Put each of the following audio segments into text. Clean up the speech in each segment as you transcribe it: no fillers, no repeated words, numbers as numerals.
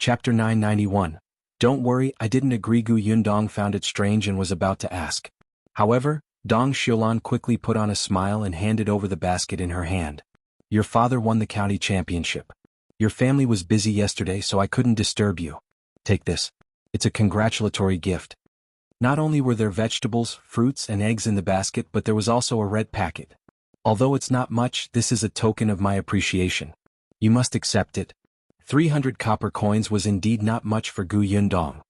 Chapter 991. Don't worry, I didn't agree. Gu Yundong found it strange and was about to ask. However, Dong Xiulan quickly put on a smile and handed over the basket in her hand. Your father won the county championship. Your family was busy yesterday, so I couldn't disturb you. Take this. It's a congratulatory gift. Not only were there vegetables, fruits, and eggs in the basket, but there was also a red packet. Although it's not much, this is a token of my appreciation. You must accept it. 300 copper coins was indeed not much for Gu Yundong.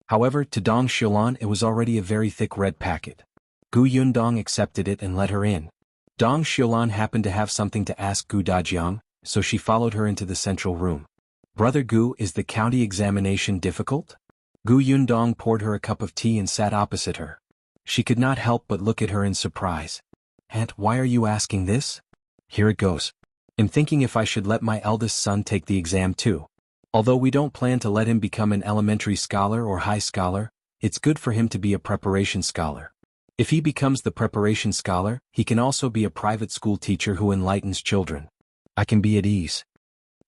However, to Dong Xiulan it was already a very thick red packet. Gu Yundong accepted it and let her in. Dong Xiulan happened to have something to ask Gu Dajiang, so she followed her into the central room. Brother Gu, is the county examination difficult? Gu Yundong poured her a cup of tea and sat opposite her. She could not help but look at her in surprise. Aunt, why are you asking this? Here it goes. I'm thinking if I should let my eldest son take the exam too. Although we don't plan to let him become an elementary scholar or high scholar, it's good for him to be a preparation scholar. If he becomes the preparation scholar, he can also be a private school teacher who enlightens children. I can be at ease.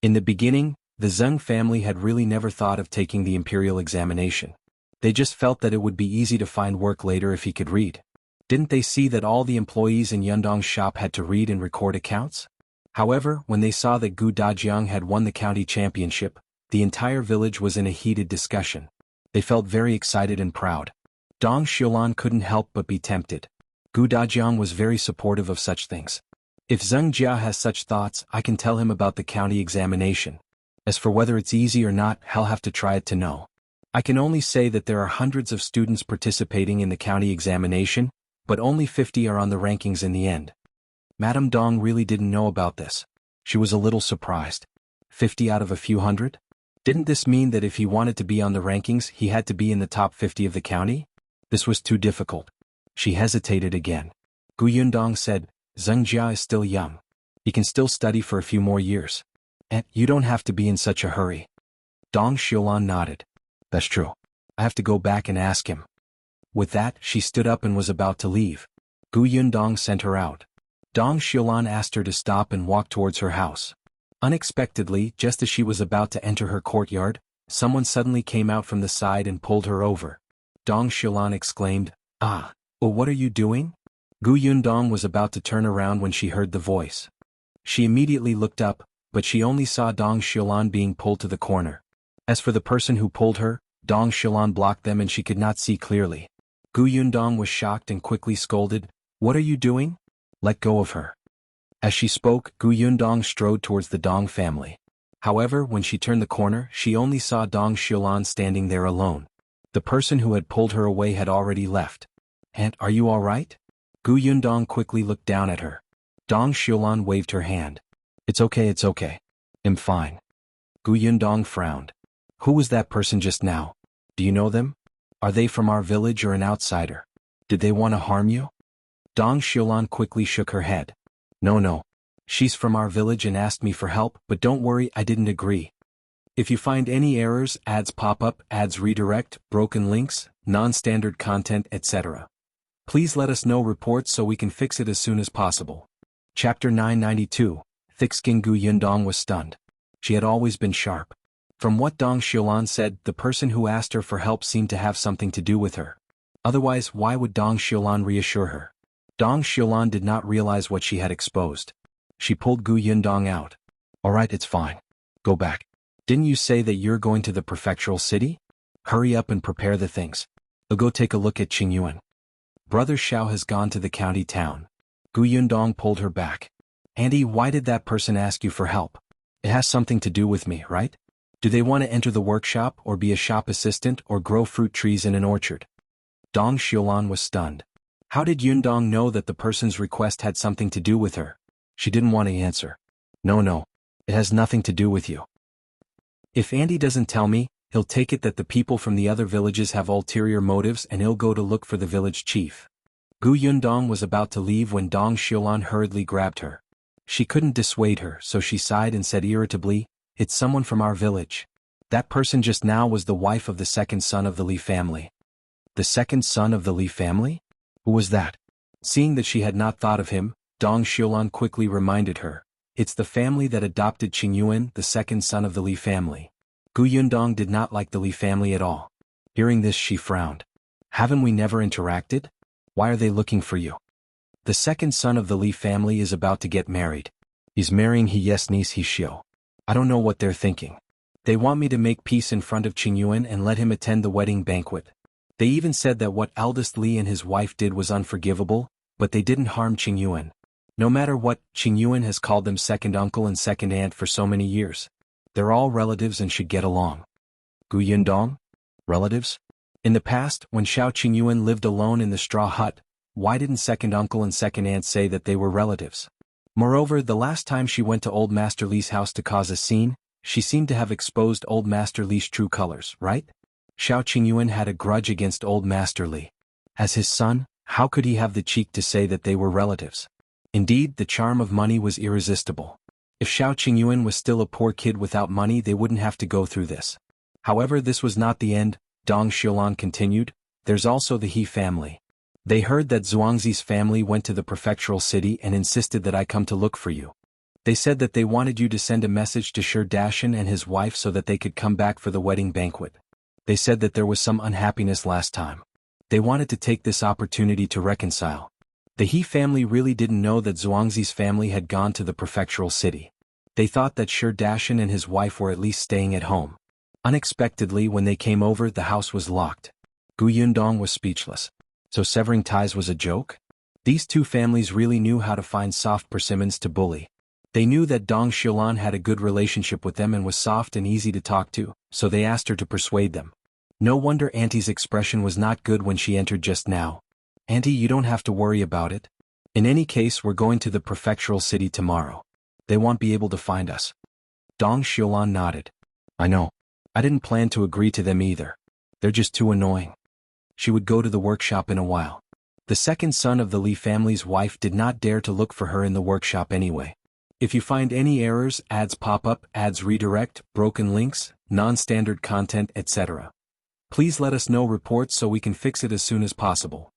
In the beginning, the Zheng family had really never thought of taking the Imperial examination. They just felt that it would be easy to find work later if he could read. Didn't they see that all the employees in Yundong's shop had to read and record accounts? However, when they saw that Gu Dajiang had won the county championship, the entire village was in a heated discussion. They felt very excited and proud. Dong Xiulan couldn't help but be tempted. Gu Dajiang was very supportive of such things. If Zheng Jia has such thoughts, I can tell him about the county examination. As for whether it's easy or not, I'll have to try it to know. I can only say that there are hundreds of students participating in the county examination, but only 50 are on the rankings in the end. Madame Dong really didn't know about this. She was a little surprised. 50 out of a few hundred? Didn't this mean that if he wanted to be on the rankings, he had to be in the top 50 of the county? This was too difficult. She hesitated again. Gu Yundong said, Zheng Jia is still young. He can still study for a few more years. And you don't have to be in such a hurry. Dong Xiulan nodded. That's true. I have to go back and ask him. With that, she stood up and was about to leave. Gu Yundong sent her out. Dong Xiulan asked her to stop and walk towards her house. Unexpectedly, just as she was about to enter her courtyard, someone suddenly came out from the side and pulled her over. Dong Xiulan exclaimed, Oh, what are you doing? Gu Yundong was about to turn around when she heard the voice. She immediately looked up, but she only saw Dong Xiulan being pulled to the corner. As for the person who pulled her, Dong Xiulan blocked them and she could not see clearly. Gu Yundong was shocked and quickly scolded, What are you doing? Let go of her. As she spoke, Gu Yundong strode towards the Dong family. However, when she turned the corner, she only saw Dong Xiulan standing there alone. The person who had pulled her away had already left. Aunt, are you all right? Gu Yundong quickly looked down at her. Dong Xiulan waved her hand. It's okay. I'm fine. Gu Yundong frowned. Who was that person just now? Do you know them? Are they from our village or an outsider? Did they want to harm you? Dong Xiulan quickly shook her head. No. She's from our village and asked me for help, but don't worry, I didn't agree. If you find any errors, ads pop up, ads redirect, broken links, non-standard content, etc., please let us know reports so we can fix it as soon as possible. Chapter 992. Thick-skinned Gu Yundong was stunned. She had always been sharp. From what Dong Xiulan said, the person who asked her for help seemed to have something to do with her. Otherwise, why would Dong Xiulan reassure her? Dong Xiulan did not realize what she had exposed. She pulled Gu Yundong out. Alright, it's fine. Go back. Didn't you say that you're going to the prefectural city? Hurry up and prepare the things. I'll go take a look at Qingyuan. Brother Shao has gone to the county town. Gu Yundong pulled her back. Auntie, why did that person ask you for help? It has something to do with me, right? Do they want to enter the workshop or be a shop assistant or grow fruit trees in an orchard? Dong Xiulan was stunned. How did Yundong know that the person's request had something to do with her? She didn't want to answer. No. It has nothing to do with you. If Auntie doesn't tell me, he'll take it that the people from the other villages have ulterior motives and he'll go to look for the village chief. Gu Yundong was about to leave when Dong Xiulan hurriedly grabbed her. She couldn't dissuade her, so she sighed and said irritably, It's someone from our village. That person just now was the wife of the second son of the Li family. The second son of the Li family? Who was that? Seeing that she had not thought of him, Dong Xiulan quickly reminded her. It's the family that adopted Qingyuan, the second son of the Li family. Gu Yundong did not like the Li family at all. Hearing this, she frowned. Haven't we never interacted? Why are they looking for you? The second son of the Li family is about to get married. He's marrying He's niece He Xiu. I don't know what they're thinking. They want me to make peace in front of Qingyuan and let him attend the wedding banquet. They even said that what eldest Li and his wife did was unforgivable, but they didn't harm Qingyuan. No matter what, Qingyuan has called them second uncle and second aunt for so many years. They're all relatives and should get along. Gu Yundong? Relatives? In the past, when Shao Qingyuan lived alone in the straw hut, why didn't second uncle and second aunt say that they were relatives? Moreover, the last time she went to Old Master Li's house to cause a scene, she seemed to have exposed Old Master Li's true colors, right? Shao Qingyuan had a grudge against Old Master Li. As his son, how could he have the cheek to say that they were relatives? Indeed, the charm of money was irresistible. If Shao Qingyuan was still a poor kid without money, they wouldn't have to go through this. However, this was not the end, Dong Xiulan continued. There's also the He family. They heard that Zhuangzi's family went to the prefectural city and insisted that I come to look for you. They said that they wanted you to send a message to Shi Dashan and his wife so that they could come back for the wedding banquet. They said that there was some unhappiness last time. They wanted to take this opportunity to reconcile. The He family really didn't know that Zhuangzi's family had gone to the prefectural city. They thought that Shi Dashan and his wife were at least staying at home. Unexpectedly, when they came over, the house was locked. Gu Yundong was speechless. So severing ties was a joke? These two families really knew how to find soft persimmons to bully. They knew that Dong Xiulan had a good relationship with them and was soft and easy to talk to, so they asked her to persuade them. No wonder Auntie's expression was not good when she entered just now. Auntie, you don't have to worry about it. In any case, we're going to the prefectural city tomorrow. They won't be able to find us. Dong Xiulan nodded. I know. I didn't plan to agree to them either. They're just too annoying. She would go to the workshop in a while. The second son of the Li family's wife did not dare to look for her in the workshop anyway. If you find any errors, ads pop up, ads redirect, broken links, non-standard content, etc., please let us know reports so we can fix it as soon as possible.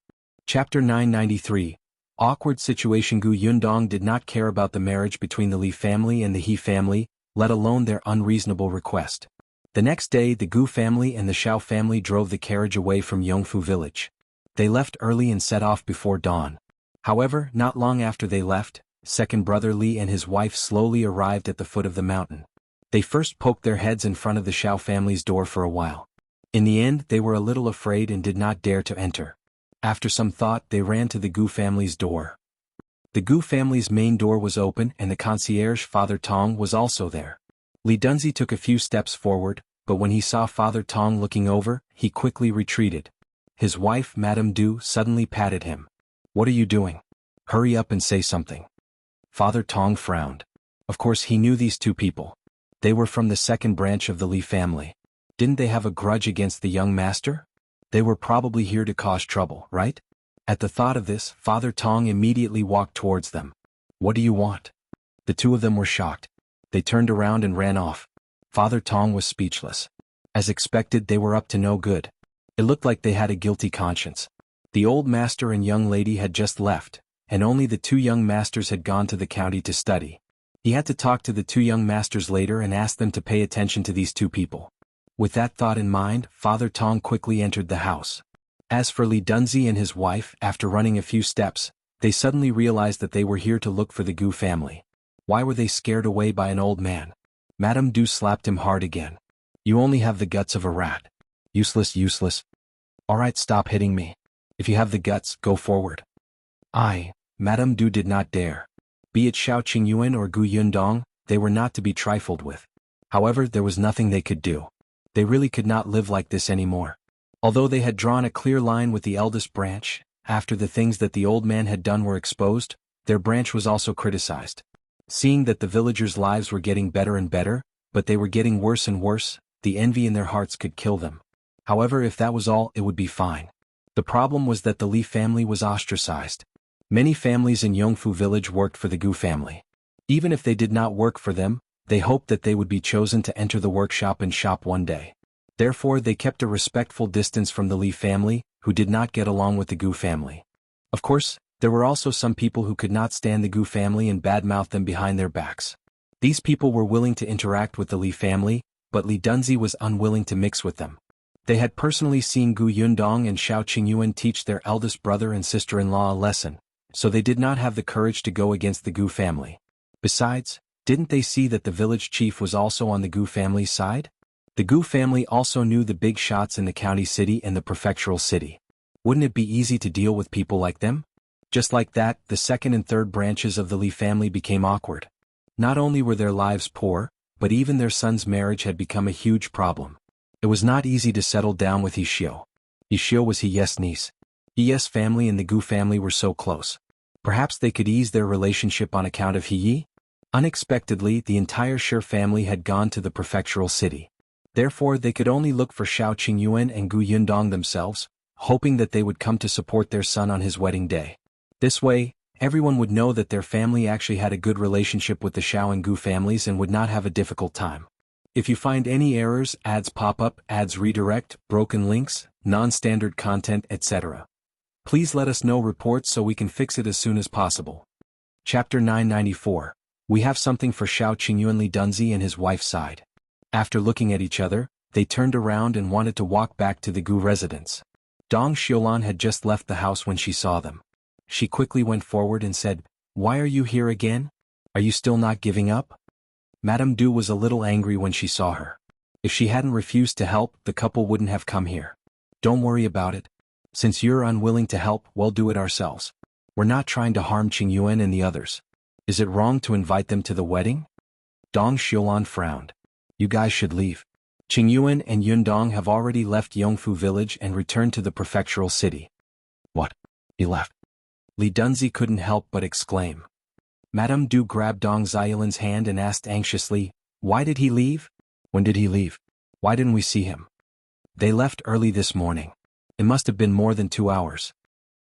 Chapter 993. Awkward situation. Gu Yundong did not care about the marriage between the Li family and the He family, let alone their unreasonable request. The next day, the Gu family and the Shao family drove the carriage away from Yongfu village. They left early and set off before dawn. However, not long after they left, second brother Li and his wife slowly arrived at the foot of the mountain. They first poked their heads in front of the Shao family's door for a while. In the end, they were a little afraid and did not dare to enter. After some thought, they ran to the Gu family's door. The Gu family's main door was open and the concierge Father Tong was also there. Li Dunzi took a few steps forward, but when he saw Father Tong looking over, he quickly retreated. His wife, Madame Du, suddenly patted him. What are you doing? Hurry up and say something. Father Tong frowned. Of course he knew these two people. They were from the second branch of the Li family. Didn't they have a grudge against the young master? They were probably here to cause trouble, right? At the thought of this, Father Tong immediately walked towards them. What do you want? The two of them were shocked. They turned around and ran off. Father Tong was speechless. As expected, they were up to no good. It looked like they had a guilty conscience. The old master and young lady had just left, and only the two young masters had gone to the county to study. He had to talk to the two young masters later and ask them to pay attention to these two people. With that thought in mind, Father Tong quickly entered the house. As for Li Dunzi and his wife, after running a few steps, they suddenly realized that they were here to look for the Gu family. Why were they scared away by an old man? Madame Du slapped him hard again. You only have the guts of a rat. Useless, useless. Alright, stop hitting me. If you have the guts, go forward. Madame Du did not dare. Be it Shao Qingyuan or Gu Yundong, they were not to be trifled with. However, there was nothing they could do. They really could not live like this anymore. Although they had drawn a clear line with the eldest branch, after the things that the old man had done were exposed, their branch was also criticized. Seeing that the villagers' lives were getting better and better, but they were getting worse and worse, the envy in their hearts could kill them. However, if that was all, it would be fine. The problem was that the Li family was ostracized. Many families in Yongfu village worked for the Gu family. Even if they did not work for them, they hoped that they would be chosen to enter the workshop and shop one day. Therefore, they kept a respectful distance from the Li family, who did not get along with the Gu family. Of course, there were also some people who could not stand the Gu family and badmouth them behind their backs. These people were willing to interact with the Li family, but Li Dunzi was unwilling to mix with them. They had personally seen Gu Yundong and Shao Qingyuan teach their eldest brother and sister-in-law a lesson, so they did not have the courage to go against the Gu family. Besides, didn't they see that the village chief was also on the Gu family's side? The Gu family also knew the big shots in the county city and the prefectural city. Wouldn't it be easy to deal with people like them? Just like that, the second and third branches of the Li family became awkward. Not only were their lives poor, but even their son's marriage had become a huge problem. It was not easy to settle down with Yixiu. Yixiu was He's niece. He's family and the Gu family were so close. Perhaps they could ease their relationship on account of He. Unexpectedly, the entire Shi family had gone to the prefectural city. Therefore, they could only look for Shao Qingyuan and Gu Yundong themselves, hoping that they would come to support their son on his wedding day. This way, everyone would know that their family actually had a good relationship with the Shao and Gu families and would not have a difficult time. If you find any errors, ads pop up, ads redirect, broken links, non-standard content, etc., please let us know reports so we can fix it as soon as possible. Chapter 994. We have something for Shao Qingyuan. Li Dunzi and his wife sighed. After looking at each other, they turned around and wanted to walk back to the Gu residence. Dong Xiulan had just left the house when she saw them. She quickly went forward and said, "Why are you here again? Are you still not giving up?" Madame Du was a little angry when she saw her. If she hadn't refused to help, the couple wouldn't have come here. "Don't worry about it. Since you're unwilling to help, we'll do it ourselves. We're not trying to harm Qingyuan and the others. Is it wrong to invite them to the wedding?" Dong Xiulan frowned. "You guys should leave. Qingyuan and Yundong have already left Yongfu village and returned to the prefectural city." "What? He left?" Li Dunzi couldn't help but exclaim. Madame Du grabbed Dong Xiulan's hand and asked anxiously, "Why did he leave? When did he leave? Why didn't we see him?" "They left early this morning. It must have been more than 2 hours."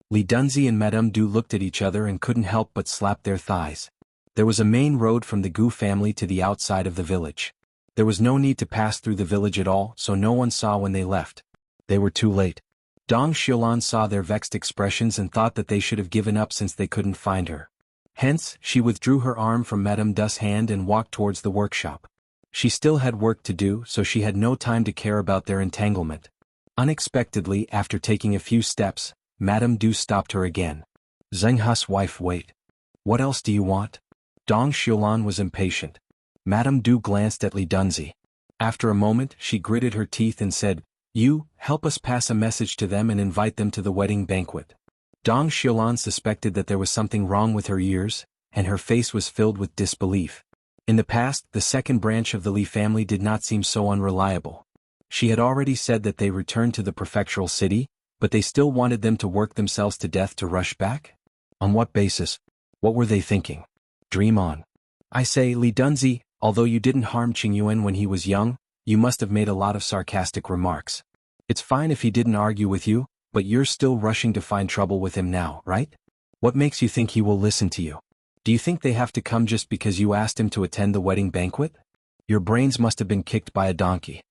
Li Dunzi and Madame Du looked at each other and couldn't help but slap their thighs. There was a main road from the Gu family to the outside of the village. There was no need to pass through the village at all, so no one saw when they left. They were too late. Dong Xiulan saw their vexed expressions and thought that they should have given up since they couldn't find her. Hence, she withdrew her arm from Madame Du's hand and walked towards the workshop. She still had work to do, so she had no time to care about their entanglement. Unexpectedly, after taking a few steps, Madame Du stopped her again. "Zhengh's wife, wait. What else do you want?" Dong Xiulan was impatient. Madame Du glanced at Li Dunzi. After a moment, she gritted her teeth and said, "You, help us pass a message to them and invite them to the wedding banquet." Dong Xiulan suspected that there was something wrong with her ears, and her face was filled with disbelief. In the past, the second branch of the Li family did not seem so unreliable. She had already said that they returned to the prefectural city, but they still wanted them to work themselves to death to rush back? On what basis? What were they thinking? Dream on. "I say, Li Dunzi, although you didn't harm Qingyuan when he was young, you must have made a lot of sarcastic remarks. It's fine if he didn't argue with you, but you're still rushing to find trouble with him now, right? What makes you think he will listen to you? Do you think they have to come just because you asked him to attend the wedding banquet? Your brains must have been kicked by a donkey."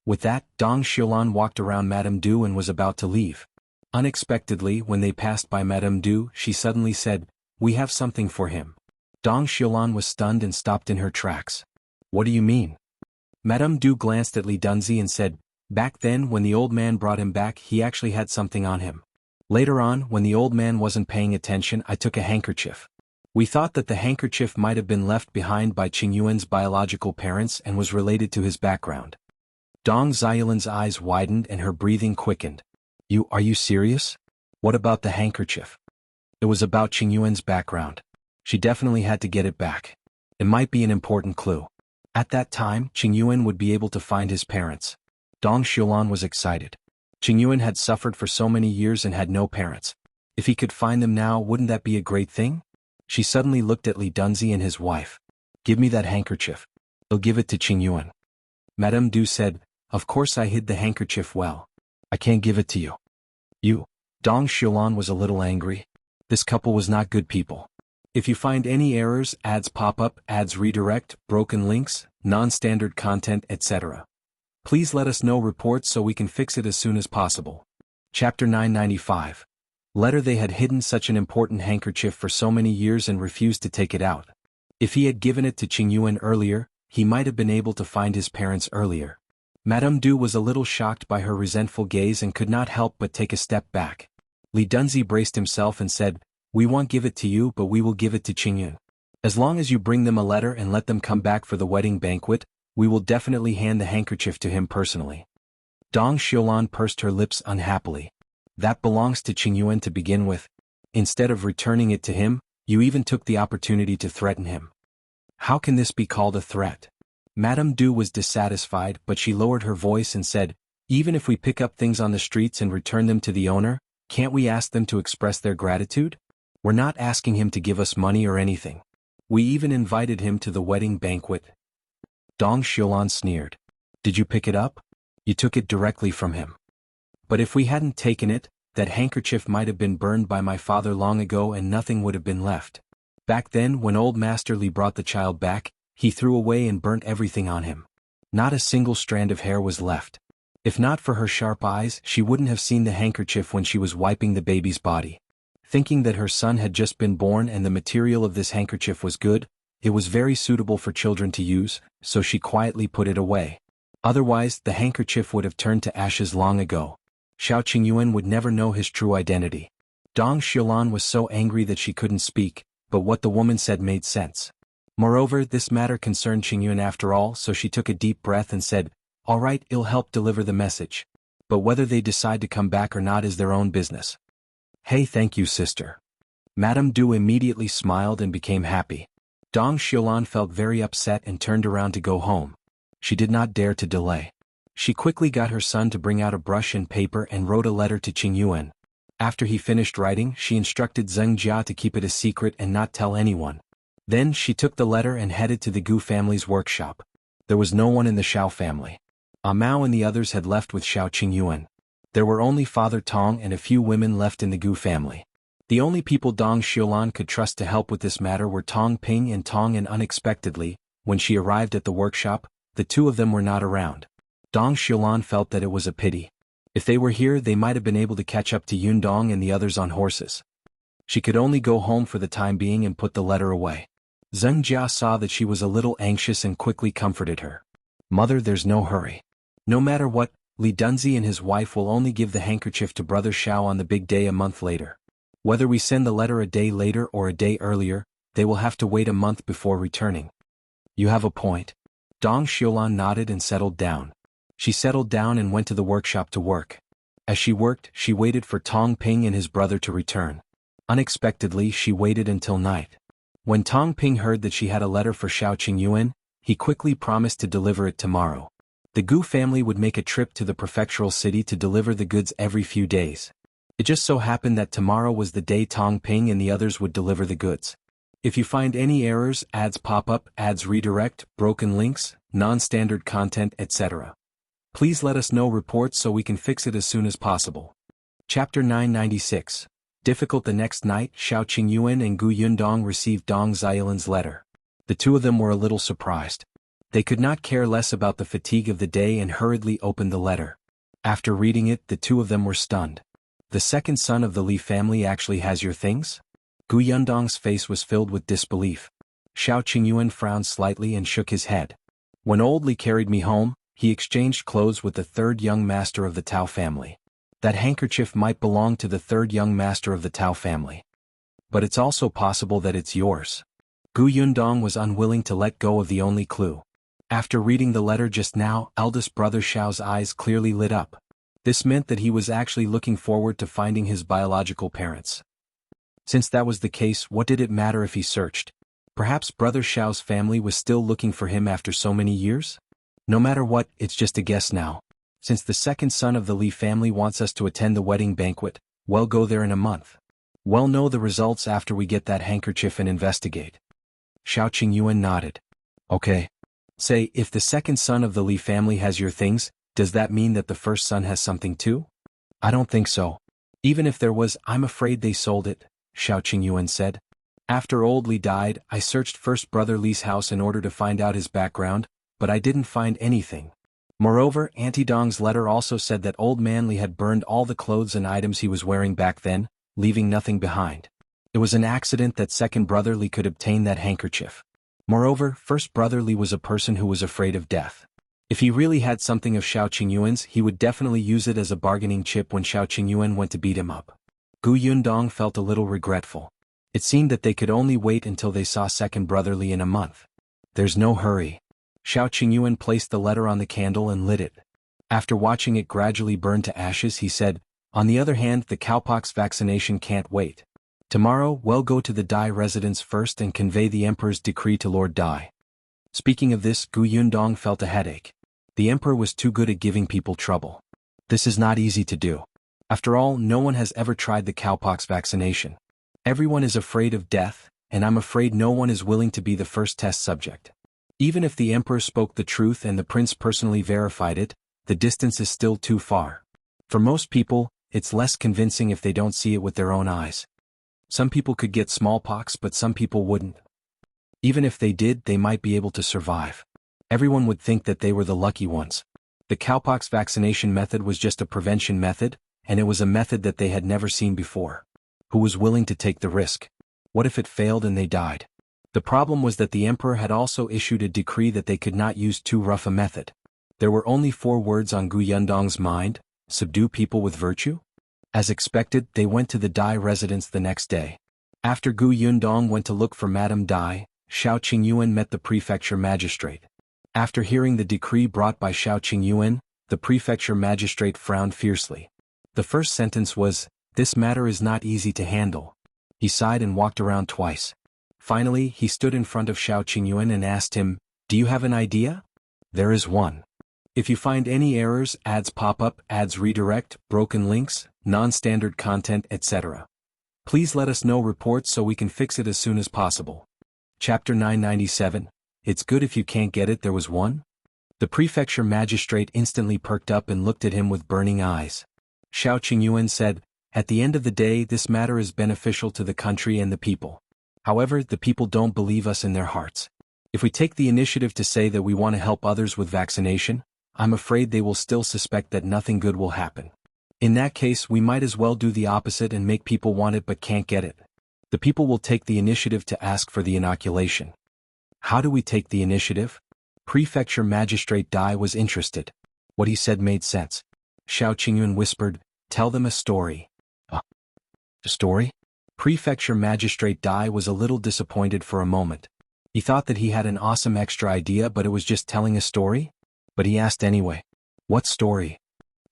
With that, Dong Xiulan walked around Madame Du and was about to leave. Unexpectedly, when they passed by Madame Du, she suddenly said, "We have something for him." Dong Xiulan was stunned and stopped in her tracks. "What do you mean?" Madame Du glanced at Li Dunzi and said, "Back then, when the old man brought him back, he actually had something on him. Later on, when the old man wasn't paying attention, I took a handkerchief. We thought that the handkerchief might have been left behind by Qingyuan's biological parents and was related to his background." Dong Xiulan's eyes widened and her breathing quickened. Are you serious? What about the handkerchief?" "It was about Qingyuan's background. She definitely had to get it back. It might be an important clue. At that time, Qingyuan would be able to find his parents." Dong Xiulan was excited. Qingyuan had suffered for so many years and had no parents. If he could find them now, wouldn't that be a great thing? She suddenly looked at Li Dunzi and his wife. "Give me that handkerchief. I'll give it to Qingyuan." Madame Du said, "Of course I hid the handkerchief well. I can't give it to you." "You." Dong Xiulan was a little angry. This couple was not good people. If you find any errors, ads pop up, ads redirect, broken links, non-standard content, etc., please let us know reports so we can fix it as soon as possible. Chapter 995. Letter. They had hidden such an important handkerchief for so many years and refused to take it out. If he had given it to Qingyuan earlier, he might have been able to find his parents earlier. Madame Du was a little shocked by her resentful gaze and could not help but take a step back. Li Dunzi braced himself and said, "We won't give it to you, but we will give it to Qingyuan. As long as you bring them a letter and let them come back for the wedding banquet, we will definitely hand the handkerchief to him personally." Dong Xiulan pursed her lips unhappily. "That belongs to Qingyuan to begin with. Instead of returning it to him, you even took the opportunity to threaten him. How can this be called a threat?" Madame Du was dissatisfied, but she lowered her voice and said, "Even if we pick up things on the streets and return them to the owner, can't we ask them to express their gratitude? We're not asking him to give us money or anything. We even invited him to the wedding banquet." Dong Xiulan sneered. "Did you pick it up? You took it directly from him. But if we hadn't taken it, that handkerchief might have been burned by my father long ago and nothing would have been left. Back then, when old Master Li brought the child back, he threw away and burnt everything on him. Not a single strand of hair was left. If not for her sharp eyes, she wouldn't have seen the handkerchief when she was wiping the baby's body. Thinking that her son had just been born and the material of this handkerchief was good, it was very suitable for children to use, so she quietly put it away. Otherwise, the handkerchief would have turned to ashes long ago. Shao Qingyuan would never know his true identity." Dong Xiulan was so angry that she couldn't speak, but what the woman said made sense. Moreover, this matter concerned Qingyuan after all, so she took a deep breath and said, "All right, I'll help deliver the message. But whether they decide to come back or not is their own business." "Hey, thank you, sister." Madame Du immediately smiled and became happy. Dong Xiulan felt very upset and turned around to go home. She did not dare to delay. She quickly got her son to bring out a brush and paper and wrote a letter to Qingyuan. After he finished writing, she instructed Zheng Jia to keep it a secret and not tell anyone. Then she took the letter and headed to the Gu family's workshop. There was no one in the Shao family. Mao and the others had left with Shao Qingyuan. There were only Father Tong and a few women left in the Gu family. The only people Dong Xiulan could trust to help with this matter were Tong Ping and Tong, and unexpectedly, when she arrived at the workshop, the two of them were not around. Dong Xiulan felt that it was a pity. If they were here, they might have been able to catch up to Yundong and the others on horses. She could only go home for the time being and put the letter away. Zheng Jia saw that she was a little anxious and quickly comforted her. "Mother, there's no hurry. No matter what, Li Dunzi and his wife will only give the handkerchief to Brother Shao on the big day a month later. Whether we send the letter a day later or a day earlier, they will have to wait a month before returning." "You have a point." Dong Xiulan nodded and settled down. She settled down and went to the workshop to work. As she worked, she waited for Tong Ping and his brother to return. Unexpectedly, she waited until night. When Tong Ping heard that she had a letter for Shao Qingyuan, he quickly promised to deliver it tomorrow. The Gu family would make a trip to the prefectural city to deliver the goods every few days. It just so happened that tomorrow was the day Tong Ping and the others would deliver the goods. If you find any errors, ads pop up, ads redirect, broken links, non-standard content, etc., please let us know reports so we can fix it as soon as possible. Chapter 996. Difficult. The next night, Shao Qingyuan and Gu Yundong received Dong Xiulan's letter. The two of them were a little surprised. They could not care less about the fatigue of the day and hurriedly opened the letter. After reading it, the two of them were stunned. "The second son of the Li family actually has your things?" Gu Yundong's face was filled with disbelief. Shao Qingyuan frowned slightly and shook his head. "When old Li carried me home, he exchanged clothes with the third young master of the Tao family. That handkerchief might belong to the third young master of the Tao family. But it's also possible that it's yours." Gu Yundong was unwilling to let go of the only clue. After reading the letter just now, eldest brother Shao's eyes clearly lit up. This meant that he was actually looking forward to finding his biological parents. Since that was the case, what did it matter if he searched? Perhaps brother Shao's family was still looking for him after so many years? No matter what, it's just a guess now. Since the second son of the Li family wants us to attend the wedding banquet, we'll go there in a month. We'll know the results after we get that handkerchief and investigate. Shao Qingyuan nodded. "Okay. Say, if the second son of the Li family has your things, does that mean that the first son has something too?" "I don't think so. Even if there was, I'm afraid they sold it," Shao Qingyuan said. "After old Li died, I searched first brother Li's house in order to find out his background, but I didn't find anything. Moreover, Auntie Dong's letter also said that old man Li had burned all the clothes and items he was wearing back then, leaving nothing behind. It was an accident that second brother Li could obtain that handkerchief. Moreover, First Brotherly was a person who was afraid of death. If he really had something of Shao Qingyuan's, he would definitely use it as a bargaining chip when Shao Qingyuan went to beat him up. Gu Yundong felt a little regretful. It seemed that they could only wait until they saw Second Brotherly in a month. There's no hurry. Shao Qingyuan placed the letter on the candle and lit it. After watching it gradually burn to ashes, he said, "On the other hand, the cowpox vaccination can't wait. Tomorrow, we'll go to the Dai residence first and convey the Emperor's decree to Lord Dai." Speaking of this, Gu Yundong felt a headache. The Emperor was too good at giving people trouble. This is not easy to do. After all, no one has ever tried the cowpox vaccination. Everyone is afraid of death, and I'm afraid no one is willing to be the first test subject. Even if the Emperor spoke the truth and the Prince personally verified it, the distance is still too far. For most people, it's less convincing if they don't see it with their own eyes. Some people could get smallpox, but some people wouldn't. Even if they did, they might be able to survive. Everyone would think that they were the lucky ones. The cowpox vaccination method was just a prevention method, and it was a method that they had never seen before. Who was willing to take the risk? What if it failed and they died? The problem was that the Emperor had also issued a decree that they could not use too rough a method. There were only 4 words on Gu Yundong's mind: subdue people with virtue. As expected, they went to the Dai residence the next day. After Gu Yundong went to look for Madame Dai, Shao Qingyuan met the Prefecture Magistrate. After hearing the decree brought by Shao Qingyuan, the Prefecture Magistrate frowned fiercely. The first sentence was, "This matter is not easy to handle." He sighed and walked around twice. Finally, he stood in front of Shao Qingyuan and asked him, "Do you have an idea?" "There is one. If you find any errors, ads pop up, ads redirect, broken links, non-standard content, etc. please let us know reports so we can fix it as soon as possible." Chapter 997, It's good if you can't get it. There was one? The Prefecture Magistrate instantly perked up and looked at him with burning eyes. Shao Qingyuan said, "At the end of the day, this matter is beneficial to the country and the people. However, the people don't believe us in their hearts. If we take the initiative to say that we want to help others with vaccination, I'm afraid they will still suspect that nothing good will happen. In that case, we might as well do the opposite and make people want it but can't get it. The people will take the initiative to ask for the inoculation." How do we take the initiative? Prefecture Magistrate Dai was interested. What he said made sense. Shao Qingyuan whispered, "Tell them a story." A story? Prefecture Magistrate Dai was a little disappointed for a moment. He thought that he had an awesome extra idea, but it was just telling a story? But he asked anyway. "What story?"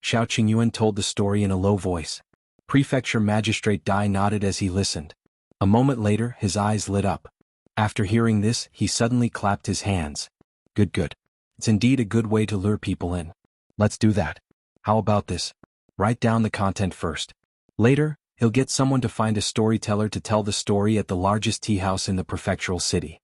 Shao Qingyuan told the story in a low voice. Prefecture Magistrate Dai nodded as he listened. A moment later, his eyes lit up. After hearing this, he suddenly clapped his hands. Good, good. It's indeed a good way to lure people in. Let's do that. How about this? Write down the content first. Later, he'll get someone to find a storyteller to tell the story at the largest tea house in the prefectural city.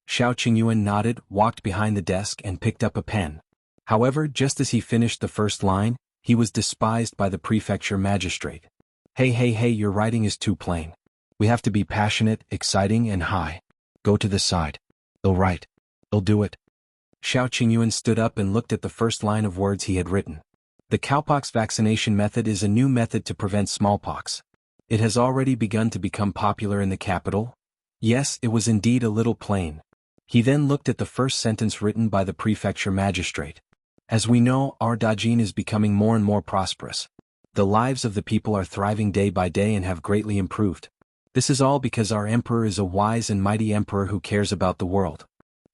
Shao Qingyuan nodded, walked behind the desk and picked up a pen. However, just as he finished the first line, he was despised by the Prefecture Magistrate. Hey, your writing is too plain. We have to be passionate, exciting and high. Go to the side. They'll write. They'll do it. Shao Qingyuan stood up and looked at the first line of words he had written. The cowpox vaccination method is a new method to prevent smallpox. It has already begun to become popular in the capital. Yes, it was indeed a little plain. He then looked at the first sentence written by the Prefecture Magistrate. As we know, our Dajin is becoming more and more prosperous. The lives of the people are thriving day by day and have greatly improved. This is all because our emperor is a wise and mighty emperor who cares about the world.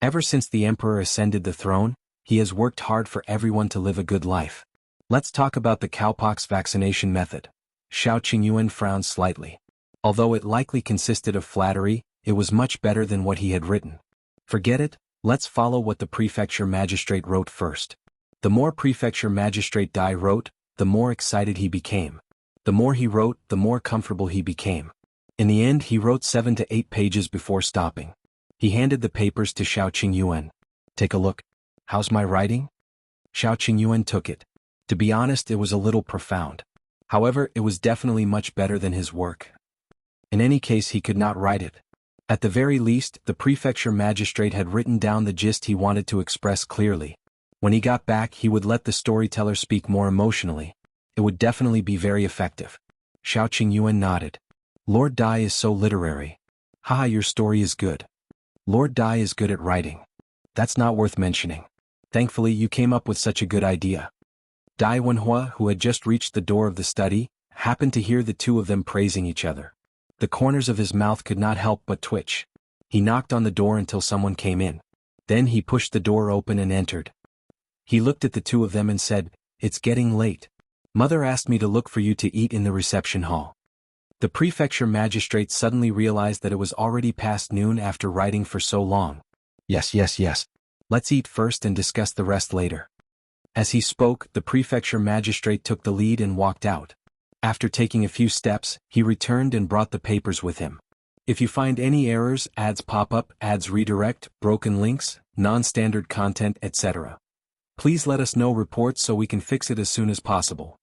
Ever since the emperor ascended the throne, he has worked hard for everyone to live a good life. Let's talk about the cowpox vaccination method. Shao Qingyuan frowned slightly. Although it likely consisted of flattery, it was much better than what he had written. Forget it, let's follow what the Prefecture Magistrate wrote first. The more Prefecture Magistrate Dai wrote, the more excited he became. The more he wrote, the more comfortable he became. In the end, he wrote 7 to 8 pages before stopping. He handed the papers to Shao Qingyuan. Take a look. How's my writing? Shao Qingyuan took it. To be honest, it was a little profound. However, it was definitely much better than his work. In any case, he could not write it. At the very least, the Prefecture Magistrate had written down the gist he wanted to express clearly. When he got back, he would let the storyteller speak more emotionally. It would definitely be very effective. Shao Qingyuan nodded. Lord Dai is so literary. Haha, your story is good. Lord Dai is good at writing. That's not worth mentioning. Thankfully you came up with such a good idea. Dai Wenhua, who had just reached the door of the study, happened to hear the two of them praising each other. The corners of his mouth could not help but twitch. He knocked on the door until someone came in. Then he pushed the door open and entered. He looked at the two of them and said, "It's getting late. Mother asked me to look for you to eat in the reception hall." The prefecture magistrate suddenly realized that it was already past noon after writing for so long. Yes. Let's eat first and discuss the rest later. As he spoke, the prefecture magistrate took the lead and walked out. After taking a few steps, he returned and brought the papers with him. If you find any errors, ads pop up, ads redirect, broken links, non-standard content, etc., please let us know reports so we can fix it as soon as possible.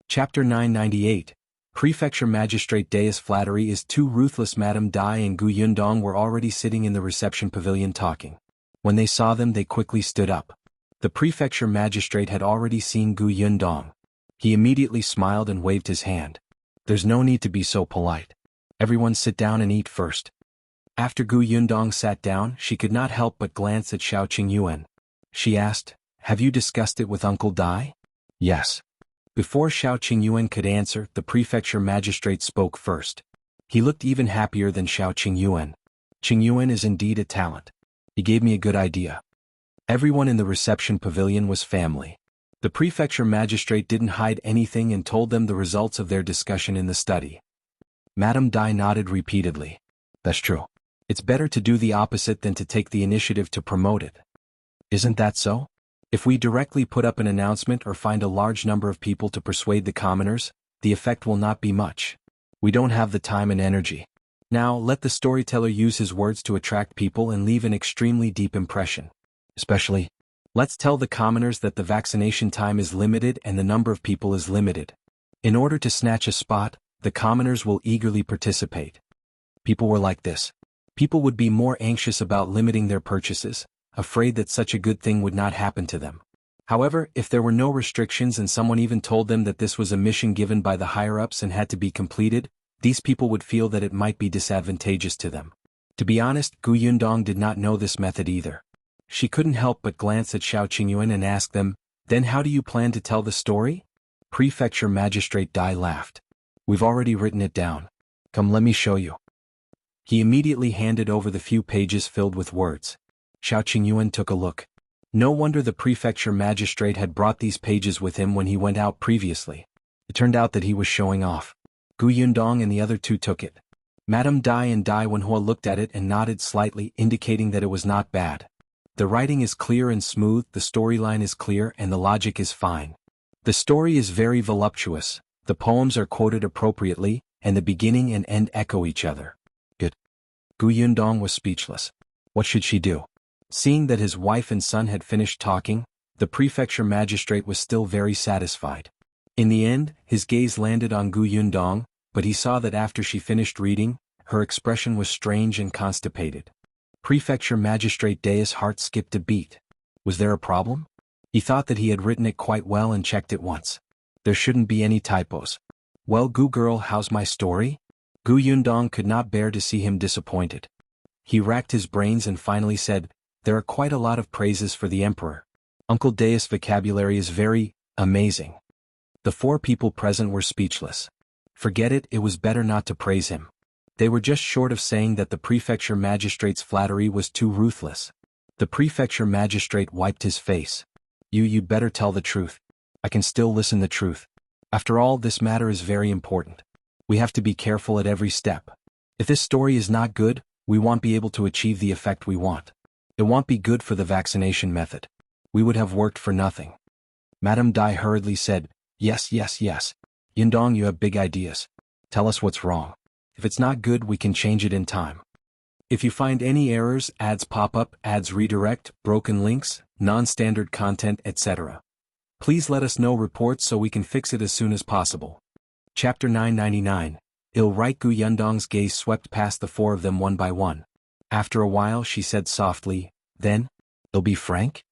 Chapter 998. Prefecture Magistrate Deus Flattery is too ruthless. Madame Dai and Gu Yundong were already sitting in the reception pavilion talking. When they saw them they quickly stood up. The prefecture magistrate had already seen Gu Yundong. He immediately smiled and waved his hand. There's no need to be so polite. Everyone sit down and eat first. After Gu Yundong sat down, she could not help but glance at Shao Qingyuan. She asked, "Have you discussed it with Uncle Dai?" "Yes." Before Shao Qingyuan could answer, the prefecture magistrate spoke first. He looked even happier than Shao Qingyuan. Qingyuan is indeed a talent. He gave me a good idea. Everyone in the reception pavilion was family. The prefecture magistrate didn't hide anything and told them the results of their discussion in the study. Madame Dai nodded repeatedly. That's true. It's better to do the opposite than to take the initiative to promote it. Isn't that so? If we directly put up an announcement or find a large number of people to persuade the commoners, the effect will not be much. We don't have the time and energy. Now let the storyteller use his words to attract people and leave an extremely deep impression. Especially, let's tell the commoners that the vaccination time is limited and the number of people is limited. In order to snatch a spot, the commoners will eagerly participate. People were like this. People would be more anxious about limiting their purchases, afraid that such a good thing would not happen to them. However, if there were no restrictions and someone even told them that this was a mission given by the higher-ups and had to be completed, these people would feel that it might be disadvantageous to them. To be honest, Gu Yundong did not know this method either. She couldn't help but glance at Shao Qingyuan and ask them, "Then how do you plan to tell the story?" Prefecture Magistrate Dai laughed. "We've already written it down. Come, let me show you." He immediately handed over the few pages filled with words. Shao Qingyuan took a look. No wonder the prefecture magistrate had brought these pages with him when he went out previously. It turned out that he was showing off. Gu Yundong and the other two took it. Madame Dai and Dai Wenhua looked at it and nodded slightly, indicating that it was not bad. The writing is clear and smooth, the storyline is clear, and the logic is fine. The story is very voluptuous, the poems are quoted appropriately, and the beginning and end echo each other. Good. Gu Yundong was speechless. What should she do? Seeing that his wife and son had finished talking, the prefecture magistrate was still very satisfied. In the end, his gaze landed on Gu Yundong, but he saw that after she finished reading, her expression was strange and constipated. Prefecture Magistrate Deus' heart skipped a beat. Was there a problem? He thought that he had written it quite well and checked it once. There shouldn't be any typos. "Well, Gu girl, how's my story?" Gu Yundong could not bear to see him disappointed. He racked his brains and finally said, "There are quite a lot of praises for the emperor. Uncle Deus' vocabulary is very amazing." The four people present were speechless. Forget it, it was better not to praise him. They were just short of saying that the prefecture magistrate's flattery was too ruthless. The prefecture magistrate wiped his face. You'd better tell the truth. I can still listen the truth. After all, this matter is very important. We have to be careful at every step. If this story is not good, we won't be able to achieve the effect we want. It won't be good for the vaccination method. We would have worked for nothing. Madame Dai hurriedly said, Yes. Yundong, you have big ideas. Tell us what's wrong. If it's not good, we can change it in time. If you find any errors, ads pop up, ads redirect, broken links, non-standard content, etc., please let us know reports so we can fix it as soon as possible. Chapter 999. Right. Gu Yundong's gaze swept past the four of them one by one. After a while she said softly, Then, I'll be frank?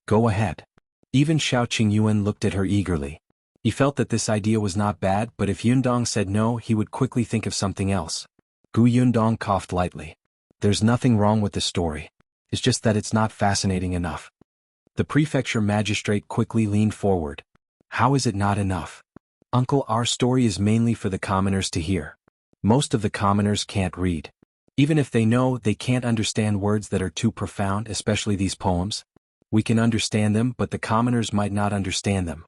Go ahead. Even Shao Qingyuan looked at her eagerly. He felt that this idea was not bad, but if Yundong said no, he would quickly think of something else. Gu Yundong coughed lightly. There's nothing wrong with the story. It's just that it's not fascinating enough. The Prefecture Magistrate quickly leaned forward. How is it not enough? Uncle, our story is mainly for the commoners to hear. Most of the commoners can't read. Even if they know, they can't understand words that are too profound, especially these poems. We can understand them, but the commoners might not understand them.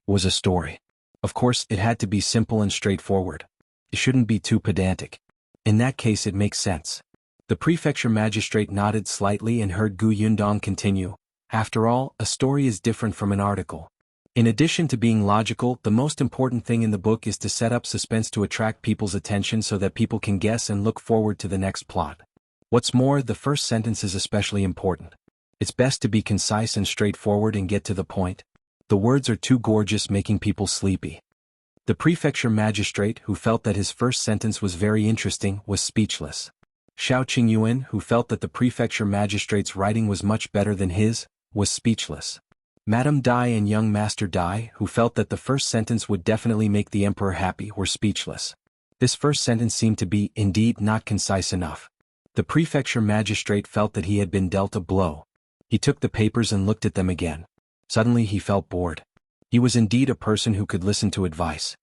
Was a story. Of course, it had to be simple and straightforward. It shouldn't be too pedantic. In that case, it makes sense. The Prefecture Magistrate nodded slightly and heard Gu Yundong continue. After all, a story is different from an article. In addition to being logical, the most important thing in the book is to set up suspense to attract people's attention so that people can guess and look forward to the next plot. What's more, the first sentence is especially important. It's best to be concise and straightforward and get to the point. The words are too gorgeous, making people sleepy. The Prefecture Magistrate, who felt that his first sentence was very interesting, was speechless. Shao Qingyuan, who felt that the Prefecture Magistrate's writing was much better than his, was speechless. Madame Dai and young Master Dai, who felt that the first sentence would definitely make the Emperor happy, were speechless. This first sentence seemed to be, indeed, not concise enough. The Prefecture Magistrate felt that he had been dealt a blow. He took the papers and looked at them again. Suddenly he felt bored. He was indeed a person who could listen to advice.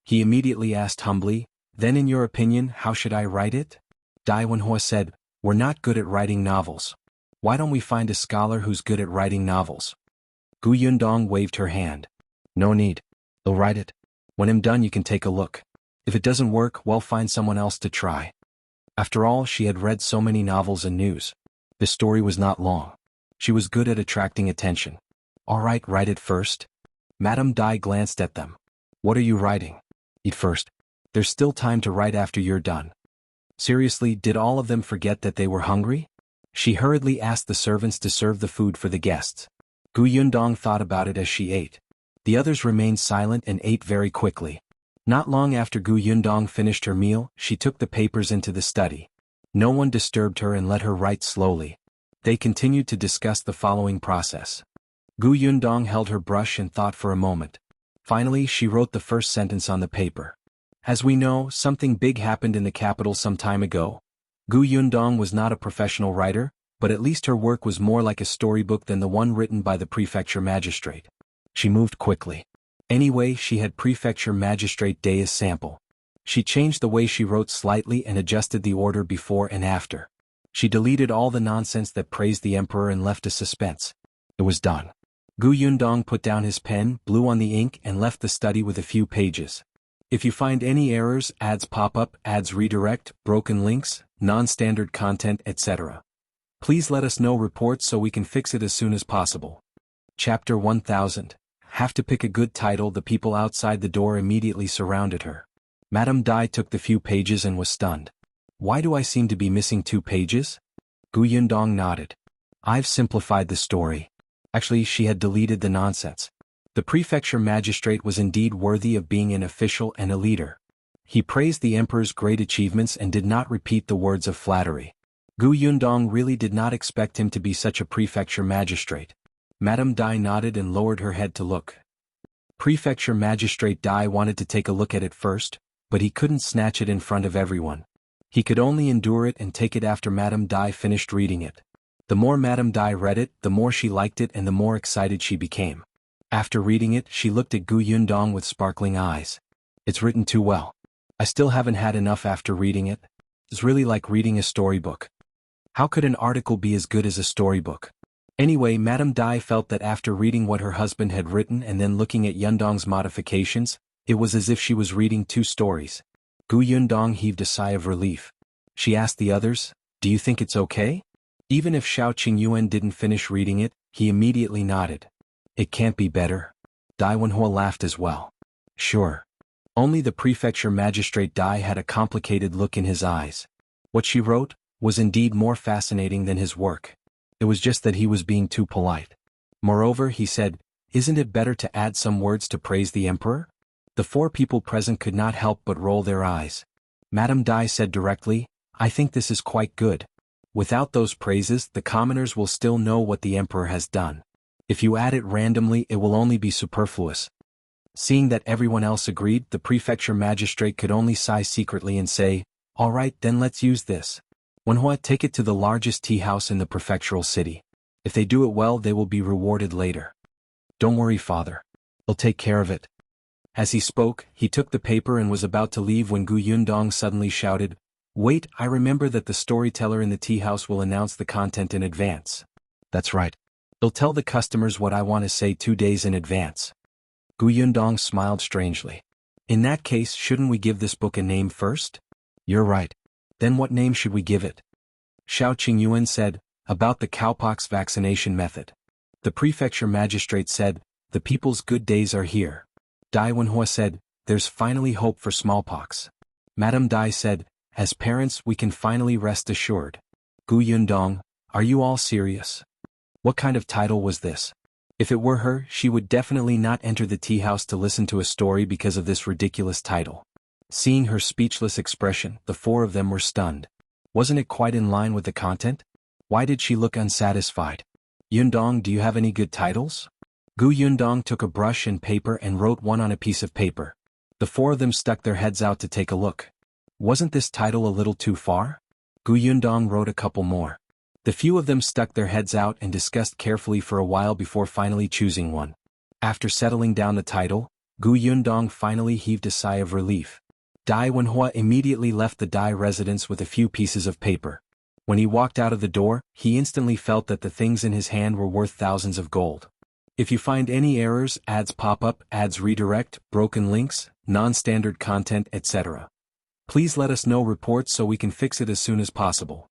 He immediately asked humbly, "Then in your opinion, how should I write it?" Dai Wenhua said, "We're not good at writing novels. Why don't we find a scholar who's good at writing novels?" Gu Yundong waved her hand. "No need. I'll write it. When I'm done you can take a look. If it doesn't work, well, find someone else to try." After all, she had read so many novels and news. The story was not long. She was good at attracting attention. "All right, write it first." Madame Dai glanced at them. "What are you writing?" "Eat first. There's still time to write after you're done." Seriously, did all of them forget that they were hungry? She hurriedly asked the servants to serve the food for the guests. Gu Yundong thought about it as she ate. The others remained silent and ate very quickly. Not long after Gu Yundong finished her meal, she took the papers into the study. No one disturbed her and let her write slowly. They continued to discuss the following process. Gu Yundong held her brush and thought for a moment. Finally, she wrote the first sentence on the paper. As we know, something big happened in the capital some time ago. Gu Yundong was not a professional writer, but at least her work was more like a storybook than the one written by the Prefecture Magistrate. She moved quickly. Anyway, she had Prefecture Magistrate Day as sample. She changed the way she wrote slightly and adjusted the order before and after. She deleted all the nonsense that praised the Emperor and left a suspense. It was done. Gu Yundong put down his pen, blew on the ink, and left the study with a few pages. If you find any errors, ads pop up, ads redirect, broken links, non-standard content, etc., please let us know reports so we can fix it as soon as possible. Chapter 1000. Have to pick a good title. The people outside the door immediately surrounded her. Madame Dai took the few pages and was stunned. "Why do I seem to be missing 2 pages? Gu Yundong nodded. "I've simplified the story." Actually, she had deleted the nonsense. The Prefecture Magistrate was indeed worthy of being an official and a leader. He praised the Emperor's great achievements and did not repeat the words of flattery. Gu Yundong really did not expect him to be such a Prefecture Magistrate. Madame Dai nodded and lowered her head to look. Prefecture Magistrate Dai wanted to take a look at it first, but he couldn't snatch it in front of everyone. He could only endure it and take it after Madame Dai finished reading it. The more Madame Dai read it, the more she liked it and the more excited she became. After reading it, she looked at Gu Yundong with sparkling eyes. "It's written too well. I still haven't had enough after reading it. It's really like reading a storybook. How could an article be as good as a storybook?" Anyway, Madame Dai felt that after reading what her husband had written and then looking at Yundong's modifications, it was as if she was reading 2 stories. Gu Yundong heaved a sigh of relief. She asked the others, "Do you think it's okay?" Even if Shao Qingyuan didn't finish reading it, he immediately nodded. "It can't be better." Dai Wenhua laughed as well. "Sure." Only the Prefecture Magistrate Dai had a complicated look in his eyes. What she wrote was indeed more fascinating than his work. It was just that he was being too polite. Moreover, he said, "Isn't it better to add some words to praise the Emperor?" The 4 people present could not help but roll their eyes. Madame Dai said directly, "I think this is quite good. Without those praises, the commoners will still know what the Emperor has done. If you add it randomly, it will only be superfluous." Seeing that everyone else agreed, the Prefecture Magistrate could only sigh secretly and say, "All right, then let's use this." Wenhua, take it to the largest tea house in the prefectural city. If they do it well, they will be rewarded later. Don't worry, father. I'll take care of it. As he spoke, he took the paper and was about to leave when Gu Yundong suddenly shouted, "Wait, I remember that the storyteller in the tea house will announce the content in advance." That's right. He'll tell the customers what I want to say 2 days in advance. Gu Yundong smiled strangely. In that case, shouldn't we give this book a name first? You're right. Then what name should we give it? Shao Qingyuan said, about the cowpox vaccination method. The Prefecture Magistrate said, the people's good days are here. Dai Wenhua said, there's finally hope for smallpox. Madame Dai said, as parents we can finally rest assured. Gu Yundong, are you all serious? What kind of title was this? If it were her, she would definitely not enter the tea house to listen to a story because of this ridiculous title. Seeing her speechless expression, the four of them were stunned. Wasn't it quite in line with the content? Why did she look unsatisfied? Yundong, do you have any good titles? Gu Yundong took a brush and paper and wrote one on a piece of paper. The four of them stuck their heads out to take a look. Wasn't this title a little too far? Gu Yundong wrote a couple more. The few of them stuck their heads out and discussed carefully for a while before finally choosing one. After settling down the title, Gu Yundong finally heaved a sigh of relief. Dai Wenhua immediately left the Dai residence with a few pieces of paper. When he walked out of the door, he instantly felt that the things in his hand were worth thousands of gold. If you find any errors, ads pop up, ads redirect, broken links, non-standard content, etc., please let us know reports so we can fix it as soon as possible.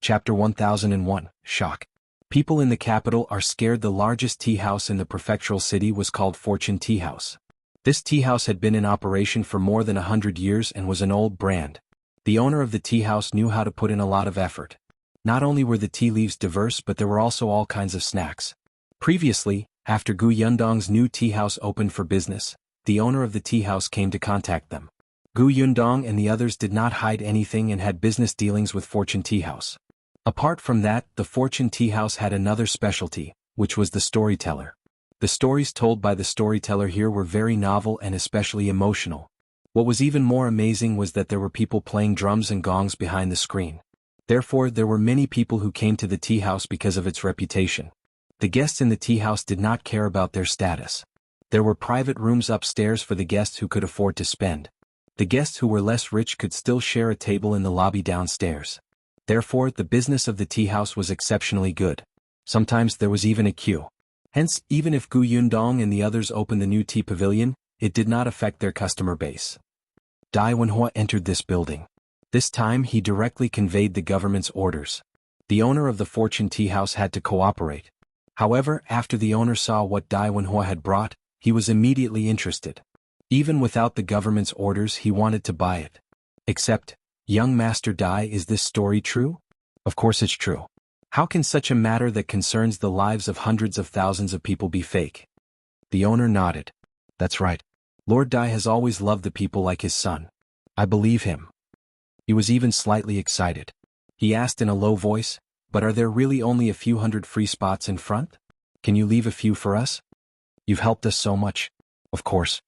Chapter 1001, Shock. People in the capital are scared. The largest tea house in the prefectural city was called Fortune Tea House. This tea house had been in operation for more than 100 years and was an old brand. The owner of the tea house knew how to put in a lot of effort. Not only were the tea leaves diverse, but there were also all kinds of snacks. Previously, after Gu Yundong's new tea house opened for business, the owner of the tea house came to contact them. Gu Yundong and the others did not hide anything and had business dealings with Fortune Tea House. Apart from that, the Fortune Tea House had another specialty, which was the storyteller. The stories told by the storyteller here were very novel and especially emotional. What was even more amazing was that there were people playing drums and gongs behind the screen. Therefore, there were many people who came to the tea house because of its reputation. The guests in the tea house did not care about their status. There were private rooms upstairs for the guests who could afford to spend. The guests who were less rich could still share a table in the lobby downstairs. Therefore, the business of the tea house was exceptionally good. Sometimes there was even a queue. Hence, even if Gu Yundong and the others opened the new tea pavilion, it did not affect their customer base. Dai Wenhua entered this building. This time he directly conveyed the government's orders. The owner of the Fortune Tea House had to cooperate. However, after the owner saw what Dai Wenhua had brought, he was immediately interested. Even without the government's orders, he wanted to buy it. Except, young Master Dai, is this story true? Of course it's true. How can such a matter that concerns the lives of hundreds of thousands of people be fake? The owner nodded. That's right. Lord Dai has always loved the people like his son. I believe him. He was even slightly excited. He asked in a low voice, but are there really only a few hundred free spots in front? Can you leave a few for us? You've helped us so much. Of course.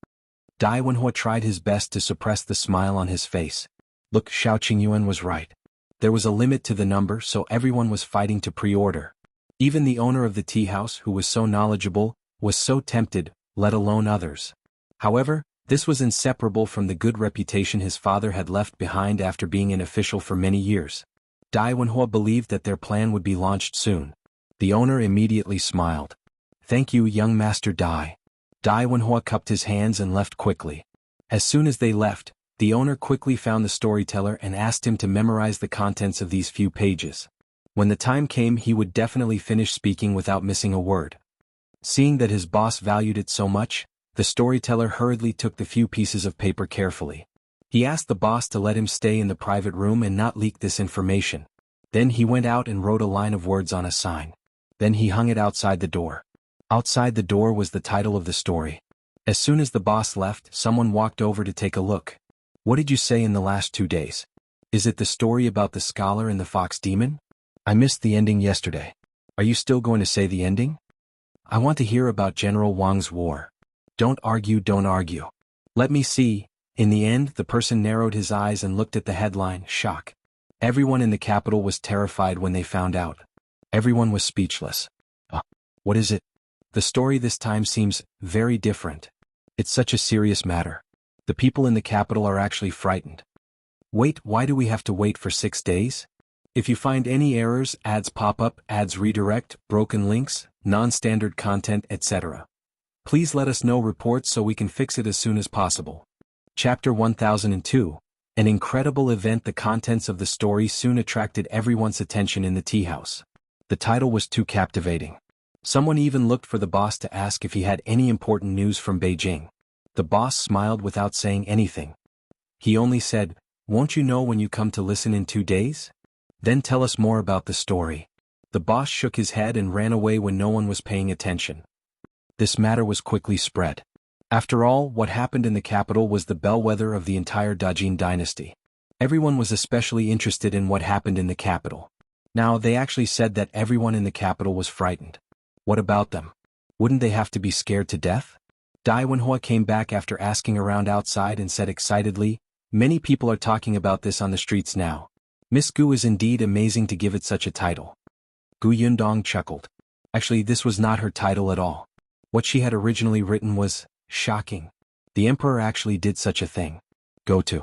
Dai Wenhua tried his best to suppress the smile on his face. Look, Shao Qingyuan was right. There was a limit to the number, so everyone was fighting to pre-order. Even the owner of the tea house, who was so knowledgeable, was so tempted, let alone others. However, this was inseparable from the good reputation his father had left behind after being an official for many years. Dai Wenhua believed that their plan would be launched soon. The owner immediately smiled. Thank you, young Master Dai. Dai Wenhua cupped his hands and left quickly. As soon as they left, the owner quickly found the storyteller and asked him to memorize the contents of these few pages. When the time came, he would definitely finish speaking without missing a word. Seeing that his boss valued it so much, the storyteller hurriedly took the few pieces of paper carefully. He asked the boss to let him stay in the private room and not leak this information. Then he went out and wrote a line of words on a sign. Then he hung it outside the door. Outside the door was the title of the story. As soon as the boss left, someone walked over to take a look. What did you say in the last 2 days? Is it the story about the scholar and the fox demon? I missed the ending yesterday. Are you still going to say the ending? I want to hear about General Wang's war. Don't argue, don't argue. Let me see. In the end, the person narrowed his eyes and looked at the headline, shock. Everyone in the capital was terrified when they found out. Everyone was speechless. What is it? The story this time seems very different. It's such a serious matter. The people in the capital are actually frightened. Wait, why do we have to wait for 6 days? If you find any errors, ads pop up, ads redirect, broken links, non-standard content, etc. Please let us know reports so we can fix it as soon as possible. Chapter 1002. An incredible event. The contents of the story soon attracted everyone's attention in the tea house. The title was too captivating. Someone even looked for the boss to ask if he had any important news from Beijing. The boss smiled without saying anything. He only said, "Won't you know when you come to listen in 2 days? Then tell us more about the story." The boss shook his head and ran away when no one was paying attention. This matter was quickly spread. After all, what happened in the capital was the bellwether of the entire Dajin dynasty. Everyone was especially interested in what happened in the capital. Now, they actually said that everyone in the capital was frightened. What about them? Wouldn't they have to be scared to death? Dai Wenhua came back after asking around outside and said excitedly, "Many people are talking about this on the streets now. Miss Gu is indeed amazing to give it such a title." Gu Yundong chuckled. Actually, this was not her title at all. What she had originally written was shocking. The emperor actually did such a thing. Go to.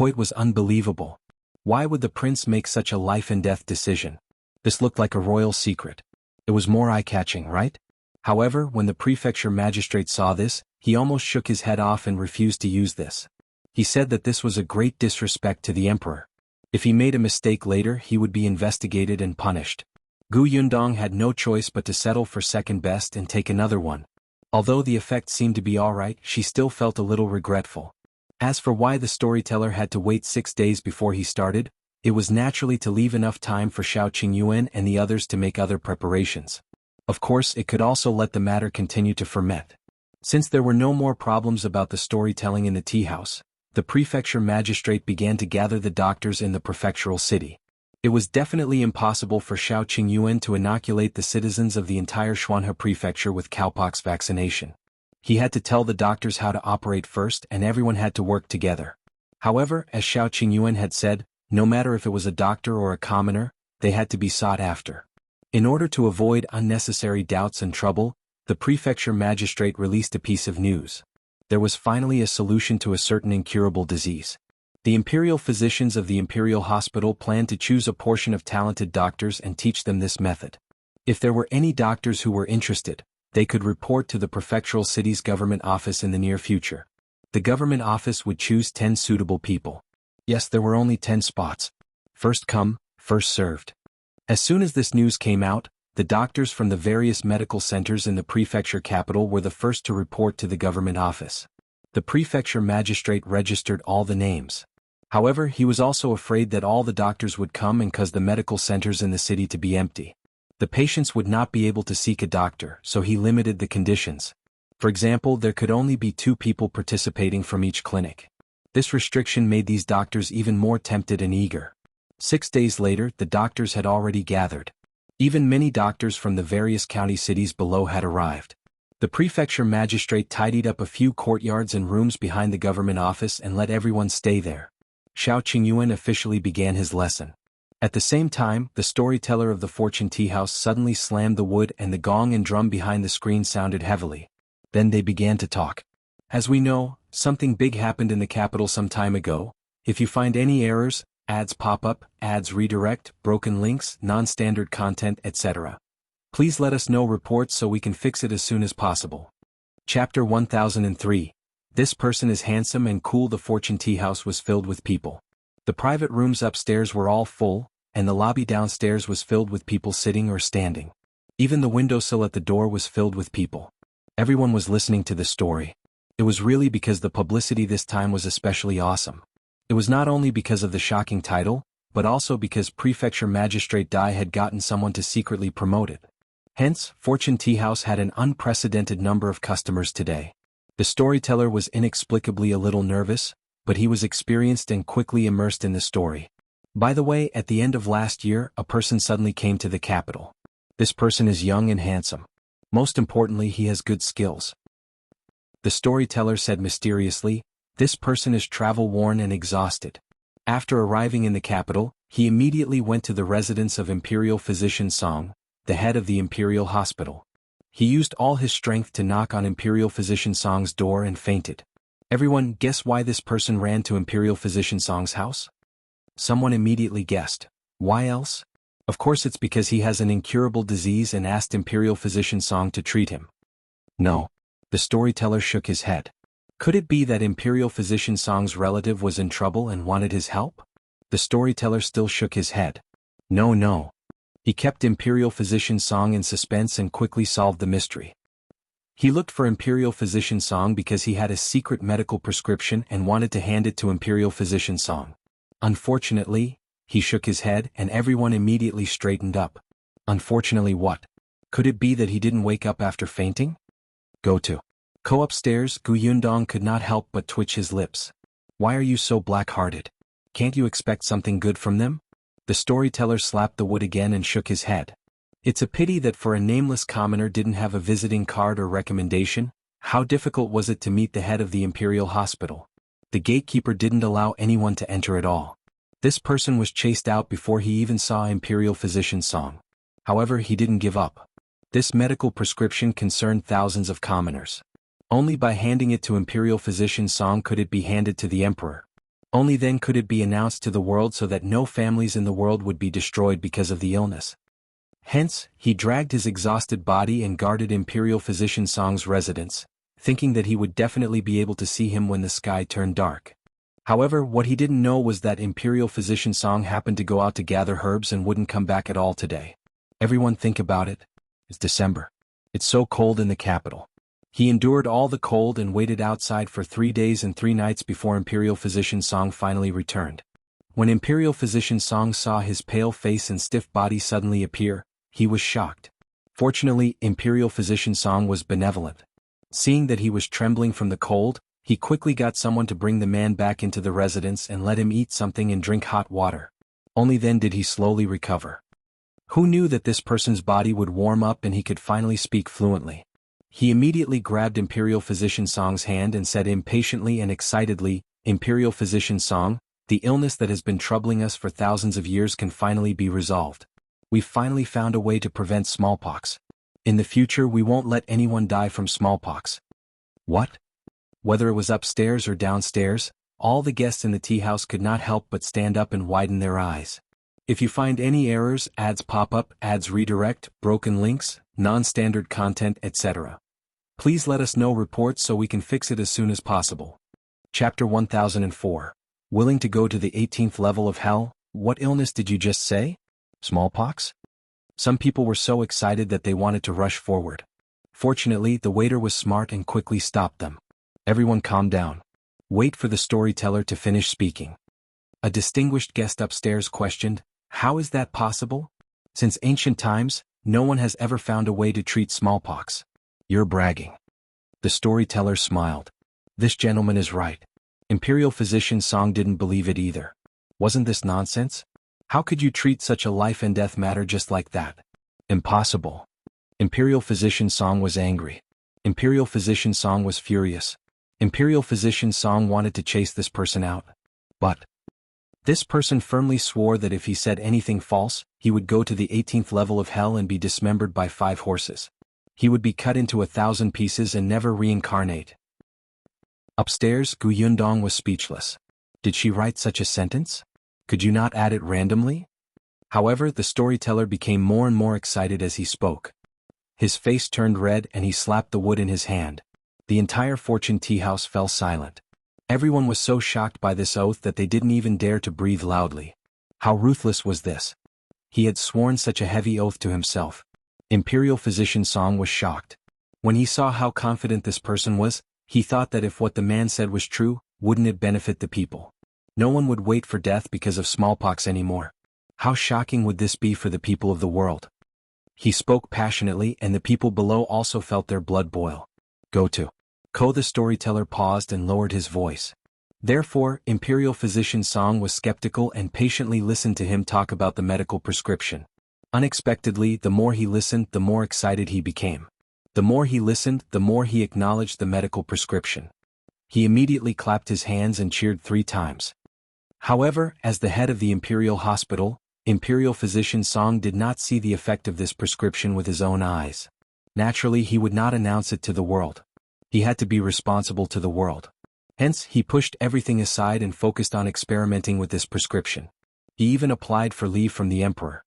It was unbelievable. Why would the prince make such a life-and-death decision? This looked like a royal secret. It was more eye-catching, right? However, when the prefecture magistrate saw this, he almost shook his head off and refused to use this. He said that this was a great disrespect to the emperor. If he made a mistake later, he would be investigated and punished. Gu Yundong had no choice but to settle for second best and take another one. Although the effect seemed to be alright, she still felt a little regretful. As for why the storyteller had to wait 6 days before he started, it was naturally to leave enough time for Shao Qingyuan and the others to make other preparations. Of course, it could also let the matter continue to ferment. Since there were no more problems about the storytelling in the tea house, the prefecture magistrate began to gather the doctors in the prefectural city. It was definitely impossible for Shao Qingyuan to inoculate the citizens of the entire Xuanhe prefecture with cowpox vaccination. He had to tell the doctors how to operate first, and everyone had to work together. However, as Shao Qingyuan had said, no matter if it was a doctor or a commoner, they had to be sought after. In order to avoid unnecessary doubts and trouble, the prefecture magistrate released a piece of news. There was finally a solution to a certain incurable disease. The Imperial physicians of the Imperial hospital planned to choose a portion of talented doctors and teach them this method. If there were any doctors who were interested, they could report to the prefectural city's government office in the near future. The government office would choose 10 suitable people. Yes, there were only 10 spots. First come, first served. As soon as this news came out, the doctors from the various medical centers in the prefecture capital were the first to report to the government office. The prefecture magistrate registered all the names. However, he was also afraid that all the doctors would come and cause the medical centers in the city to be empty. The patients would not be able to seek a doctor, so he limited the conditions. For example, there could only be 2 people participating from each clinic. This restriction made these doctors even more tempted and eager. 6 days later, the doctors had already gathered. Even many doctors from the various county cities below had arrived. The prefecture magistrate tidied up a few courtyards and rooms behind the government office and let everyone stay there. Shao Qingyuan officially began his lesson. At the same time, the storyteller of the fortune tea house suddenly slammed the wood and the gong and drum behind the screen sounded heavily. Then they began to talk. As we know, something big happened in the capital some time ago. If you find any errors, ads pop up, ads redirect, broken links, non-standard content, etc. Please let us know reports so we can fix it as soon as possible. Chapter 1003. This person is handsome and cool. The fortune tea house was filled with people. The private rooms upstairs were all full, and the lobby downstairs was filled with people sitting or standing. Even the windowsill at the door was filled with people. Everyone was listening to the story. It was really because the publicity this time was especially awesome. It was not only because of the shocking title, but also because Prefecture Magistrate Dai had gotten someone to secretly promote it. Hence, Fortune Tea House had an unprecedented number of customers today. The storyteller was inexplicably a little nervous, but he was experienced and quickly immersed in the story. By the way, at the end of last year, a person suddenly came to the capital. This person is young and handsome. Most importantly, he has good skills. The storyteller said mysteriously, "This person is travel-worn and exhausted. After arriving in the capital, he immediately went to the residence of Imperial Physician Song, the head of the Imperial Hospital. He used all his strength to knock on Imperial Physician Song's door and fainted. Everyone, guess why this person ran to Imperial Physician Song's house? Someone immediately guessed. Why else? Of course it's because he has an incurable disease and asked Imperial Physician Song to treat him. No. The storyteller shook his head. Could it be that Imperial Physician Song's relative was in trouble and wanted his help? The storyteller still shook his head. No. He kept Imperial Physician Song in suspense and quickly solved the mystery. He looked for Imperial Physician Song because he had a secret medical prescription and wanted to hand it to Imperial Physician Song. Unfortunately, he shook his head and everyone immediately straightened up. Unfortunately what? Could it be that he didn't wake up after fainting? Go upstairs. Gu Yundong could not help but twitch his lips. Why are you so black-hearted? Can't you expect something good from them? The storyteller slapped the wood again and shook his head. It's a pity that for a nameless commoner didn't have a visiting card or recommendation. How difficult was it to meet the head of the Imperial Hospital? The gatekeeper didn't allow anyone to enter at all. This person was chased out before he even saw Imperial Physician Song. However, he didn't give up. This medical prescription concerned thousands of commoners. Only by handing it to Imperial Physician Song could it be handed to the Emperor. Only then could it be announced to the world so that no families in the world would be destroyed because of the illness. Hence, he dragged his exhausted body and guarded Imperial Physician Song's residence, thinking that he would definitely be able to see him when the sky turned dark. However, what he didn't know was that Imperial Physician Song happened to go out to gather herbs and wouldn't come back at all today. Everyone think about it. It's December. It's so cold in the capital. He endured all the cold and waited outside for 3 days and 3 nights before Imperial Physician Song finally returned. When Imperial Physician Song saw his pale face and stiff body suddenly appear, he was shocked. Fortunately, Imperial Physician Song was benevolent. Seeing that he was trembling from the cold, he quickly got someone to bring the man back into the residence and let him eat something and drink hot water. Only then did he slowly recover. Who knew that this person's body would warm up and he could finally speak fluently? He immediately grabbed Imperial Physician Song's hand and said impatiently and excitedly, Imperial Physician Song, the illness that has been troubling us for thousands of years can finally be resolved. We've finally found a way to prevent smallpox. In the future we won't let anyone die from smallpox. What? Whether it was upstairs or downstairs, all the guests in the tea house could not help but stand up and widen their eyes. If you find any errors, ads pop up, ads redirect, broken links, non-standard content, etc., please let us know reports so we can fix it as soon as possible. Chapter 1004. Willing to go to the 18th level of hell? What illness did you just say? Smallpox? Some people were so excited that they wanted to rush forward. Fortunately, the waiter was smart and quickly stopped them. Everyone calm down. Wait for the storyteller to finish speaking. A distinguished guest upstairs questioned, how is that possible? Since ancient times, no one has ever found a way to treat smallpox. You're bragging. The storyteller smiled. This gentleman is right. Imperial Physician Song didn't believe it either. Wasn't this nonsense? How could you treat such a life and death matter just like that? Impossible. Imperial Physician Song was angry. Imperial Physician Song was furious. Imperial Physician Song wanted to chase this person out. But this person firmly swore that if he said anything false, he would go to the 18th level of hell and be dismembered by 5 horses. He would be cut into 1,000 pieces and never reincarnate. Upstairs, Gu Yundong was speechless. Did she write such a sentence? Could you not add it randomly? However, the storyteller became more and more excited as he spoke. His face turned red and he slapped the wood in his hand. The entire Fortune tea house fell silent. Everyone was so shocked by this oath that they didn't even dare to breathe loudly. How ruthless was this? He had sworn such a heavy oath to himself. Imperial Physician Song was shocked. When he saw how confident this person was, he thought that if what the man said was true, wouldn't it benefit the people? No one would wait for death because of smallpox anymore. How shocking would this be for the people of the world? He spoke passionately and the people below also felt their blood boil. The storyteller paused and lowered his voice. Therefore, Imperial Physician Song was skeptical and patiently listened to him talk about the medical prescription. Unexpectedly, the more he listened, the more excited he became. The more he listened, the more he acknowledged the medical prescription. He immediately clapped his hands and cheered 3 times. However, as the head of the Imperial Hospital, Imperial physician Song did not see the effect of this prescription with his own eyes. Naturally, he would not announce it to the world. He had to be responsible to the world. Hence, he pushed everything aside and focused on experimenting with this prescription. He even applied for leave from the emperor.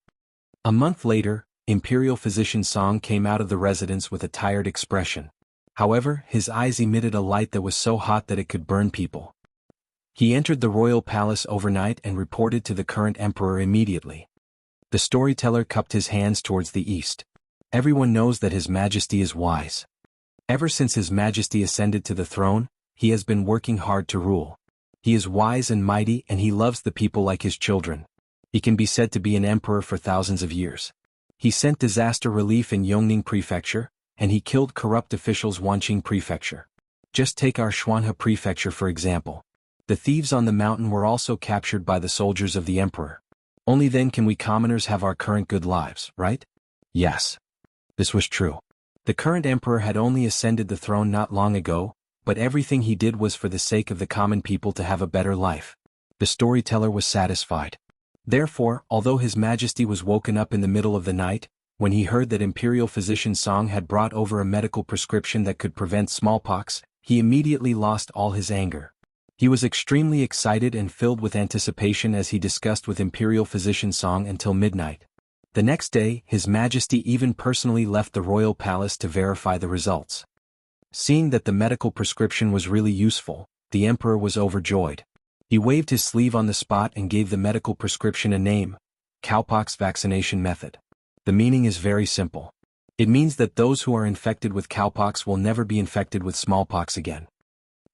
A month later, Imperial physician Song came out of the residence with a tired expression. However, his eyes emitted a light that was so hot that it could burn people. He entered the royal palace overnight and reported to the current emperor immediately. The storyteller cupped his hands towards the east. Everyone knows that His Majesty is wise. Ever since His Majesty ascended to the throne, he has been working hard to rule. He is wise and mighty and he loves the people like his children. He can be said to be an emperor for thousands of years. He sent disaster relief in Yongning Prefecture, and he killed corrupt officials Wanqing Prefecture. Just take our Xuanhe Prefecture for example. The thieves on the mountain were also captured by the soldiers of the emperor. Only then can we commoners have our current good lives, right? Yes. This was true. The current emperor had only ascended the throne not long ago, but everything he did was for the sake of the common people to have a better life. The storyteller was satisfied. Therefore, although His Majesty was woken up in the middle of the night, when he heard that Imperial physician Song had brought over a medical prescription that could prevent smallpox, he immediately lost all his anger. He was extremely excited and filled with anticipation as he discussed with Imperial physician Song until midnight. The next day, His Majesty even personally left the royal palace to verify the results. Seeing that the medical prescription was really useful, the emperor was overjoyed. He waved his sleeve on the spot and gave the medical prescription a name: cowpox vaccination method. The meaning is very simple. It means that those who are infected with cowpox will never be infected with smallpox again.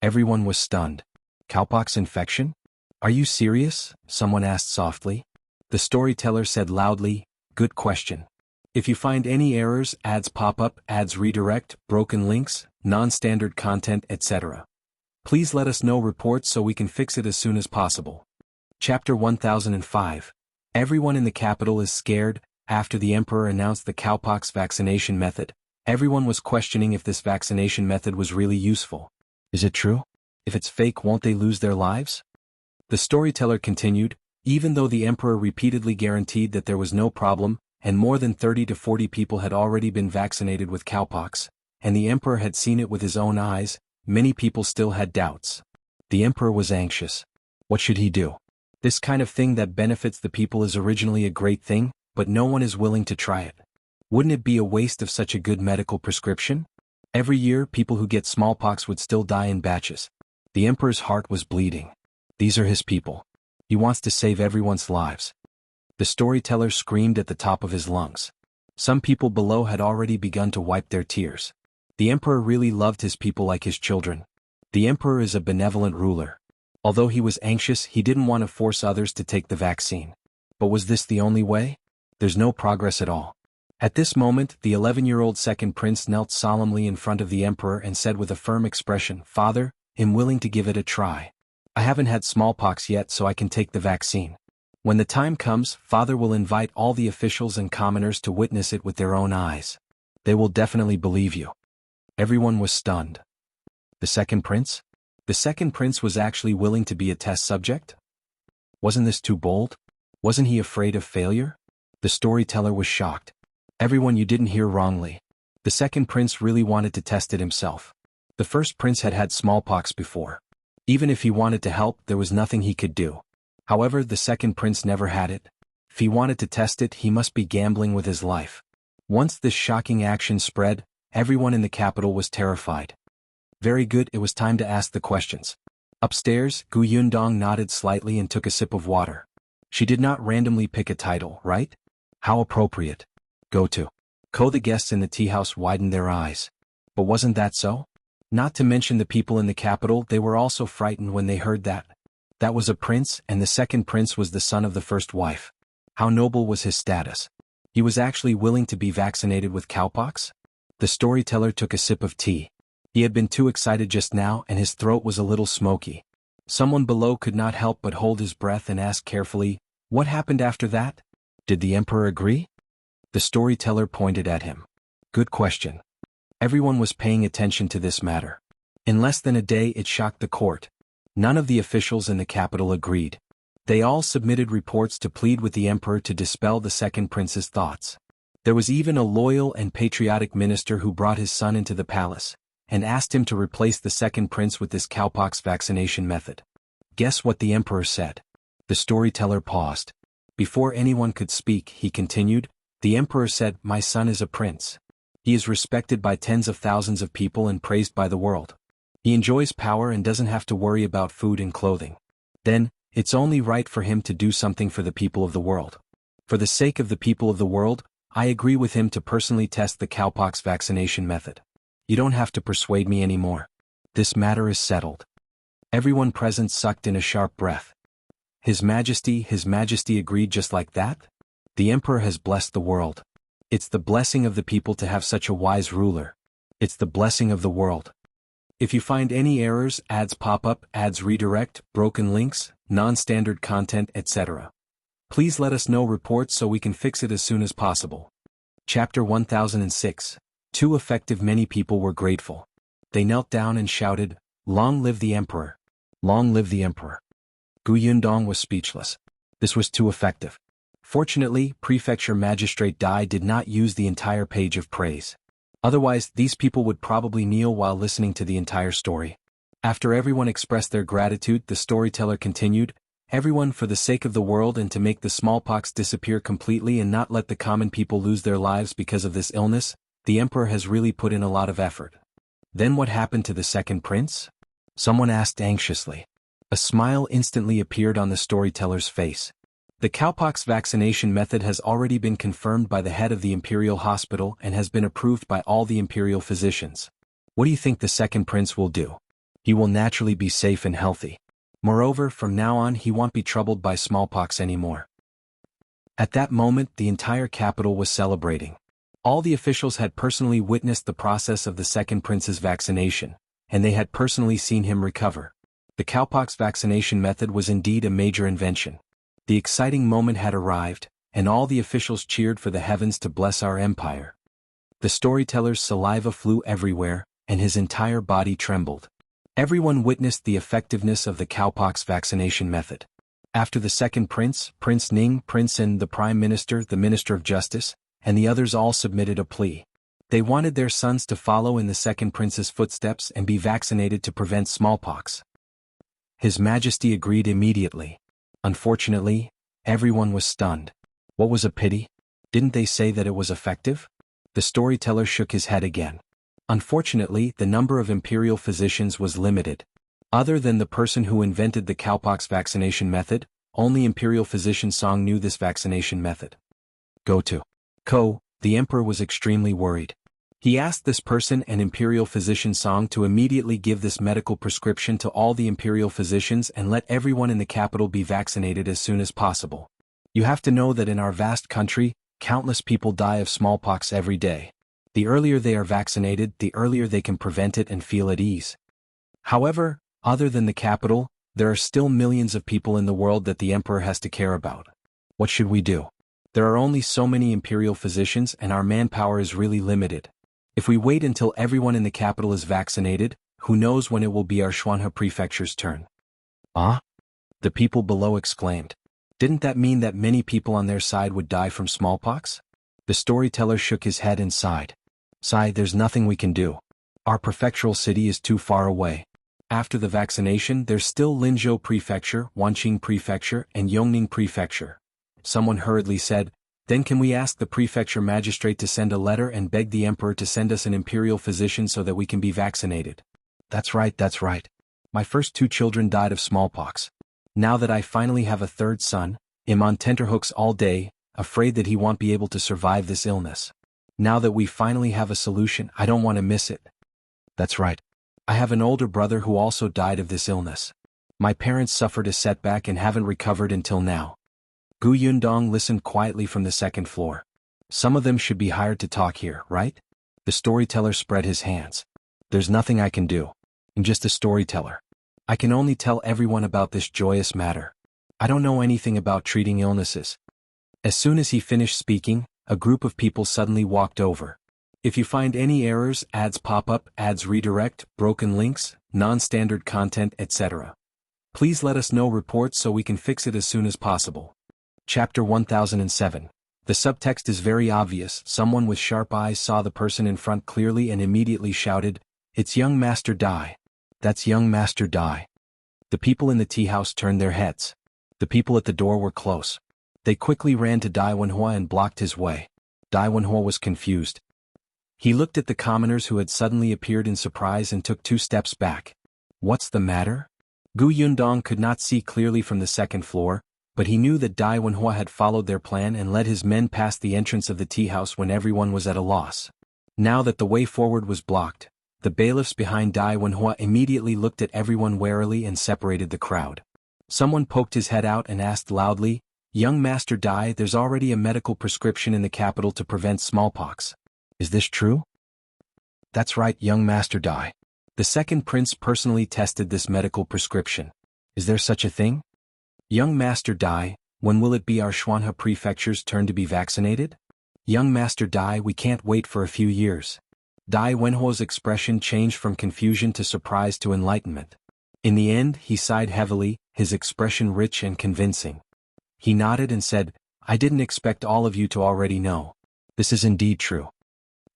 Everyone was stunned. Cowpox infection? Are you serious? Someone asked softly. The storyteller said loudly, good question. If you find any errors, ads pop up, ads redirect, broken links, non-standard content, etc. Please let us know reports so we can fix it as soon as possible. Chapter 1005. Everyone in the capital is scared. After the emperor announced the cowpox vaccination method, everyone was questioning if this vaccination method was really useful. Is it true? If it's fake, won't they lose their lives? The storyteller continued, even though the emperor repeatedly guaranteed that there was no problem, and more than 30 to 40 people had already been vaccinated with cowpox, and the emperor had seen it with his own eyes, many people still had doubts. The emperor was anxious. What should he do? This kind of thing that benefits the people is originally a great thing, but no one is willing to try it. Wouldn't it be a waste of such a good medical prescription? Every year, people who get smallpox would still die in batches. The emperor's heart was bleeding. These are his people. He wants to save everyone's lives. The storyteller screamed at the top of his lungs. Some people below had already begun to wipe their tears. The emperor really loved his people like his children. The emperor is a benevolent ruler. Although he was anxious, he didn't want to force others to take the vaccine. But was this the only way? There's no progress at all. At this moment, the 11-year-old second prince knelt solemnly in front of the emperor and said with a firm expression, Father, I'm willing to give it a try. I haven't had smallpox yet, so I can take the vaccine. When the time comes, Father will invite all the officials and commoners to witness it with their own eyes. They will definitely believe you. Everyone was stunned. The second prince? The second prince was actually willing to be a test subject? Wasn't this too bold? Wasn't he afraid of failure? The storyteller was shocked. Everyone, you didn't hear wrongly. The second prince really wanted to test it himself. The first prince had had smallpox before. Even if he wanted to help, there was nothing he could do. However, the second prince never had it. If he wanted to test it, he must be gambling with his life. Once this shocking action spread, everyone in the capital was terrified. Very good, it was time to ask the questions. Upstairs, Gu Yundong nodded slightly and took a sip of water. She did not randomly pick a title, right? How appropriate. Go to. The guests in the tea house widened their eyes. But wasn't that so? Not to mention the people in the capital, they were also frightened when they heard that. That was a prince, and the second prince was the son of the first wife. How noble was his status? He was actually willing to be vaccinated with cowpox? The storyteller took a sip of tea. He had been too excited just now and his throat was a little smoky. Someone below could not help but hold his breath and ask carefully, what happened after that? Did the emperor agree? The storyteller pointed at him. Good question. Everyone was paying attention to this matter. In less than a day, it shocked the court. None of the officials in the capital agreed. They all submitted reports to plead with the emperor to dispel the second prince's thoughts. There was even a loyal and patriotic minister who brought his son into the palace, and asked him to replace the second prince with this cowpox vaccination method. Guess what the emperor said? The storyteller paused. Before anyone could speak, he continued, the emperor said, "My son is a prince. He is respected by tens of thousands of people and praised by the world. He enjoys power and doesn't have to worry about food and clothing. Then, it's only right for him to do something for the people of the world. For the sake of the people of the world, I agree with him to personally test the cowpox vaccination method. You don't have to persuade me anymore. This matter is settled." Everyone present sucked in a sharp breath. His Majesty agreed just like that? The emperor has blessed the world. It's the blessing of the people to have such a wise ruler. It's the blessing of the world. If you find any errors, ads pop up, ads redirect, broken links, non-standard content, etc., please let us know reports so we can fix it as soon as possible. Chapter 1006. Too effective. Many people were grateful. They knelt down and shouted, "Long live the emperor! Long live the emperor!" Gu Yundong was speechless. This was too effective. Fortunately, Prefecture Magistrate Dai did not use the entire page of praise. Otherwise, these people would probably kneel while listening to the entire story. After everyone expressed their gratitude, the storyteller continued, "Everyone, for the sake of the world and to make the smallpox disappear completely and not let the common people lose their lives because of this illness, the emperor has really put in a lot of effort." Then what happened to the second prince? Someone asked anxiously. A smile instantly appeared on the storyteller's face. The cowpox vaccination method has already been confirmed by the head of the Imperial Hospital and has been approved by all the Imperial physicians. What do you think the second prince will do? He will naturally be safe and healthy. Moreover, from now on he won't be troubled by smallpox anymore. At that moment, the entire capital was celebrating. All the officials had personally witnessed the process of the second prince's vaccination, and they had personally seen him recover. The cowpox vaccination method was indeed a major invention. The exciting moment had arrived, and all the officials cheered for the heavens to bless our empire. The storyteller's saliva flew everywhere, and his entire body trembled. Everyone witnessed the effectiveness of the cowpox vaccination method. After the second prince, Prince Ning, Prince An, the Prime Minister, the Minister of Justice, and the others all submitted a plea. They wanted their sons to follow in the second prince's footsteps and be vaccinated to prevent smallpox. His Majesty agreed immediately. Unfortunately, everyone was stunned. What was a pity? Didn't they say that it was effective? The storyteller shook his head again. Unfortunately, the number of Imperial physicians was limited. Other than the person who invented the cowpox vaccination method, only Imperial physician Song knew this vaccination method. The emperor was extremely worried. He asked this person and Imperial physician Song to immediately give this medical prescription to all the Imperial physicians and let everyone in the capital be vaccinated as soon as possible. You have to know that in our vast country, countless people die of smallpox every day. The earlier they are vaccinated, the earlier they can prevent it and feel at ease. However, other than the capital, there are still millions of people in the world that the emperor has to care about. What should we do? There are only so many Imperial physicians and our manpower is really limited. If we wait until everyone in the capital is vaccinated, who knows when it will be our Xuanhe Prefecture's turn. Ah? The people below exclaimed. Didn't that mean that many people on their side would die from smallpox? The storyteller shook his head and sighed. There's nothing we can do. Our prefectural city is too far away. After the vaccination, there's still Linzhou Prefecture, Wanqing Prefecture, and Yongning Prefecture. Someone hurriedly said, Then can we ask the Prefecture Magistrate to send a letter and beg the Emperor to send us an Imperial physician so that we can be vaccinated? That's right. My first 2 children died of smallpox. Now that I finally have a third son, I'm on tenterhooks all day, afraid that he won't be able to survive this illness. Now that we finally have a solution, I don't want to miss it. That's right. I have an older brother who also died of this illness. My parents suffered a setback and haven't recovered until now. Gu Yundong listened quietly from the second floor. Some of them should be hired to talk here, right? The storyteller spread his hands. There's nothing I can do. I'm just a storyteller. I can only tell everyone about this joyous matter. I don't know anything about treating illnesses. As soon as he finished speaking, a group of people suddenly walked over. If you find any errors, ads pop up, ads redirect, broken links, non-standard content, etc., Please let us know reports so we can fix it as soon as possible. Chapter 1007. The subtext is very obvious. Someone with sharp eyes saw the person in front clearly and immediately shouted, "It's young Master Dai. That's young Master Dai." The people in the tea house turned their heads. The people at the door were close. They quickly ran to Dai Wenhua and blocked his way. Dai Wenhua was confused. He looked at the commoners who had suddenly appeared in surprise and took 2 steps back. What's the matter? Gu Yundong could not see clearly from the second floor, but he knew that Dai Wenhua had followed their plan and led his men past the entrance of the tea house when everyone was at a loss. Now that the way forward was blocked, the bailiffs behind Dai Wenhua immediately looked at everyone warily and separated the crowd. Someone poked his head out and asked loudly, "Young Master Dai, there's already a medical prescription in the capital to prevent smallpox. Is this true?" "That's right, young Master Dai. The second prince personally tested this medical prescription. Is there such a thing? Young Master Dai, when will it be our Xuanhe Prefecture's turn to be vaccinated? Young Master Dai, we can't wait for a few years." Dai Wenhua's expression changed from confusion to surprise to enlightenment. In the end, he sighed heavily, his expression rich and convincing. He nodded and said, "I didn't expect all of you to already know. This is indeed true."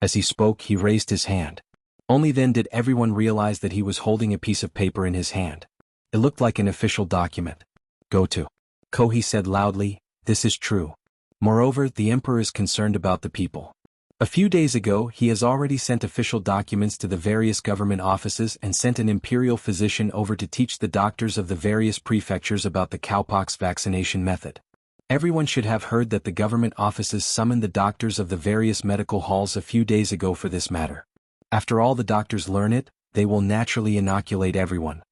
As he spoke, he raised his hand. Only then did everyone realize that he was holding a piece of paper in his hand. It looked like an official document. "Go to Ko," he said loudly, "this is true. Moreover, the emperor is concerned about the people. A few days ago, he has already sent official documents to the various government offices and sent an imperial physician over to teach the doctors of the various prefectures about the cowpox vaccination method. Everyone should have heard that the government offices summoned the doctors of the various medical halls a few days ago for this matter. After all the doctors learn it, they will naturally inoculate everyone."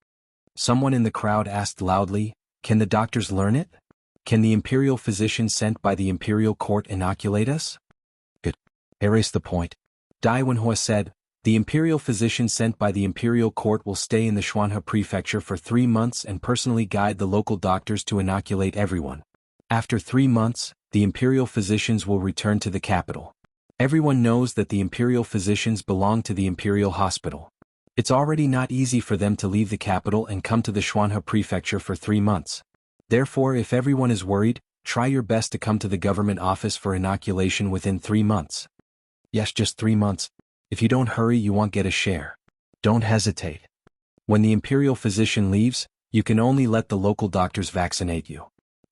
Someone in the crowd asked loudly, "Can the doctors learn it? Can the imperial physician sent by the imperial court inoculate us?" "Good. Erase the point." Dai Wenhua said, "The imperial physician sent by the imperial court will stay in the Xuanhe prefecture for 3 months and personally guide the local doctors to inoculate everyone. After 3 months, the imperial physicians will return to the capital. Everyone knows that the imperial physicians belong to the imperial hospital. It's already not easy for them to leave the capital and come to the Xuanhe prefecture for 3 months. Therefore, if everyone is worried, try your best to come to the government office for inoculation within 3 months. Yes, just 3 months. If you don't hurry, you won't get a share. Don't hesitate. When the imperial physician leaves, you can only let the local doctors vaccinate you.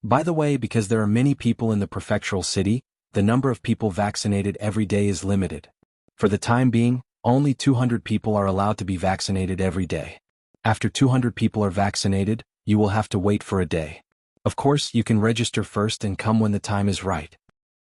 By the way, because there are many people in the prefectural city, the number of people vaccinated every day is limited. For the time being, only 200 people are allowed to be vaccinated every day. After 200 people are vaccinated, you will have to wait for a day. Of course, you can register first and come when the time is right."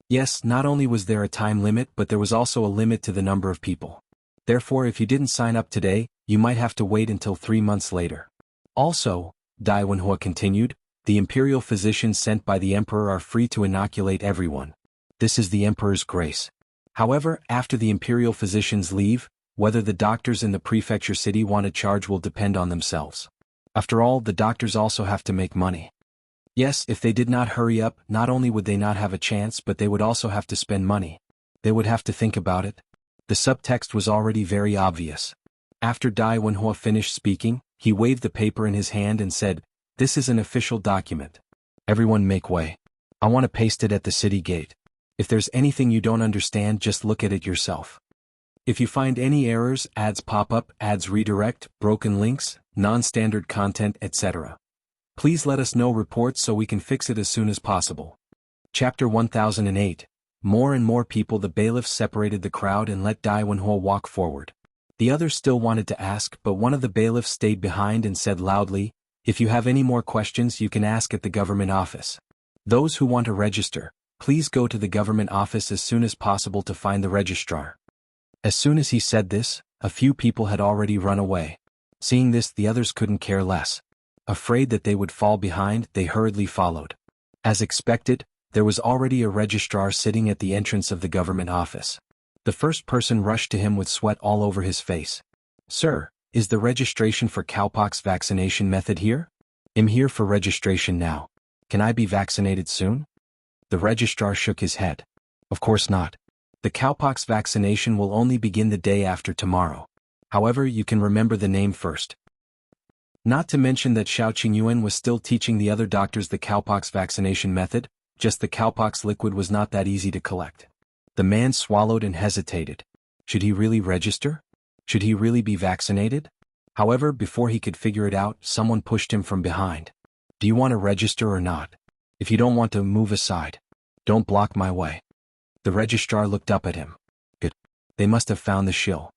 Yes, not only was there a time limit, but there was also a limit to the number of people. Therefore, if you didn't sign up today, you might have to wait until 3 months later. Also, Dai Wenhua continued, "The imperial physicians sent by the emperor are free to inoculate everyone. This is the emperor's grace. However, after the imperial physicians leave, whether the doctors in the prefecture city want to charge will depend on themselves. After all, the doctors also have to make money. Yes, if they did not hurry up, not only would they not have a chance, but they would also have to spend money. They would have to think about it." The subtext was already very obvious. After Dai Wenhua finished speaking, he waved the paper in his hand and said, "This is an official document. Everyone make way. I want to paste it at the city gate. If there's anything you don't understand, just look at it yourself. If you find any errors, ads pop up, ads redirect, broken links, non-standard content, etc. Please let us know reports so we can fix it as soon as possible." Chapter 1008. More and more people. The bailiffs separated the crowd and let Dai Wenhua walk forward. The others still wanted to ask, but one of the bailiffs stayed behind and said loudly, "If you have any more questions, you can ask at the government office. Those who want to register, please go to the government office as soon as possible to find the registrar." As soon as he said this, a few people had already run away. Seeing this, the others couldn't care less. Afraid that they would fall behind, they hurriedly followed. As expected, there was already a registrar sitting at the entrance of the government office. The first person rushed to him with sweat all over his face. "Sir, is the registration for cowpox vaccination method here? I'm here for registration now. Can I be vaccinated soon?" The registrar shook his head. "Of course not. The cowpox vaccination will only begin the day after tomorrow. However, you can remember the name first. Not to mention that Qingyuan was still teaching the other doctors the cowpox vaccination method, just the cowpox liquid was not that easy to collect. The man swallowed and hesitated. Should he really register? Should he really be vaccinated? However, before he could figure it out, someone pushed him from behind. Do you want to register or not? If you don't want to, move aside. Don't block my way. The registrar looked up at him. Good. They must have found the shill.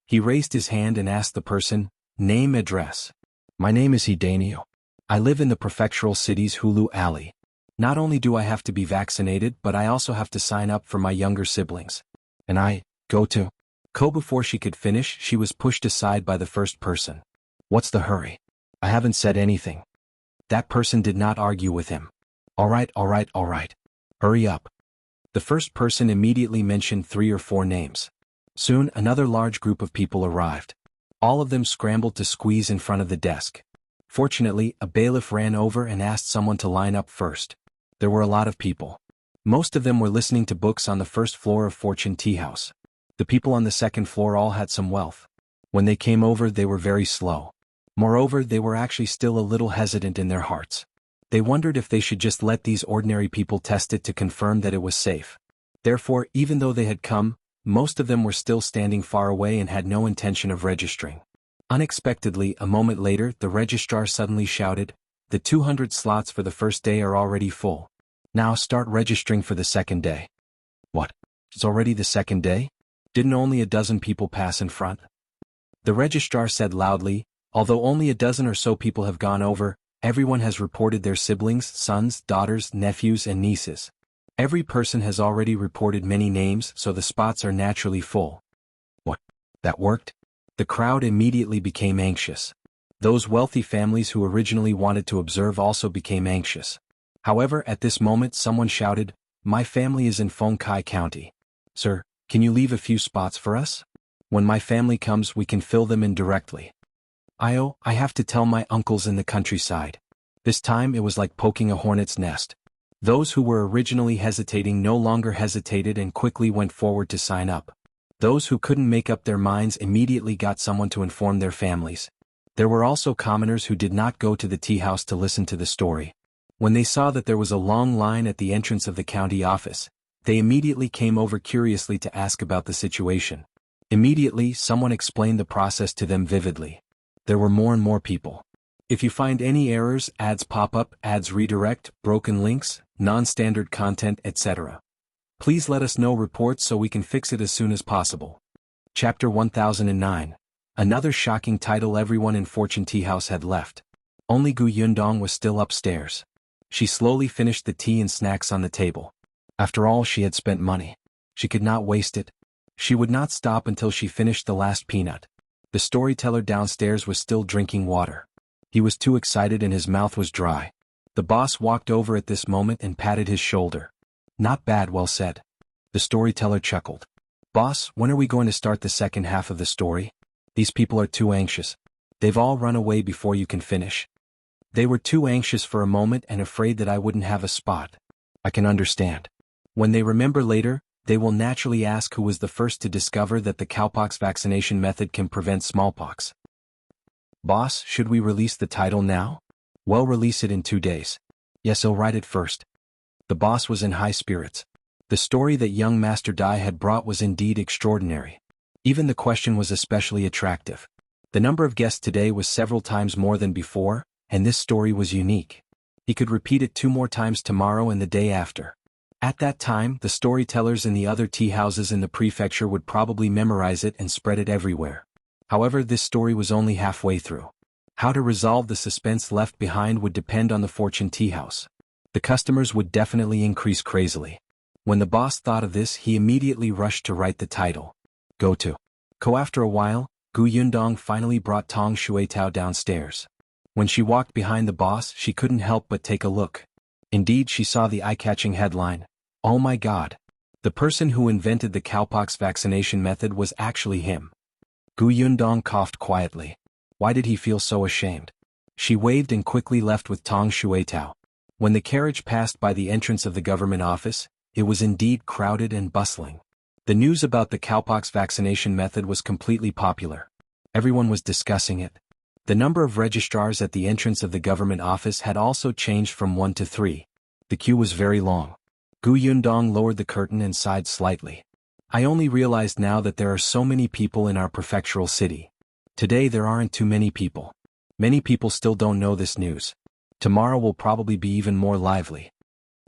He raised his hand and asked the person, name, address. My name is Hidanio. I live in the prefectural city's Hulu Alley. Not only do I have to be vaccinated, but I also have to sign up for my younger siblings. And I go to. Before she could finish, she was pushed aside by the first person. What's the hurry? I haven't said anything. That person did not argue with him. All right. Hurry up. The first person immediately mentioned 3 or 4 names. Soon, another large group of people arrived. All of them scrambled to squeeze in front of the desk. Fortunately, a bailiff ran over and asked someone to line up first. There were a lot of people. Most of them were listening to books on the first floor of Fortune Tea House. The people on the second floor all had some wealth. When they came over, they were very slow. Moreover, they were actually still a little hesitant in their hearts. They wondered if they should just let these ordinary people test it to confirm that it was safe. Therefore, even though they had come, most of them were still standing far away and had no intention of registering. Unexpectedly, a moment later, the registrar suddenly shouted, "The 200 slots for the first day are already full. Now start registering for the second day." What? It's already the second day? Didn't only a dozen people pass in front? The registrar said loudly, although only a dozen or so people have gone over, everyone has reported their siblings, sons, daughters, nephews, and nieces. Every person has already reported many names, so the spots are naturally full. What? That worked? The crowd immediately became anxious. Those wealthy families who originally wanted to observe also became anxious. However, at this moment someone shouted, "My family is in Fengkai County. Sir, can you leave a few spots for us? When my family comes, we can fill them in directly." I have to tell my uncles in the countryside. This time it was like poking a hornet's nest. Those who were originally hesitating no longer hesitated and quickly went forward to sign up. Those who couldn't make up their minds immediately got someone to inform their families. There were also commoners who did not go to the tea house to listen to the story. When they saw that there was a long line at the entrance of the county office, they immediately came over curiously to ask about the situation. Immediately, someone explained the process to them vividly. There were more and more people. If you find any errors, ads pop up, ads redirect, broken links, non-standard content, etc. Please let us know reports so we can fix it as soon as possible. Chapter 1009. Another shocking title. Everyone in Fortune Tea House had left. Only Gu Yundong was still upstairs. She slowly finished the tea and snacks on the table. After all, she had spent money. She could not waste it. She would not stop until she finished the last peanut. The storyteller downstairs was still drinking water. He was too excited and his mouth was dry. The boss walked over at this moment and patted his shoulder. "Not bad, well said." The storyteller chuckled. "Boss, when are we going to start the second half of the story? These people are too anxious. They've all run away before you can finish." They were too anxious for a moment and afraid that I wouldn't have a spot. I can understand. When they remember later, they will naturally ask who was the first to discover that the cowpox vaccination method can prevent smallpox. "Boss, should we release the title now?" "Well, release it in 2 days." "Yes, I'll write it first." The boss was in high spirits. The story that young Master Dai had brought was indeed extraordinary. Even the question was especially attractive. The number of guests today was several times more than before, and this story was unique. He could repeat it 2 more times tomorrow and the day after. At that time, the storytellers in the other tea houses in the prefecture would probably memorize it and spread it everywhere. However, this story was only halfway through. How to resolve the suspense left behind would depend on the Fortune Tea House. The customers would definitely increase crazily. When the boss thought of this, he immediately rushed to write the title. Go to. After a while, Gu Yundong finally brought Tong Shuetao downstairs. When she walked behind the boss, she couldn't help but take a look. Indeed, she saw the eye-catching headline. Oh my God! The person who invented the cowpox vaccination method was actually him. Gu Yundong coughed quietly. Why did he feel so ashamed? She waved and quickly left with Tong Shuetao. When the carriage passed by the entrance of the government office, it was indeed crowded and bustling. The news about the cowpox vaccination method was completely popular. Everyone was discussing it. The number of registrars at the entrance of the government office had also changed from 1 to 3. The queue was very long. Gu Yundong lowered the curtain and sighed slightly. I only realized now that there are so many people in our prefectural city. Today there aren't too many people. Many people still don't know this news. Tomorrow will probably be even more lively.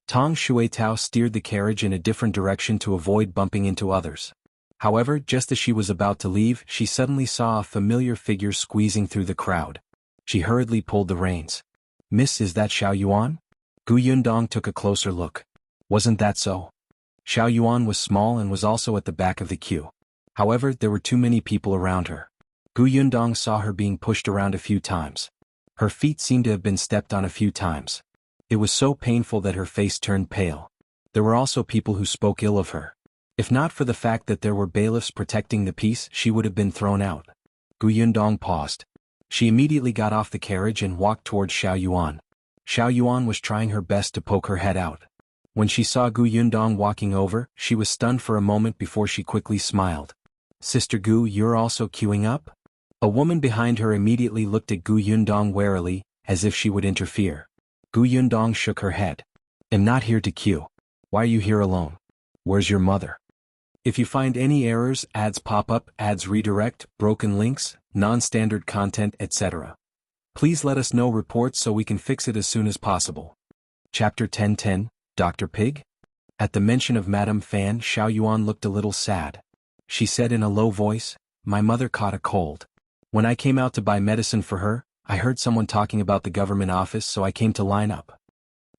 Tong Shuetao steered the carriage in a different direction to avoid bumping into others. However, just as she was about to leave, she suddenly saw a familiar figure squeezing through the crowd. She hurriedly pulled the reins. Miss, is that Shao Yuan? Gu Yundong took a closer look. Wasn't that so? Shao Yuan was small and was also at the back of the queue. However, there were too many people around her. Gu Yundong saw her being pushed around a few times. Her feet seemed to have been stepped on a few times. It was so painful that her face turned pale. There were also people who spoke ill of her. If not for the fact that there were bailiffs protecting the peace, she would have been thrown out. Gu Yundong paused. She immediately got off the carriage and walked towards Shao Yuan. Shao Yuan was trying her best to poke her head out. When she saw Gu Yundong walking over, she was stunned for a moment before she quickly smiled. Sister Gu, you're also queuing up? A woman behind her immediately looked at Gu Yundong warily, as if she would interfere. Gu Yundong shook her head. I'm not here to queue. Why are you here alone? Where's your mother? If you find any errors, ads pop up, ads redirect, broken links, non-standard content, etc., please let us know reports so we can fix it as soon as possible. Chapter 1010, Dr. Pig? At the mention of Madame Fan, Shao Yuan looked a little sad. She said in a low voice, my mother caught a cold. When I came out to buy medicine for her, I heard someone talking about the government office, so I came to line up.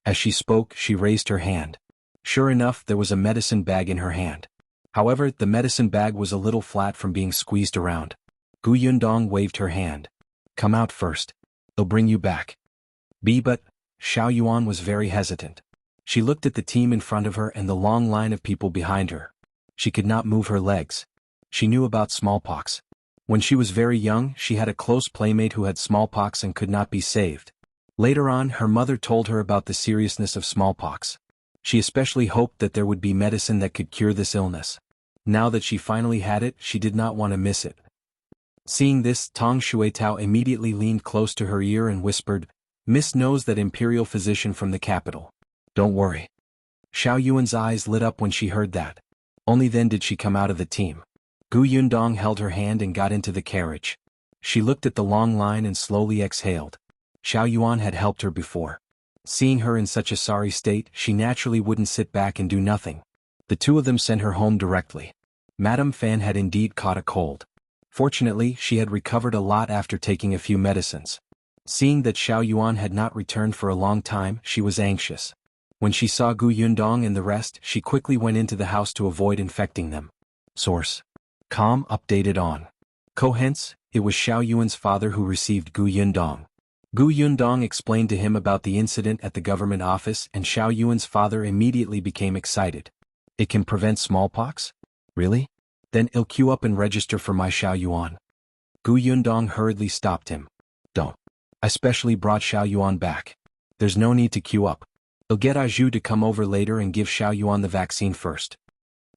As she spoke, she raised her hand. Sure enough, there was a medicine bag in her hand. However, the medicine bag was a little flat from being squeezed around. Gu Yundong waved her hand. Come out first. They'll bring you back. But Shao Yuan was very hesitant. She looked at the team in front of her and the long line of people behind her. She could not move her legs. She knew about smallpox. When she was very young, she had a close playmate who had smallpox and could not be saved. Later on, her mother told her about the seriousness of smallpox. She especially hoped that there would be medicine that could cure this illness. Now that she finally had it, she did not want to miss it. Seeing this, Tong Shuetao immediately leaned close to her ear and whispered, Miss knows that Imperial physician from the capital. Don't worry. Shao Yuan's eyes lit up when she heard that. Only then did she come out of the team. Gu Yundong held her hand and got into the carriage. She looked at the long line and slowly exhaled. Shao Yuan had helped her before. Seeing her in such a sorry state, she naturally wouldn't sit back and do nothing. The two of them sent her home directly. Madame Fan had indeed caught a cold. Fortunately, she had recovered a lot after taking a few medicines. Seeing that Shao Yuan had not returned for a long time, she was anxious. When she saw Gu Yundong and the rest, she quickly went into the house to avoid infecting them. Source. Com updated on. Hence, it was Shao Yuan's father who received Gu Yundong. Gu Yundong explained to him about the incident at the government office and Shao Yuan's father immediately became excited. It can prevent smallpox? Really? Then I'll queue up and register for my Shao Yuan. Gu Yundong hurriedly stopped him. Don't. I specially brought Shao Yuan back. There's no need to queue up. I'll get Aju to come over later and give Shao Yuan the vaccine first.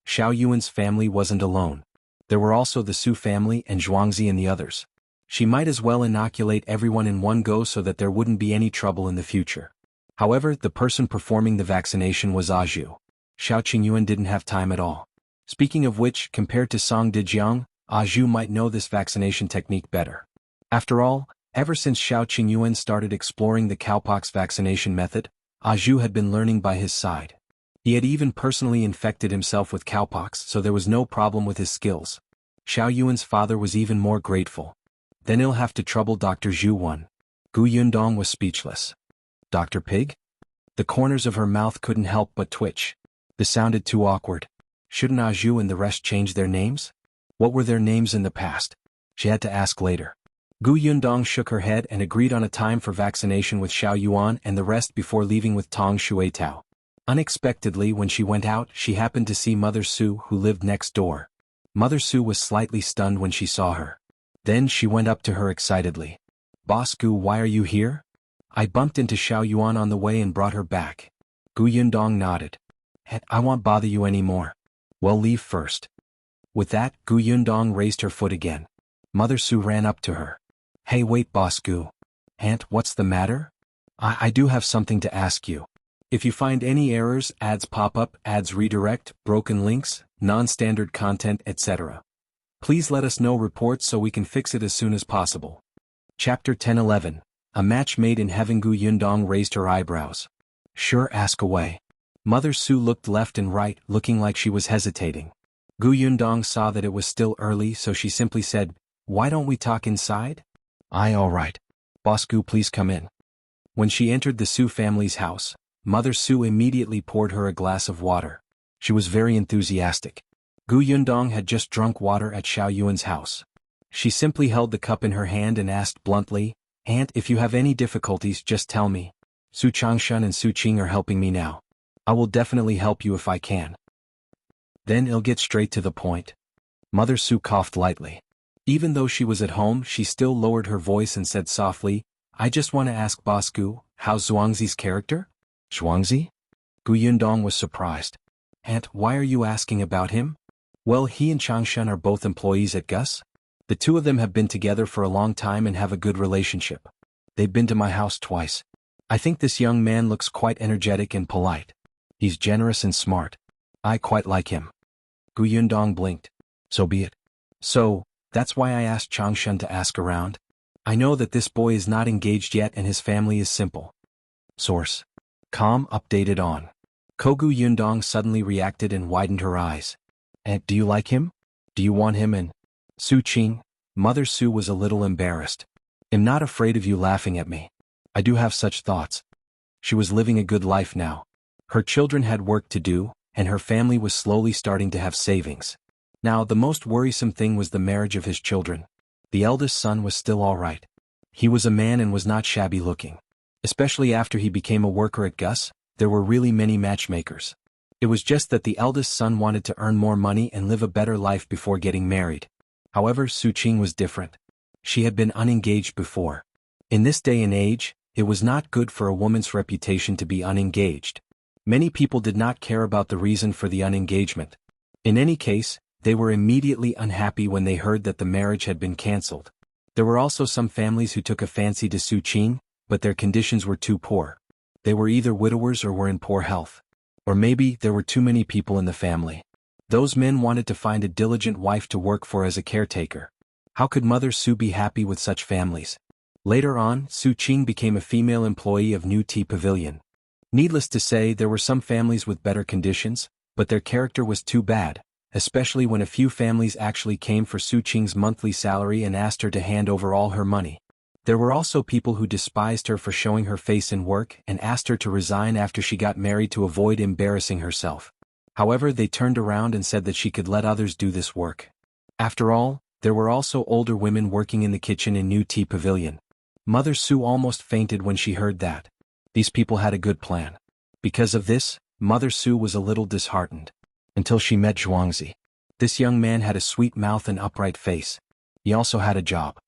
Shao Yuan's family wasn't alone. There were also the Su family and Zhuangzi and the others. She might as well inoculate everyone in one go so that there wouldn't be any trouble in the future. However, the person performing the vaccination was Aju. Shao Qingyuan didn't have time at all. Speaking of which, compared to Song Dejiang, Aju might know this vaccination technique better. After all, ever since Shao Qingyuan started exploring the cowpox vaccination method, Aju had been learning by his side. He had even personally infected himself with cowpox, so there was no problem with his skills. Shao Yuan's father was even more grateful. Then he'll have to trouble Dr. Zhu Wan. Gu Yundong was speechless. Dr. Pig? The corners of her mouth couldn't help but twitch. This sounded too awkward. Shouldn't Aju and the rest change their names? What were their names in the past? She had to ask later. Gu Yundong shook her head and agreed on a time for vaccination with Shao Yuan and the rest before leaving with Tong Shuetao. Unexpectedly, when she went out, she happened to see Mother Su, who lived next door. Mother Su was slightly stunned when she saw her. Then she went up to her excitedly. Boss Gu, why are you here? I bumped into Shao Yuan on the way and brought her back. Gu Yundong nodded. I won't bother you anymore. Well, leave first. With that, Gu Yundong raised her foot again. Mother Su ran up to her. Hey wait Boss Gu. Aunt, what's the matter? I do have something to ask you. If you find any errors, ads pop up, ads redirect, broken links, non-standard content, etc. Please let us know reports so we can fix it as soon as possible. Chapter 10-11. A match made in heaven. Gu Yundong raised her eyebrows. Sure, ask away. Mother Su looked left and right, looking like she was hesitating. Gu Yundong saw that it was still early, so she simply said, "Why don't we talk inside?" "Aye, all right. Boss Gu, please come in." When she entered the Su family's house, Mother Su immediately poured her a glass of water. She was very enthusiastic. Gu Yundong had just drunk water at Shao Yuan's house. She simply held the cup in her hand and asked bluntly, "Aunt, if you have any difficulties, just tell me. Su Changshan and Su Qing are helping me now. I will definitely help you if I can." Then I'll get straight to the point. Mother Su coughed lightly. Even though she was at home, she still lowered her voice and said softly, "I just want to ask Boss Gu, how's Zhuangzi's character?" Zhuangzi? Gu Yundong was surprised. "Aunt, why are you asking about him?" "Well, he and Changshan are both employees at Gus. The two of them have been together for a long time and have a good relationship. They've been to my house twice. I think this young man looks quite energetic and polite. He's generous and smart. I quite like him." Gu Yundong blinked. "So be it. So, that's why I asked Changshan to ask around. I know that this boy is not engaged yet and his family is simple." Source. Com updated on. Kogu Yundong suddenly reacted and widened her eyes. "And do you like him? Do you want him and—" "Su Qing?" Mother Su was a little embarrassed. "I'm not afraid of you laughing at me. I do have such thoughts." She was living a good life now. Her children had work to do, and her family was slowly starting to have savings. Now the most worrisome thing was the marriage of his children. The eldest son was still all right. He was a man and was not shabby looking. Especially after he became a worker at Gus, there were really many matchmakers. It was just that the eldest son wanted to earn more money and live a better life before getting married. However, Su Qing was different. She had been unengaged before. In this day and age, it was not good for a woman's reputation to be unengaged. Many people did not care about the reason for the unengagement. In any case, they were immediately unhappy when they heard that the marriage had been cancelled. There were also some families who took a fancy to Su Qing, but their conditions were too poor. They were either widowers or were in poor health. Or maybe there were too many people in the family. Those men wanted to find a diligent wife to work for as a caretaker. How could Mother Su be happy with such families? Later on, Su Qing became a female employee of New Tea Pavilion. Needless to say, there were some families with better conditions, but their character was too bad, especially when a few families actually came for Su Qing's monthly salary and asked her to hand over all her money. There were also people who despised her for showing her face in work and asked her to resign after she got married to avoid embarrassing herself. However, they turned around and said that she could let others do this work. After all, there were also older women working in the kitchen in New Tea Pavilion. Mother Su almost fainted when she heard that. These people had a good plan. Because of this, Mother Su was a little disheartened. Until she met Zhuangzi. This young man had a sweet mouth and upright face. He also had a job.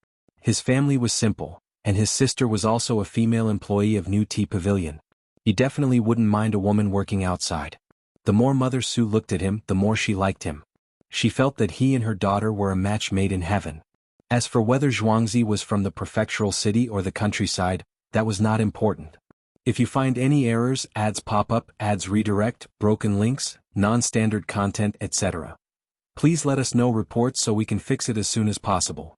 His family was simple, and his sister was also a female employee of New Tea Pavilion. He definitely wouldn't mind a woman working outside. The more Mother Su looked at him, the more she liked him. She felt that he and her daughter were a match made in heaven. As for whether Zhuangzi was from the prefectural city or the countryside, that was not important. If you find any errors, ads pop up, ads redirect, broken links, non-standard content, etc. Please let us know reports so we can fix it as soon as possible.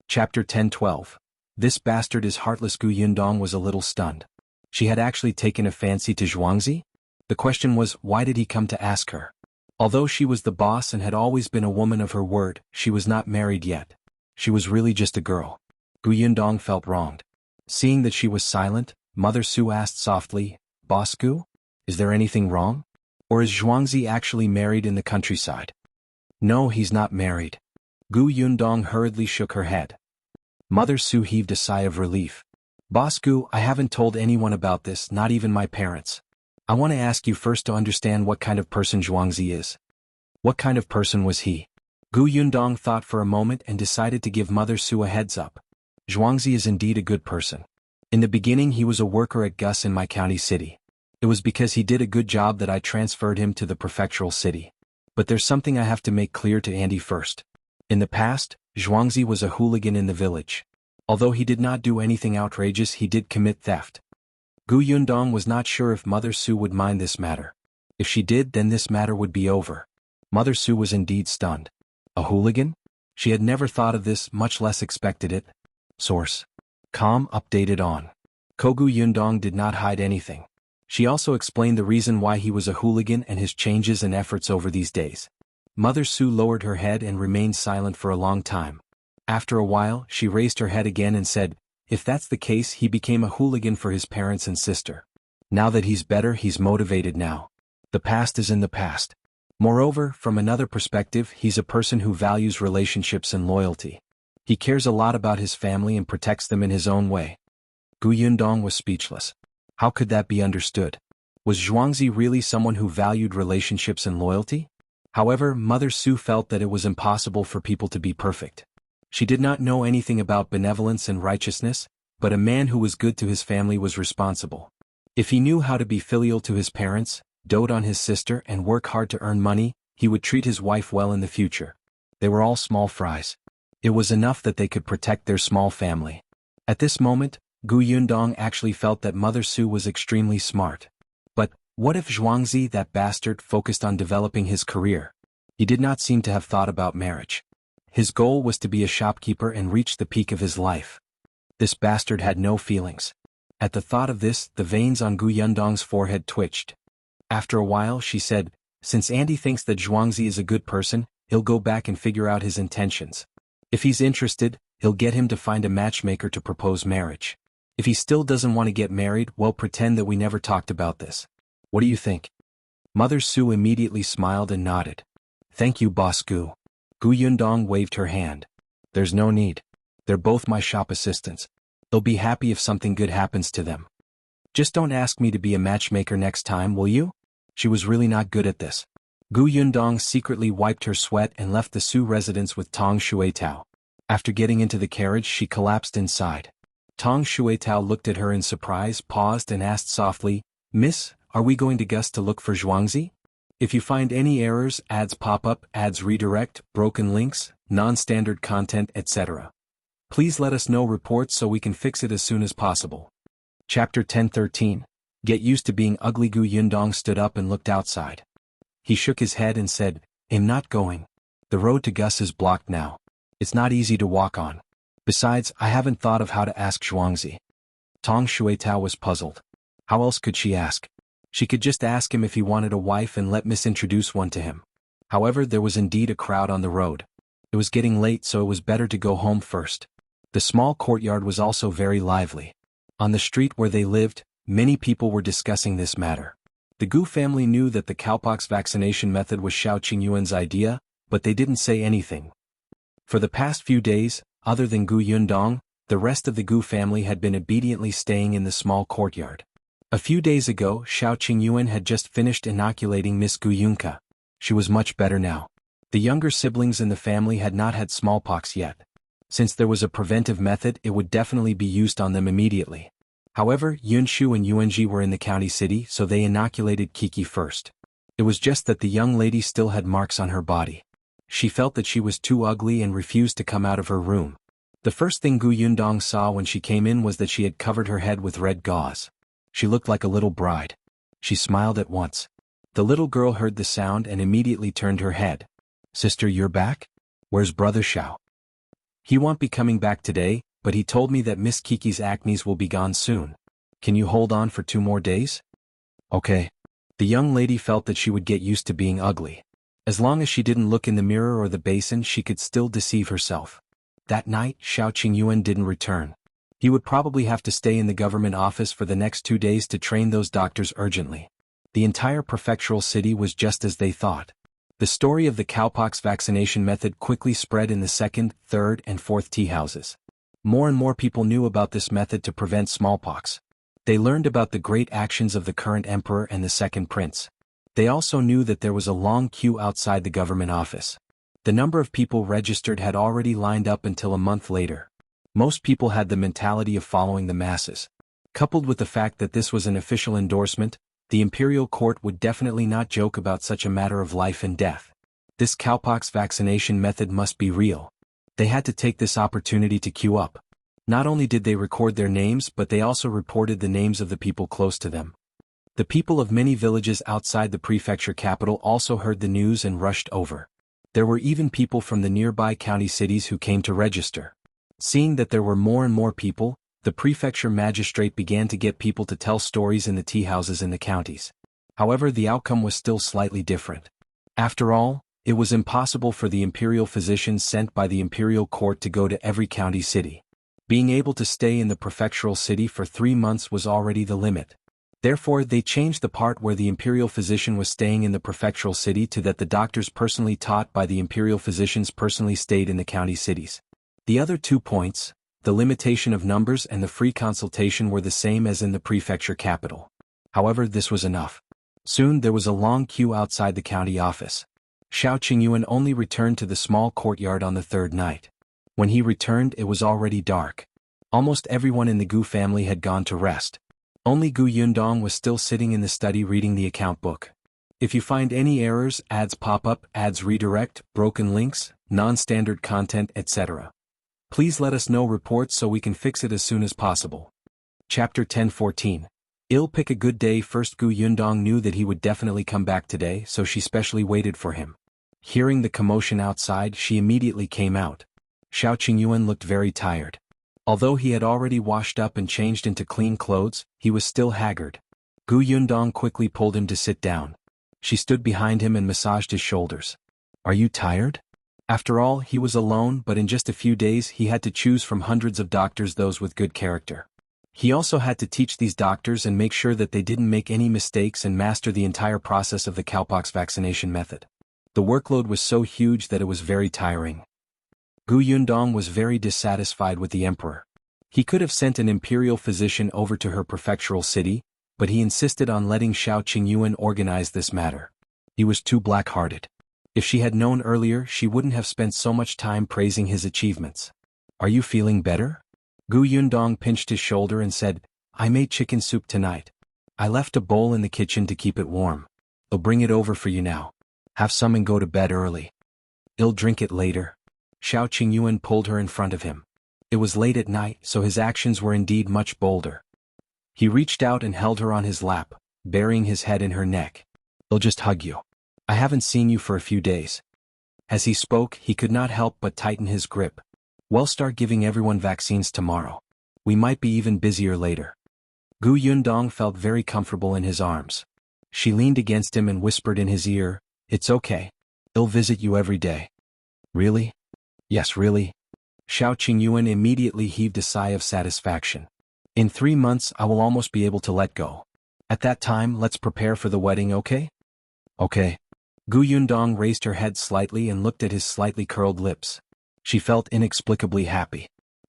Chapter 10-12. This bastard is Heartless. Gu Yundong was a little stunned. She had actually taken a fancy to Zhuangzi? The question was, why did he come to ask her? Although she was the boss and had always been a woman of her word, she was not married yet. She was really just a girl. Gu Yundong felt wronged. Seeing that she was silent, Mother Su asked softly, "Boss Gu? Is there anything wrong? Or is Zhuangzi actually married in the countryside?" "No, he's not married." Gu Yundong hurriedly shook her head. Mother Su heaved a sigh of relief. "Boss Gu, I haven't told anyone about this, not even my parents. I want to ask you first to understand what kind of person Zhuangzi is." What kind of person was he? Gu Yundong thought for a moment and decided to give Mother Su a heads up. Zhuangzi is indeed a good person. In the beginning he was a worker at Gus in my county city. It was because he did a good job that I transferred him to the prefectural city. But there's something I have to make clear to Andy first. In the past, Zhuangzi was a hooligan in the village. Although he did not do anything outrageous, he did commit theft. Gu Yundong was not sure if Mother Su would mind this matter. If she did, then this matter would be over. Mother Su was indeed stunned. A hooligan? She had never thought of this, much less expected it. Source. Com updated on. Kogu Yundong did not hide anything. She also explained the reason why he was a hooligan and his changes and efforts over these days. Mother Su lowered her head and remained silent for a long time. After a while, she raised her head again and said, if that's the case, he became a hooligan for his parents and sister. Now that he's better, he's motivated now. The past is in the past. Moreover, from another perspective, he's a person who values relationships and loyalty. He cares a lot about his family and protects them in his own way. Gu Yundong was speechless. How could that be understood? Was Xuanhe really someone who valued relationships and loyalty? However, Mother Su felt that it was impossible for people to be perfect. She did not know anything about benevolence and righteousness, but a man who was good to his family was responsible. If he knew how to be filial to his parents, dote on his sister and work hard to earn money, he would treat his wife well in the future. They were all small fries. It was enough that they could protect their small family. At this moment, Gu Yundong actually felt that Mother Su was extremely smart. But, what if Xuanhe, that bastard, focused on developing his career? He did not seem to have thought about marriage. His goal was to be a shopkeeper and reach the peak of his life. This bastard had no feelings. At the thought of this, the veins on Gu Yundong's forehead twitched. After a while, she said, since Andy thinks that Xuanhe is a good person, he'll go back and figure out his intentions. If he's interested, he'll get him to find a matchmaker to propose marriage. If he still doesn't want to get married, well, pretend that we never talked about this. What do you think? Mother Su immediately smiled and nodded. Thank you, Boss Gu. Gu Yundong waved her hand. There's no need. They're both my shop assistants. They'll be happy if something good happens to them. Just don't ask me to be a matchmaker next time, will you? She was really not good at this. Gu Yundong secretly wiped her sweat and left the Su residence with Tong Shuetao. After getting into the carriage, she collapsed inside. Tong Shuetao looked at her in surprise, paused and asked softly, Miss, are we going to Gus to look for Xuanhe? If you find any errors, ads pop up, ads redirect, broken links, non-standard content, etc. Please let us know reports so we can fix it as soon as possible. Chapter 10:13. Get used to being ugly. Gu Yundong stood up and looked outside. He shook his head and said, I'm not going. The road to Gus is blocked now. It's not easy to walk on. Besides, I haven't thought of how to ask Xuanhe. Tong Shuetao was puzzled. How else could she ask? She could just ask him if he wanted a wife and let Miss introduce one to him. However, there was indeed a crowd on the road. It was getting late, so it was better to go home first. The small courtyard was also very lively. On the street where they lived, many people were discussing this matter. The Gu family knew that the cowpox vaccination method was Shao Qingyuan's idea, but they didn't say anything. For the past few days, other than Gu Yundong, the rest of the Gu family had been obediently staying in the small courtyard. A few days ago, Shao Qingyuan had just finished inoculating Miss Gu Yunka. She was much better now. The younger siblings in the family had not had smallpox yet. Since there was a preventive method, it would definitely be used on them immediately. However, Yunshu and Yuanji were in the county city, so they inoculated Kiki first. It was just that the young lady still had marks on her body. She felt that she was too ugly and refused to come out of her room. The first thing Gu Yundong saw when she came in was that she had covered her head with red gauze. She looked like a little bride. She smiled at once. The little girl heard the sound and immediately turned her head. Sister, you're back? Where's Brother Shao? He won't be coming back today, but he told me that Miss Kiki's acne will be gone soon. Can you hold on for 2 more days? Okay. The young lady felt that she would get used to being ugly. As long as she didn't look in the mirror or the basin, she could still deceive herself. That night, Shao Qingyuan didn't return. He would probably have to stay in the government office for the next 2 days to train those doctors urgently. The entire prefectural city was just as they thought. The story of the cowpox vaccination method quickly spread in the 2nd, 3rd, and 4th tea houses. More and more people knew about this method to prevent smallpox. They learned about the great actions of the current emperor and the second prince. They also knew that there was a long queue outside the government office. The number of people registered had already lined up until a month later. Most people had the mentality of following the masses. Coupled with the fact that this was an official endorsement, the Imperial court would definitely not joke about such a matter of life and death. This cowpox vaccination method must be real. They had to take this opportunity to queue up. Not only did they record their names but they also reported the names of the people close to them. The people of many villages outside the prefecture capital also heard the news and rushed over. There were even people from the nearby county cities who came to register. Seeing that there were more and more people, the prefecture magistrate began to get people to tell stories in the tea houses in the counties. However, the outcome was still slightly different. After all, it was impossible for the imperial physicians sent by the imperial court to go to every county city. Being able to stay in the prefectural city for 3 months was already the limit. Therefore, they changed the part where the imperial physician was staying in the prefectural city to that the doctors personally taught by the imperial physicians personally stayed in the county cities. The other 2 points, the limitation of numbers and the free consultation, were the same as in the prefecture capital. However, this was enough. Soon there was a long queue outside the county office. Qingyuan only returned to the small courtyard on the 3rd night. When he returned, it was already dark. Almost everyone in the Gu family had gone to rest. Only Gu Yundong was still sitting in the study reading the account book. If you find any errors, ads pop up, ads redirect, broken links, non-standard content, etc., please let us know reports so we can fix it as soon as possible. Chapter 10:14. I'll pick a good day first. Gu Yundong knew that he would definitely come back today, so she specially waited for him. Hearing the commotion outside, she immediately came out. Qingyuan looked very tired. Although he had already washed up and changed into clean clothes, he was still haggard. Gu Yundong quickly pulled him to sit down. She stood behind him and massaged his shoulders. Are you tired? After all, he was alone, but in just a few days he had to choose from hundreds of doctors those with good character. He also had to teach these doctors and make sure that they didn't make any mistakes and master the entire process of the cowpox vaccination method. The workload was so huge that it was very tiring. Gu Yundong was very dissatisfied with the emperor. He could have sent an imperial physician over to her prefectural city, but he insisted on letting Qingyuan organize this matter. He was too black-hearted. If she had known earlier, she wouldn't have spent so much time praising his achievements. Are you feeling better? Gu Yundong pinched his shoulder and said, I made chicken soup tonight. I left a bowl in the kitchen to keep it warm. I'll bring it over for you now. Have some and go to bed early. I'll drink it later. Qingyuan pulled her in front of him. It was late at night, so his actions were indeed much bolder. He reached out and held her on his lap, burying his head in her neck. I'll just hug you. I haven't seen you for a few days. As he spoke, he could not help but tighten his grip. We'll start giving everyone vaccines tomorrow. We might be even busier later. Gu Yundong felt very comfortable in his arms. She leaned against him and whispered in his ear, It's okay. I'll visit you every day. Really? Yes, really. Qingyuan immediately heaved a sigh of satisfaction. In 3 months I will almost be able to let go. At that time, let's prepare for the wedding, okay? Okay. Gu Yundong raised her head slightly and looked at his slightly curled lips. She felt inexplicably happy.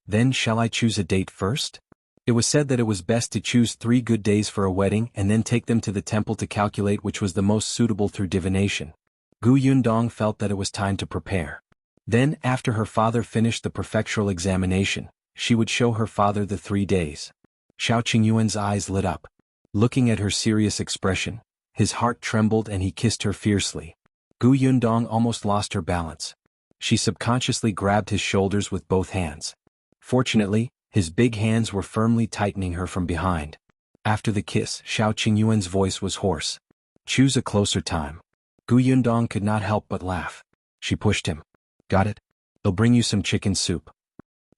Then shall I choose a date first? It was said that it was best to choose 3 good days for a wedding and then take them to the temple to calculate which was the most suitable through divination. Gu Yundong felt that it was time to prepare. Then, after her father finished the prefectural examination, she would show her father the 3 days. Qingyuan's eyes lit up. Looking at her serious expression, his heart trembled and he kissed her fiercely. Gu Yundong almost lost her balance. She subconsciously grabbed his shoulders with both hands. Fortunately, his big hands were firmly tightening her from behind. After the kiss, Qingyuan's voice was hoarse. Choose a closer time. Gu Yundong could not help but laugh. She pushed him. Got it? I'll bring you some chicken soup.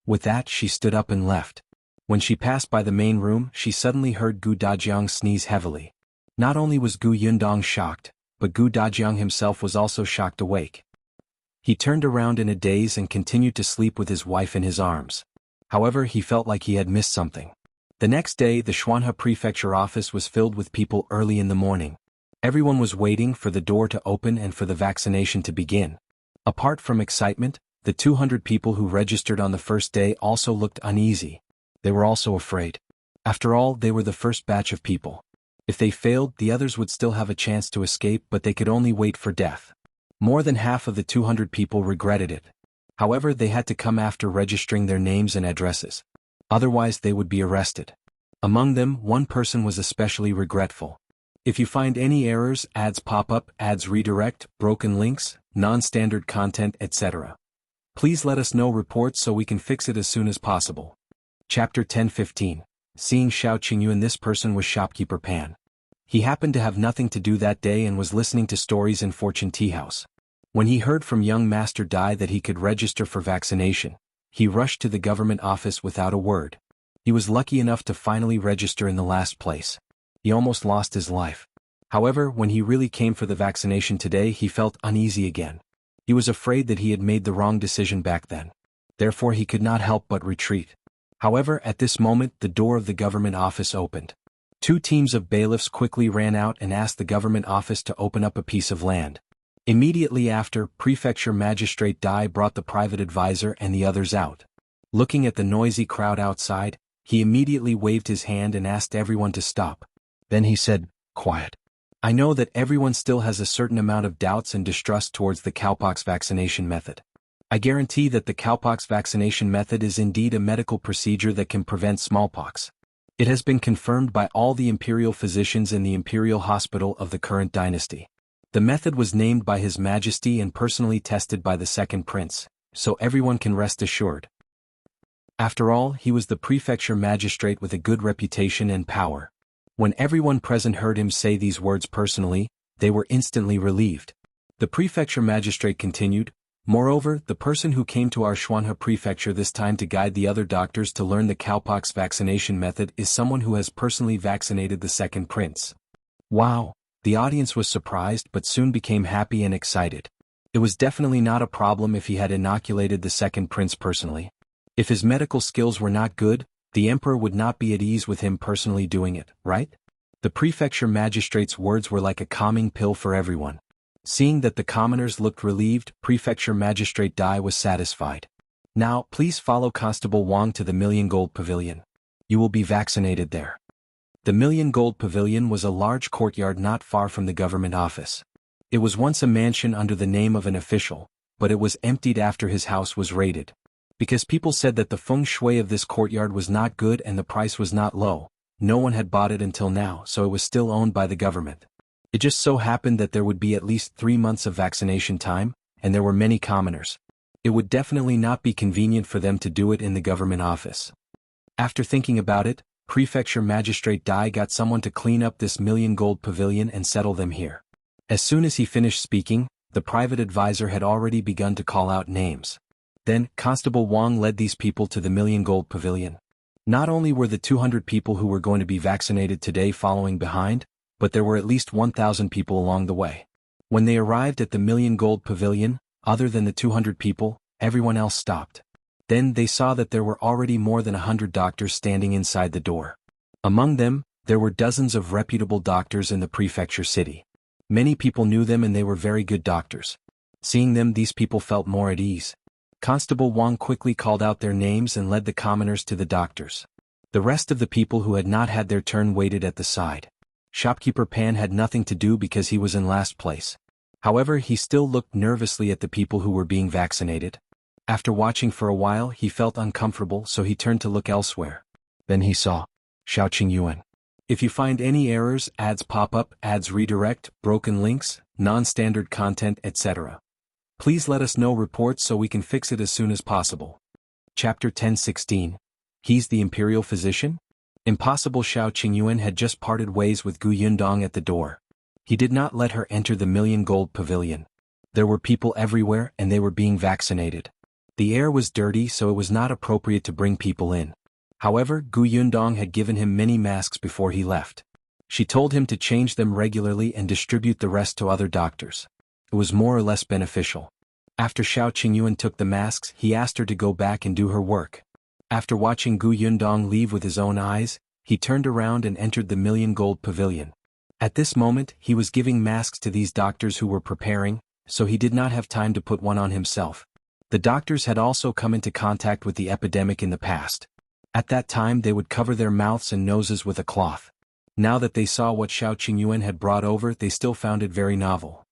With that, she stood up and left. When she passed by the main room, she suddenly heard Gu Dajiang sneeze heavily. Not only was Gu Yundong shocked, but Gu Dajiang himself was also shocked awake. He turned around in a daze and continued to sleep with his wife in his arms. However, he felt like he had missed something. The next day, the Xuanhe Prefecture office was filled with people early in the morning. Everyone was waiting for the door to open and for the vaccination to begin. Apart from excitement, the 200 people who registered on the first day also looked uneasy. They were also afraid. After all, they were the first batch of people. If they failed, the others would still have a chance to escape, but they could only wait for death. More than half of the 200 people regretted it. However, they had to come after registering their names and addresses. Otherwise, they would be arrested. Among them, one person was especially regretful. If you find any errors, ads pop up, ads redirect, broken links, non-standard content, etc., please let us know reports so we can fix it as soon as possible. Chapter 10:15. Seeing Shao Qingyuan. This person was shopkeeper Pan. He happened to have nothing to do that day and was listening to stories in Fortune Tea House. When he heard from young Master Dai that he could register for vaccination, he rushed to the government office without a word. He was lucky enough to finally register in the last place. He almost lost his life. However, when he really came for the vaccination today, he felt uneasy again. He was afraid that he had made the wrong decision back then. Therefore he could not help but retreat. However, at this moment the door of the government office opened. Two teams of bailiffs quickly ran out and asked the government office to open up a piece of land. Immediately after, Prefecture Magistrate Dai brought the private advisor and the others out. Looking at the noisy crowd outside, he immediately waved his hand and asked everyone to stop. Then he said, "Quiet. I know that everyone still has a certain amount of doubts and distrust towards the cowpox vaccination method. I guarantee that the cowpox vaccination method is indeed a medical procedure that can prevent smallpox. It has been confirmed by all the imperial physicians in the Imperial Hospital of the current dynasty. The method was named by His Majesty and personally tested by the second prince, so everyone can rest assured. After all, he was the prefecture magistrate with a good reputation and power." When everyone present heard him say these words personally, they were instantly relieved. The prefecture magistrate continued, "Moreover, the person who came to our Xuanhe prefecture this time to guide the other doctors to learn the cowpox vaccination method is someone who has personally vaccinated the second prince." Wow! The audience was surprised but soon became happy and excited. It was definitely not a problem if he had inoculated the second prince personally. If his medical skills were not good, the emperor would not be at ease with him personally doing it, right? The prefecture magistrate's words were like a calming pill for everyone. Seeing that the commoners looked relieved, Prefecture Magistrate Dai was satisfied. "Now, please follow Constable Wang to the Million Gold Pavilion. You will be vaccinated there." The Million Gold Pavilion was a large courtyard not far from the government office. It was once a mansion under the name of an official, but it was emptied after his house was raided. Because people said that the feng shui of this courtyard was not good and the price was not low, no one had bought it until now, so it was still owned by the government. It just so happened that there would be at least 3 months of vaccination time, and there were many commoners. It would definitely not be convenient for them to do it in the government office. After thinking about it, Prefecture Magistrate Dai got someone to clean up this Million Gold Pavilion and settle them here. As soon as he finished speaking, the private advisor had already begun to call out names. Then, Constable Wang led these people to the Million Gold Pavilion. Not only were the 200 people who were going to be vaccinated today following behind, but there were at least 1,000 people along the way. When they arrived at the Million Gold Pavilion, other than the 200 people, everyone else stopped. Then they saw that there were already more than 100 doctors standing inside the door. Among them, there were dozens of reputable doctors in the prefecture city. Many people knew them and they were very good doctors. Seeing them, these people felt more at ease. Constable Wang quickly called out their names and led the commoners to the doctors. The rest of the people who had not had their turn waited at the side. Shopkeeper Pan had nothing to do because he was in last place. However, he still looked nervously at the people who were being vaccinated. After watching for a while, he felt uncomfortable, so he turned to look elsewhere. Then he saw Shao Qingyuan. If you find any errors, ads pop up, ads redirect, broken links, non-standard content, etc., please let us know reports so we can fix it as soon as possible. Chapter 10:16. He's the Imperial Physician? Impossible. Shao Qingyuan had just parted ways with Gu Yundong at the door. He did not let her enter the Million Gold Pavilion. There were people everywhere and they were being vaccinated. The air was dirty, so it was not appropriate to bring people in. However, Gu Yundong had given him many masks before he left. She told him to change them regularly and distribute the rest to other doctors. It was more or less beneficial. After Shao Qingyuan took the masks, he asked her to go back and do her work. After watching Gu Yundong leave with his own eyes, he turned around and entered the Million Gold Pavilion. At this moment, he was giving masks to these doctors who were preparing, so he did not have time to put one on himself. The doctors had also come into contact with the epidemic in the past. At that time they would cover their mouths and noses with a cloth. Now that they saw what Shao Qingyuan had brought over, they still found it very novel.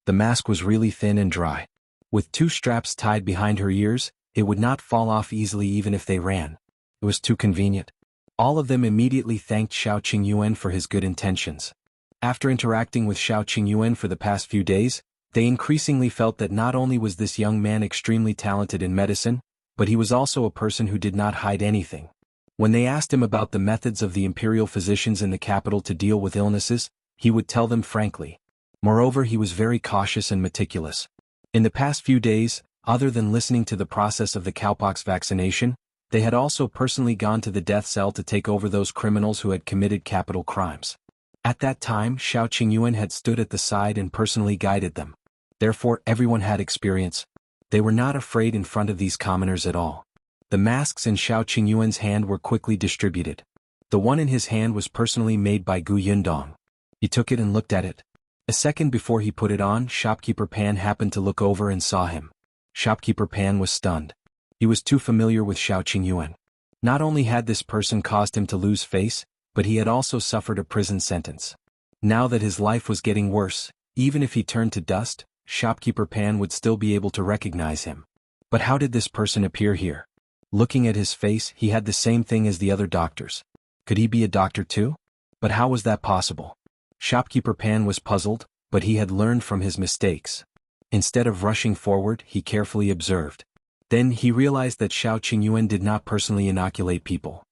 The mask was really thin and dry. With 2 straps tied behind her ears, it would not fall off easily even if they ran. It was too convenient. All of them immediately thanked Shao Qingyuan for his good intentions. After interacting with Shao Qingyuan for the past few days, they increasingly felt that not only was this young man extremely talented in medicine, but he was also a person who did not hide anything. When they asked him about the methods of the imperial physicians in the capital to deal with illnesses, he would tell them frankly. Moreover, he was very cautious and meticulous. In the past few days, other than listening to the process of the cowpox vaccination, they had also personally gone to the death cell to take over those criminals who had committed capital crimes. At that time, Shao Qingyuan had stood at the side and personally guided them. Therefore, everyone had experience. They were not afraid in front of these commoners at all. The masks in Shao Qingyuan's hand were quickly distributed. The one in his hand was personally made by Gu Yundong. He took it and looked at it. A second before he put it on, Shopkeeper Pan happened to look over and saw him. Shopkeeper Pan was stunned. He was too familiar with Shao Qingyuan. Not only had this person caused him to lose face, but he had also suffered a prison sentence. Now that his life was getting worse, even if he turned to dust, Shopkeeper Pan would still be able to recognize him. But how did this person appear here? Looking at his face, he had the same thing as the other doctors. Could he be a doctor too? But how was that possible? Shopkeeper Pan was puzzled, but he had learned from his mistakes. Instead of rushing forward, he carefully observed. Then he realized that Shao Qingyuan did not personally inoculate people.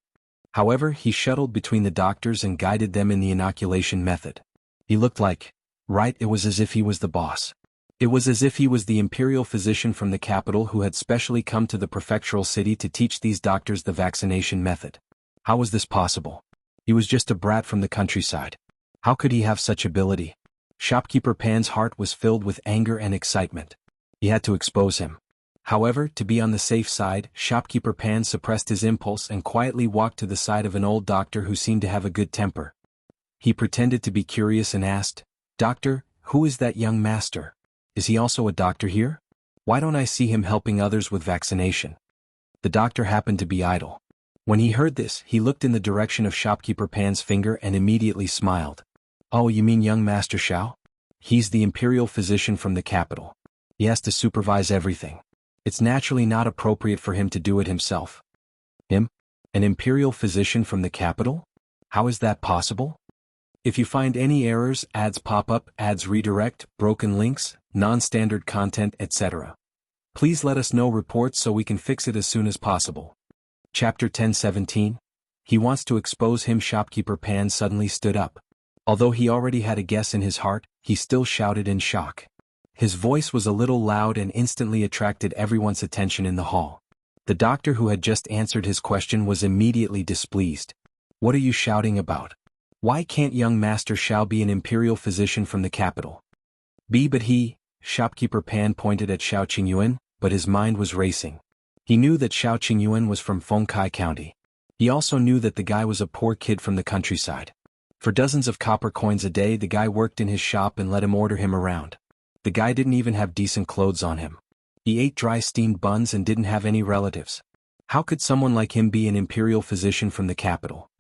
However, he shuttled between the doctors and guided them in the inoculation method. He looked like, right, it was as if he was the boss. It was as if he was the imperial physician from the capital who had specially come to the prefectural city to teach these doctors the vaccination method. How was this possible? He was just a brat from the countryside. How could he have such ability? Shopkeeper Pan's heart was filled with anger and excitement. He had to expose him. However, to be on the safe side, Shopkeeper Pan suppressed his impulse and quietly walked to the side of an old doctor who seemed to have a good temper. He pretended to be curious and asked, "Doctor, who is that young master? Is he also a doctor here? Why don't I see him helping others with vaccination?" The doctor happened to be idle. When he heard this, he looked in the direction of Shopkeeper Pan's finger and immediately smiled. "Oh, you mean young Master Shao? He's the imperial physician from the capital. He has to supervise everything. It's naturally not appropriate for him to do it himself." Him? An imperial physician from the capital? How is that possible? If you find any errors, ads pop up, ads redirect, broken links, non-standard content, etc., please let us know reports so we can fix it as soon as possible. Chapter 10:17. He wants to expose him. Shopkeeper Pan suddenly stood up. Although he already had a guess in his heart, he still shouted in shock. His voice was a little loud and instantly attracted everyone's attention in the hall. The doctor who had just answered his question was immediately displeased. "What are you shouting about? Why can't young Master Shao be an imperial physician from the capital?" But he, Shopkeeper Pan pointed at Shao Qingyuan, but his mind was racing. He knew that Shao Qingyuan was from Fengkai County. He also knew that the guy was a poor kid from the countryside. For dozens of copper coins a day, the guy worked in his shop and let him order him around. The guy didn't even have decent clothes on him. He ate dry steamed buns and didn't have any relatives. How could someone like him be an imperial physician from the capital?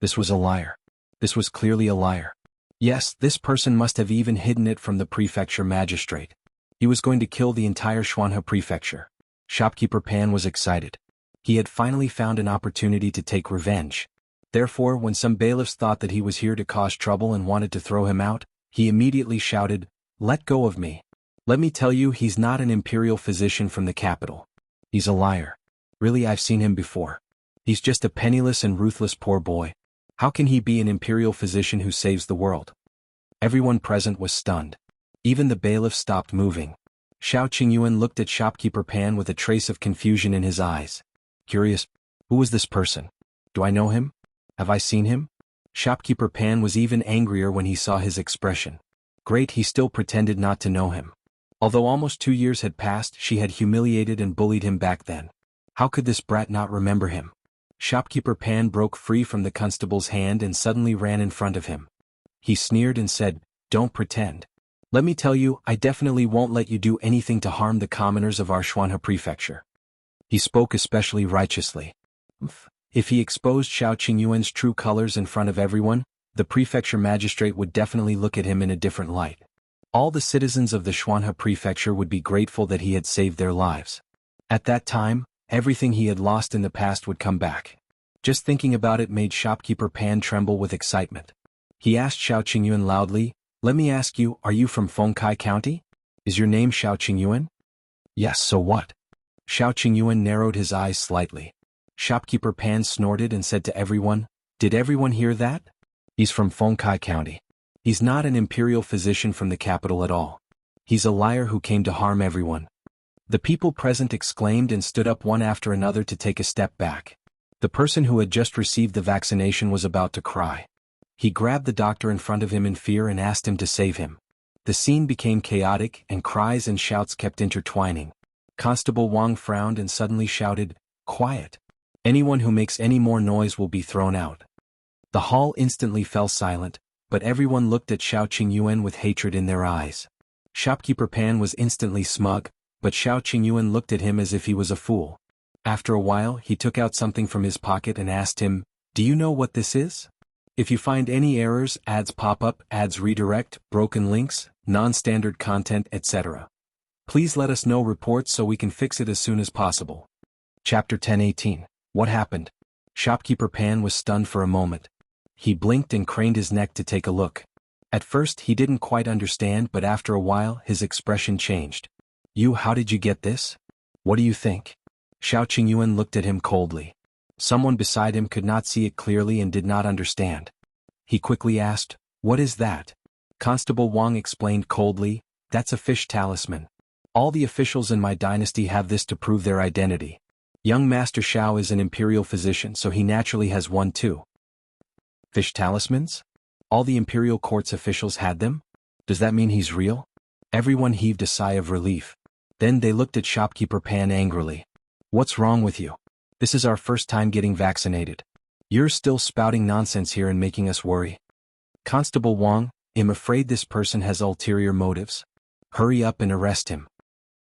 This was a liar. This was clearly a liar. Yes, this person must have even hidden it from the Prefecture Magistrate. He was going to kill the entire Xuanhe Prefecture. Shopkeeper Pan was excited. He had finally found an opportunity to take revenge. Therefore, when some bailiffs thought that he was here to cause trouble and wanted to throw him out, he immediately shouted, "Let go of me. Let me tell you, he's not an imperial physician from the capital. He's a liar. Really, I've seen him before. He's just a penniless and ruthless poor boy. How can he be an imperial physician who saves the world?" Everyone present was stunned. Even the bailiffs stopped moving. Shao Qingyuan looked at Shopkeeper Pan with a trace of confusion in his eyes. Curious, who was this person? Do I know him? Have I seen him? Shopkeeper Pan was even angrier when he saw his expression. Great, he still pretended not to know him. Although almost 2 years had passed, she had humiliated and bullied him back then. How could this brat not remember him? Shopkeeper Pan broke free from the constable's hand and suddenly ran in front of him. He sneered and said, "Don't pretend. Let me tell you, I definitely won't let you do anything to harm the commoners of our Xuanhe Prefecture." He spoke especially righteously. If he exposed Shao Qingyuan's true colors in front of everyone, the Prefecture Magistrate would definitely look at him in a different light. All the citizens of the Xuanhe Prefecture would be grateful that he had saved their lives. At that time, everything he had lost in the past would come back. Just thinking about it made Shopkeeper Pan tremble with excitement. He asked Shao Qingyuan loudly, "Let me ask you, are you from Fengkai County? Is your name Shao Qingyuan?" "Yes, so what?" Shao Qingyuan narrowed his eyes slightly. Shopkeeper Pan snorted and said to everyone, "Did everyone hear that? He's from Fengkai County. He's not an imperial physician from the capital at all. He's a liar who came to harm everyone." The people present exclaimed and stood up one after another to take a step back. The person who had just received the vaccination was about to cry. He grabbed the doctor in front of him in fear and asked him to save him. The scene became chaotic and cries and shouts kept intertwining. Constable Wang frowned and suddenly shouted, "Quiet. Anyone who makes any more noise will be thrown out." The hall instantly fell silent, but everyone looked at Shao Qingyuan with hatred in their eyes. Shopkeeper Pan was instantly smug, but Shao Qingyuan looked at him as if he was a fool. After a while he took out something from his pocket and asked him, "Do you know what this is? If you find any errors, ads pop up, ads redirect, broken links, non-standard content, etc. Please let us know reports so we can fix it as soon as possible." Chapter 10:18. What happened? Shopkeeper Pan was stunned for a moment. He blinked and craned his neck to take a look. At first he didn't quite understand, but after a while his expression changed. How did you get this? What do you think?" Shao Qingyuan looked at him coldly. Someone beside him could not see it clearly and did not understand. He quickly asked, "What is that?" Constable Wang explained coldly, "That's a fish talisman. All the officials in my dynasty have this to prove their identity. Young Master Shao is an imperial physician, so he naturally has one too." Fish talismans? All the imperial court's officials had them? Does that mean he's real? Everyone heaved a sigh of relief. Then they looked at Shopkeeper Pan angrily. "What's wrong with you? This is our first time getting vaccinated. You're still spouting nonsense here and making us worry." "Constable Wang, I'm afraid this person has ulterior motives. Hurry up and arrest him."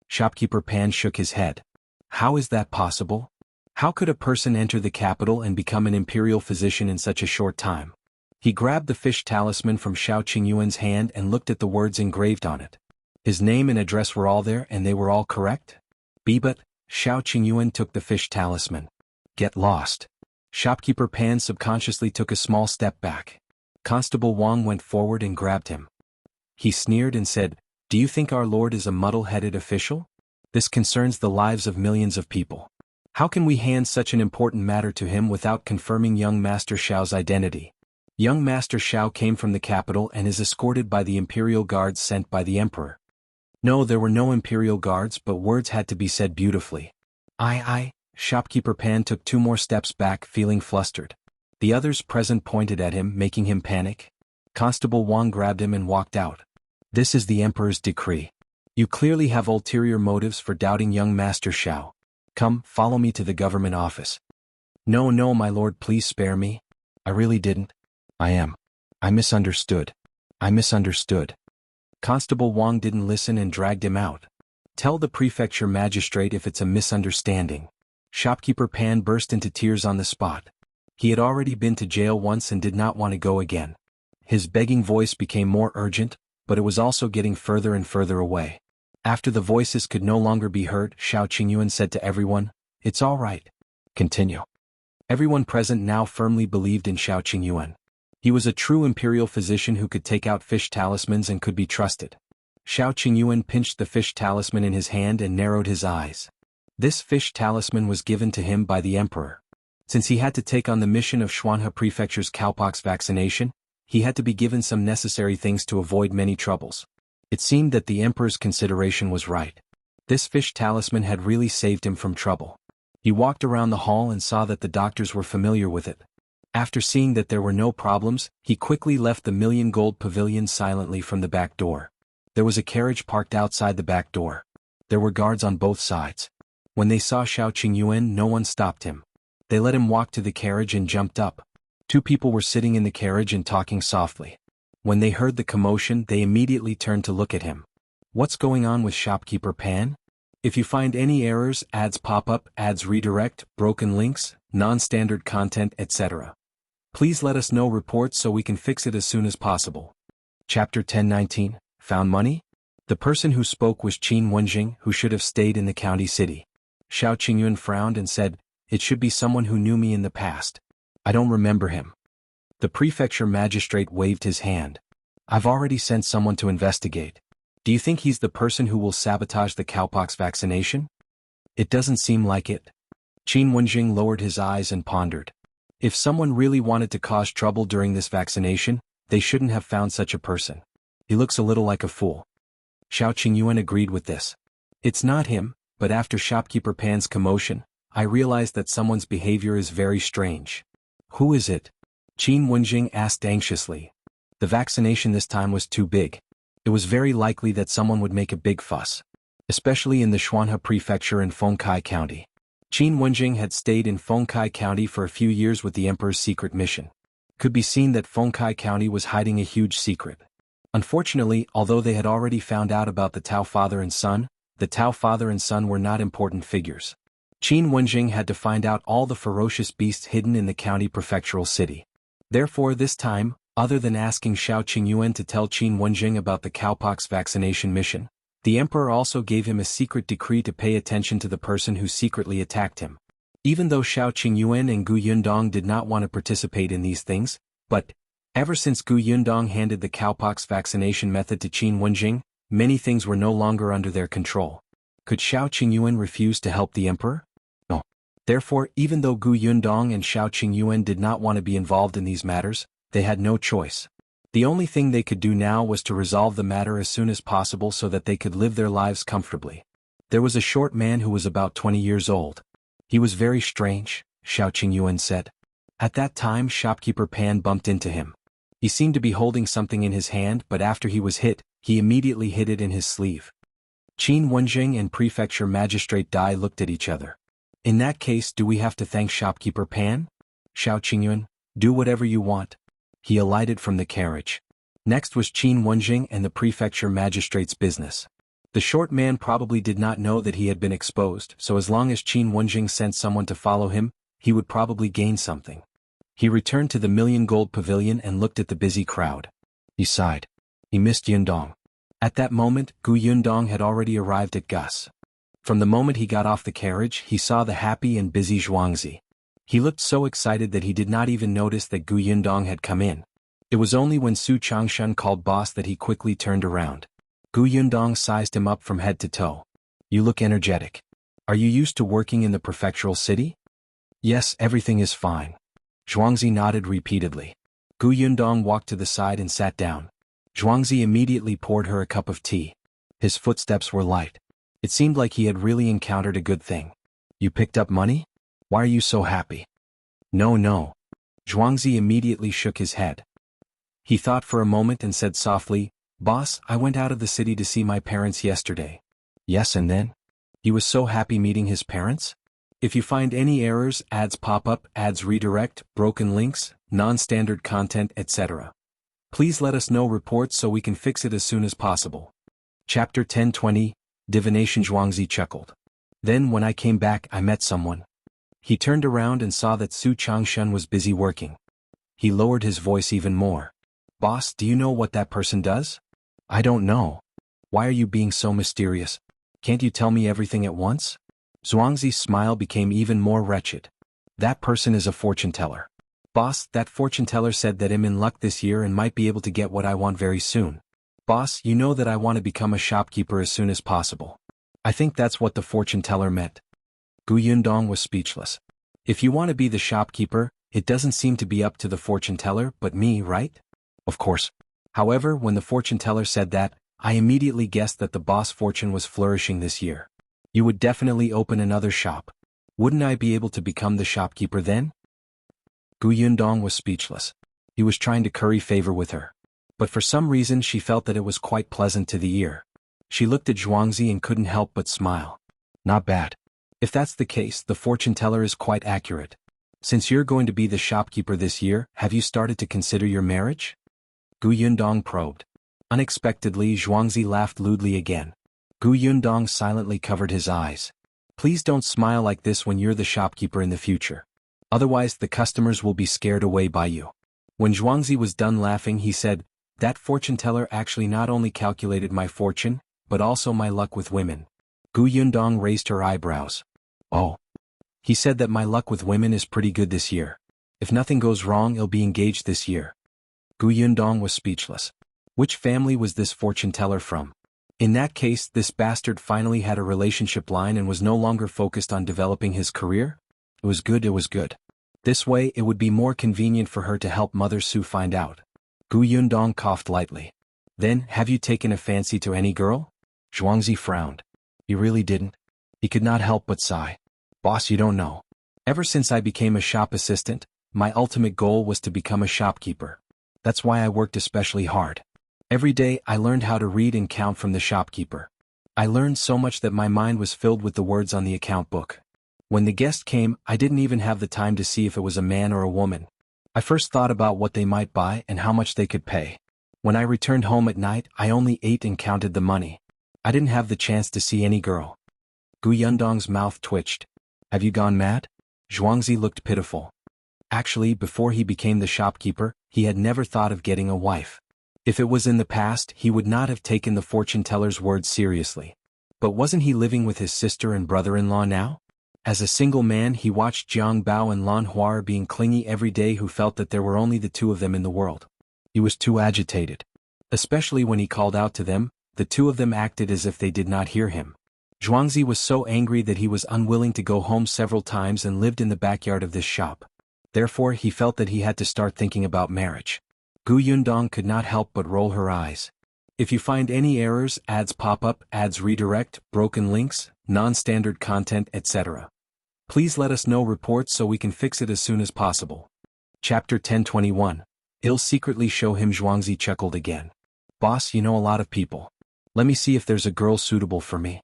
Shopkeeper Pan shook his head. "How is that possible? How could a person enter the capital and become an imperial physician in such a short time?" He grabbed the fish talisman from Shao Qingyuan's hand and looked at the words engraved on it. His name and address were all there and they were all correct? But Shao Qingyuan took the fish talisman. "Get lost." Shopkeeper Pan subconsciously took a small step back. Constable Wang went forward and grabbed him. He sneered and said, "Do you think our lord is a muddle-headed official? This concerns the lives of millions of people. How can we hand such an important matter to him without confirming young Master Shao's identity? Young Master Shao came from the capital and is escorted by the Imperial guards sent by the Emperor." No, there were no Imperial guards, but words had to be said beautifully. I. Shopkeeper Pan took 2 more steps back, feeling flustered. The others present pointed at him, making him panic. Constable Wang grabbed him and walked out. "This is the Emperor's decree. You clearly have ulterior motives for doubting young Master Shao. Come, follow me to the government office." No, my lord, please spare me. I really didn't. I misunderstood. Constable Wang didn't listen and dragged him out. "Tell the Prefecture Magistrate if it's a misunderstanding." Shopkeeper Pan burst into tears on the spot. He had already been to jail once and did not want to go again. His begging voice became more urgent, but it was also getting further and further away. After the voices could no longer be heard, Shao Qingyuan said to everyone, "It's all right. Continue." Everyone present now firmly believed in Shao Qingyuan. He was a true imperial physician who could take out fish talismans and could be trusted. Shao Qingyuan pinched the fish talisman in his hand and narrowed his eyes. This fish talisman was given to him by the Emperor. Since he had to take on the mission of Xuanhe Prefecture's cowpox vaccination, he had to be given some necessary things to avoid many troubles. It seemed that the Emperor's consideration was right. This fish talisman had really saved him from trouble. He walked around the hall and saw that the doctors were familiar with it. After seeing that there were no problems, he quickly left the Million Gold Pavilion silently from the back door. There was a carriage parked outside the back door. There were guards on both sides. When they saw Shao Qingyuan, no one stopped him. They let him walk to the carriage and jumped up. 2 people were sitting in the carriage and talking softly. When they heard the commotion, they immediately turned to look at him. "What's going on with Shopkeeper Pan? If you find any errors, ads pop up, ads redirect, broken links, non-standard content, etc. Please let us know reports so we can fix it as soon as possible." Chapter 10:19. Found money? The person who spoke was Qin Wenjing, who should have stayed in the county city. Shao Qingyuan frowned and said, "It should be someone who knew me in the past. I don't remember him." The Prefecture Magistrate waved his hand. "I've already sent someone to investigate. Do you think he's the person who will sabotage the cowpox vaccination?" "It doesn't seem like it." Qin Wenjing lowered his eyes and pondered. If someone really wanted to cause trouble during this vaccination, they shouldn't have found such a person. He looks a little like a fool. Shao Qingyuan agreed with this. It's not him, but after shopkeeper Pan's commotion, I realized that someone's behavior is very strange. Who is it? Qin Wenjing asked anxiously. The vaccination this time was too big. It was very likely that someone would make a big fuss. Especially in the Xuanhe Prefecture in Fengkai County. Qin Wenjing had stayed in Fengkai County for a few years with the Emperor's secret mission. Could be seen that Fengkai County was hiding a huge secret. Unfortunately, although they had already found out about the Tao father and son, the Tao father and son were not important figures. Qin Wenjing had to find out all the ferocious beasts hidden in the county prefectural city. Therefore this time, other than asking Shao Qingyuan to tell Qin Wenjing about the cowpox vaccination mission, the Emperor also gave him a secret decree to pay attention to the person who secretly attacked him. Even though Shao Qingyuan and Gu Yundong did not want to participate in these things, but ever since Gu Yundong handed the cowpox vaccination method to Qin Wenjing, many things were no longer under their control. Could Shao Qingyuan refuse to help the Emperor? No. Therefore, even though Gu Yundong and Shao Qingyuan did not want to be involved in these matters, they had no choice. The only thing they could do now was to resolve the matter as soon as possible so that they could live their lives comfortably. There was a short man who was about 20 years old. He was very strange, Shao Qingyuan said. At that time shopkeeper Pan bumped into him. He seemed to be holding something in his hand, but after he was hit, he immediately hid it in his sleeve. Qin Wenjing and Prefecture Magistrate Dai looked at each other. In that case, do we have to thank shopkeeper Pan? Shao Qingyuan, do whatever you want. He alighted from the carriage. Next was Qin Wenjing and the Prefecture Magistrate's business. The short man probably did not know that he had been exposed, so as long as Qin Wenjing sent someone to follow him, he would probably gain something. He returned to the Million Gold Pavilion and looked at the busy crowd. He sighed. He missed Yundong. At that moment, Gu Yundong had already arrived at Gus. From the moment he got off the carriage, he saw the happy and busy Zhuangzi. He looked so excited that he did not even notice that Gu Yundong had come in. It was only when Su Changshan called boss that he quickly turned around. Gu Yundong sized him up from head to toe. You look energetic. Are you used to working in the prefectural city? Yes, everything is fine. Zhuangzi nodded repeatedly. Gu Yundong walked to the side and sat down. Zhuangzi immediately poured her a cup of tea. His footsteps were light. It seemed like he had really encountered a good thing. You picked up money? Why are you so happy? No. Zhuangzi immediately shook his head. He thought for a moment and said softly, Boss, I went out of the city to see my parents yesterday. Yes, and then? He was so happy meeting his parents? If you find any errors, ads pop up, ads redirect, broken links, non-standard content, etc. Please let us know reports so we can fix it as soon as possible. Chapter 1020, Divination. Zhuangzi chuckled. Then when I came back I met someone. He turned around and saw that Su Changshan was busy working. He lowered his voice even more. Boss, do you know what that person does? I don't know. Why are you being so mysterious? Can't you tell me everything at once? Zhuangzi's smile became even more wretched. That person is a fortune teller. Boss, that fortune teller said that I'm in luck this year and might be able to get what I want very soon. Boss, you know that I want to become a shopkeeper as soon as possible. I think that's what the fortune teller meant. Gu Yundong was speechless. If you want to be the shopkeeper, it doesn't seem to be up to the fortune teller but me, right? Of course. However, when the fortune teller said that, I immediately guessed that the boss fortune was flourishing this year. You would definitely open another shop. Wouldn't I be able to become the shopkeeper then? Gu Yundong was speechless. He was trying to curry favor with her. But for some reason she felt that it was quite pleasant to the ear. She looked at Zhuangzi and couldn't help but smile. Not bad. If that's the case, the fortune teller is quite accurate. Since you're going to be the shopkeeper this year, have you started to consider your marriage? Gu Yundong probed. Unexpectedly, Zhuangzi laughed lewdly again. Gu Yundong silently covered his eyes. Please don't smile like this when you're the shopkeeper in the future. Otherwise the customers will be scared away by you. When Zhuangzi was done laughing, he said, that fortune teller actually not only calculated my fortune, but also my luck with women. Gu Yundong raised her eyebrows. Oh. He said that my luck with women is pretty good this year. If nothing goes wrong, I'll be engaged this year. Gu Yundong was speechless. Which family was this fortune teller from? In that case, this bastard finally had a relationship line and was no longer focused on developing his career? It was good. This way it would be more convenient for her to help Mother Su find out. Gu Yundong coughed lightly. Then, have you taken a fancy to any girl? Xuanhe frowned. He really didn't. He could not help but sigh. Boss, you don't know. Ever since I became a shop assistant, my ultimate goal was to become a shopkeeper. That's why I worked especially hard. Every day I learned how to read and count from the shopkeeper. I learned so much that my mind was filled with the words on the account book. When the guest came, I didn't even have the time to see if it was a man or a woman. I first thought about what they might buy and how much they could pay. When I returned home at night, I only ate and counted the money. I didn't have the chance to see any girl. Gu Yundong's mouth twitched. Have you gone mad? Xuanhe looked pitiful. Actually, before he became the shopkeeper, he had never thought of getting a wife. If it was in the past, he would not have taken the fortune-teller's words seriously. But wasn't he living with his sister and brother-in-law now? As a single man, he watched Jiang Bao and Lan Huar being clingy every day, who felt that there were only the two of them in the world. He was too agitated. Especially when he called out to them, the two of them acted as if they did not hear him. Xuanhe was so angry that he was unwilling to go home several times and lived in the backyard of this shop. Therefore, he felt that he had to start thinking about marriage. Gu Yundong could not help but roll her eyes. If you find any errors, ads pop up, ads redirect, broken links, non-standard content, etc., please let us know reports so we can fix it as soon as possible. Chapter 1021. I'll secretly show him. Xuanhe chuckled again. Boss, you know a lot of people. Let me see if there's a girl suitable for me.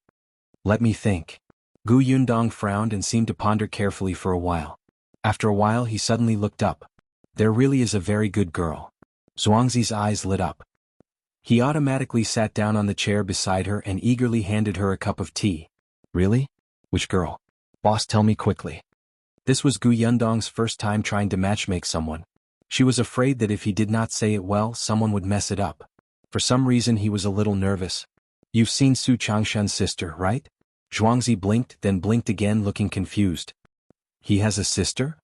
Let me think. Gu Yundong frowned and seemed to ponder carefully for a while. After a while he suddenly looked up. There really is a very good girl. Xuanze's eyes lit up. He automatically sat down on the chair beside her and eagerly handed her a cup of tea. Really? Which girl? Boss, tell me quickly. This was Gu Yundong's first time trying to matchmake someone. She was afraid that if he did not say it well, someone would mess it up. For some reason he was a little nervous. You've seen Su Changshan's sister, right? Xuanhe blinked, then blinked again, looking confused. He has a sister?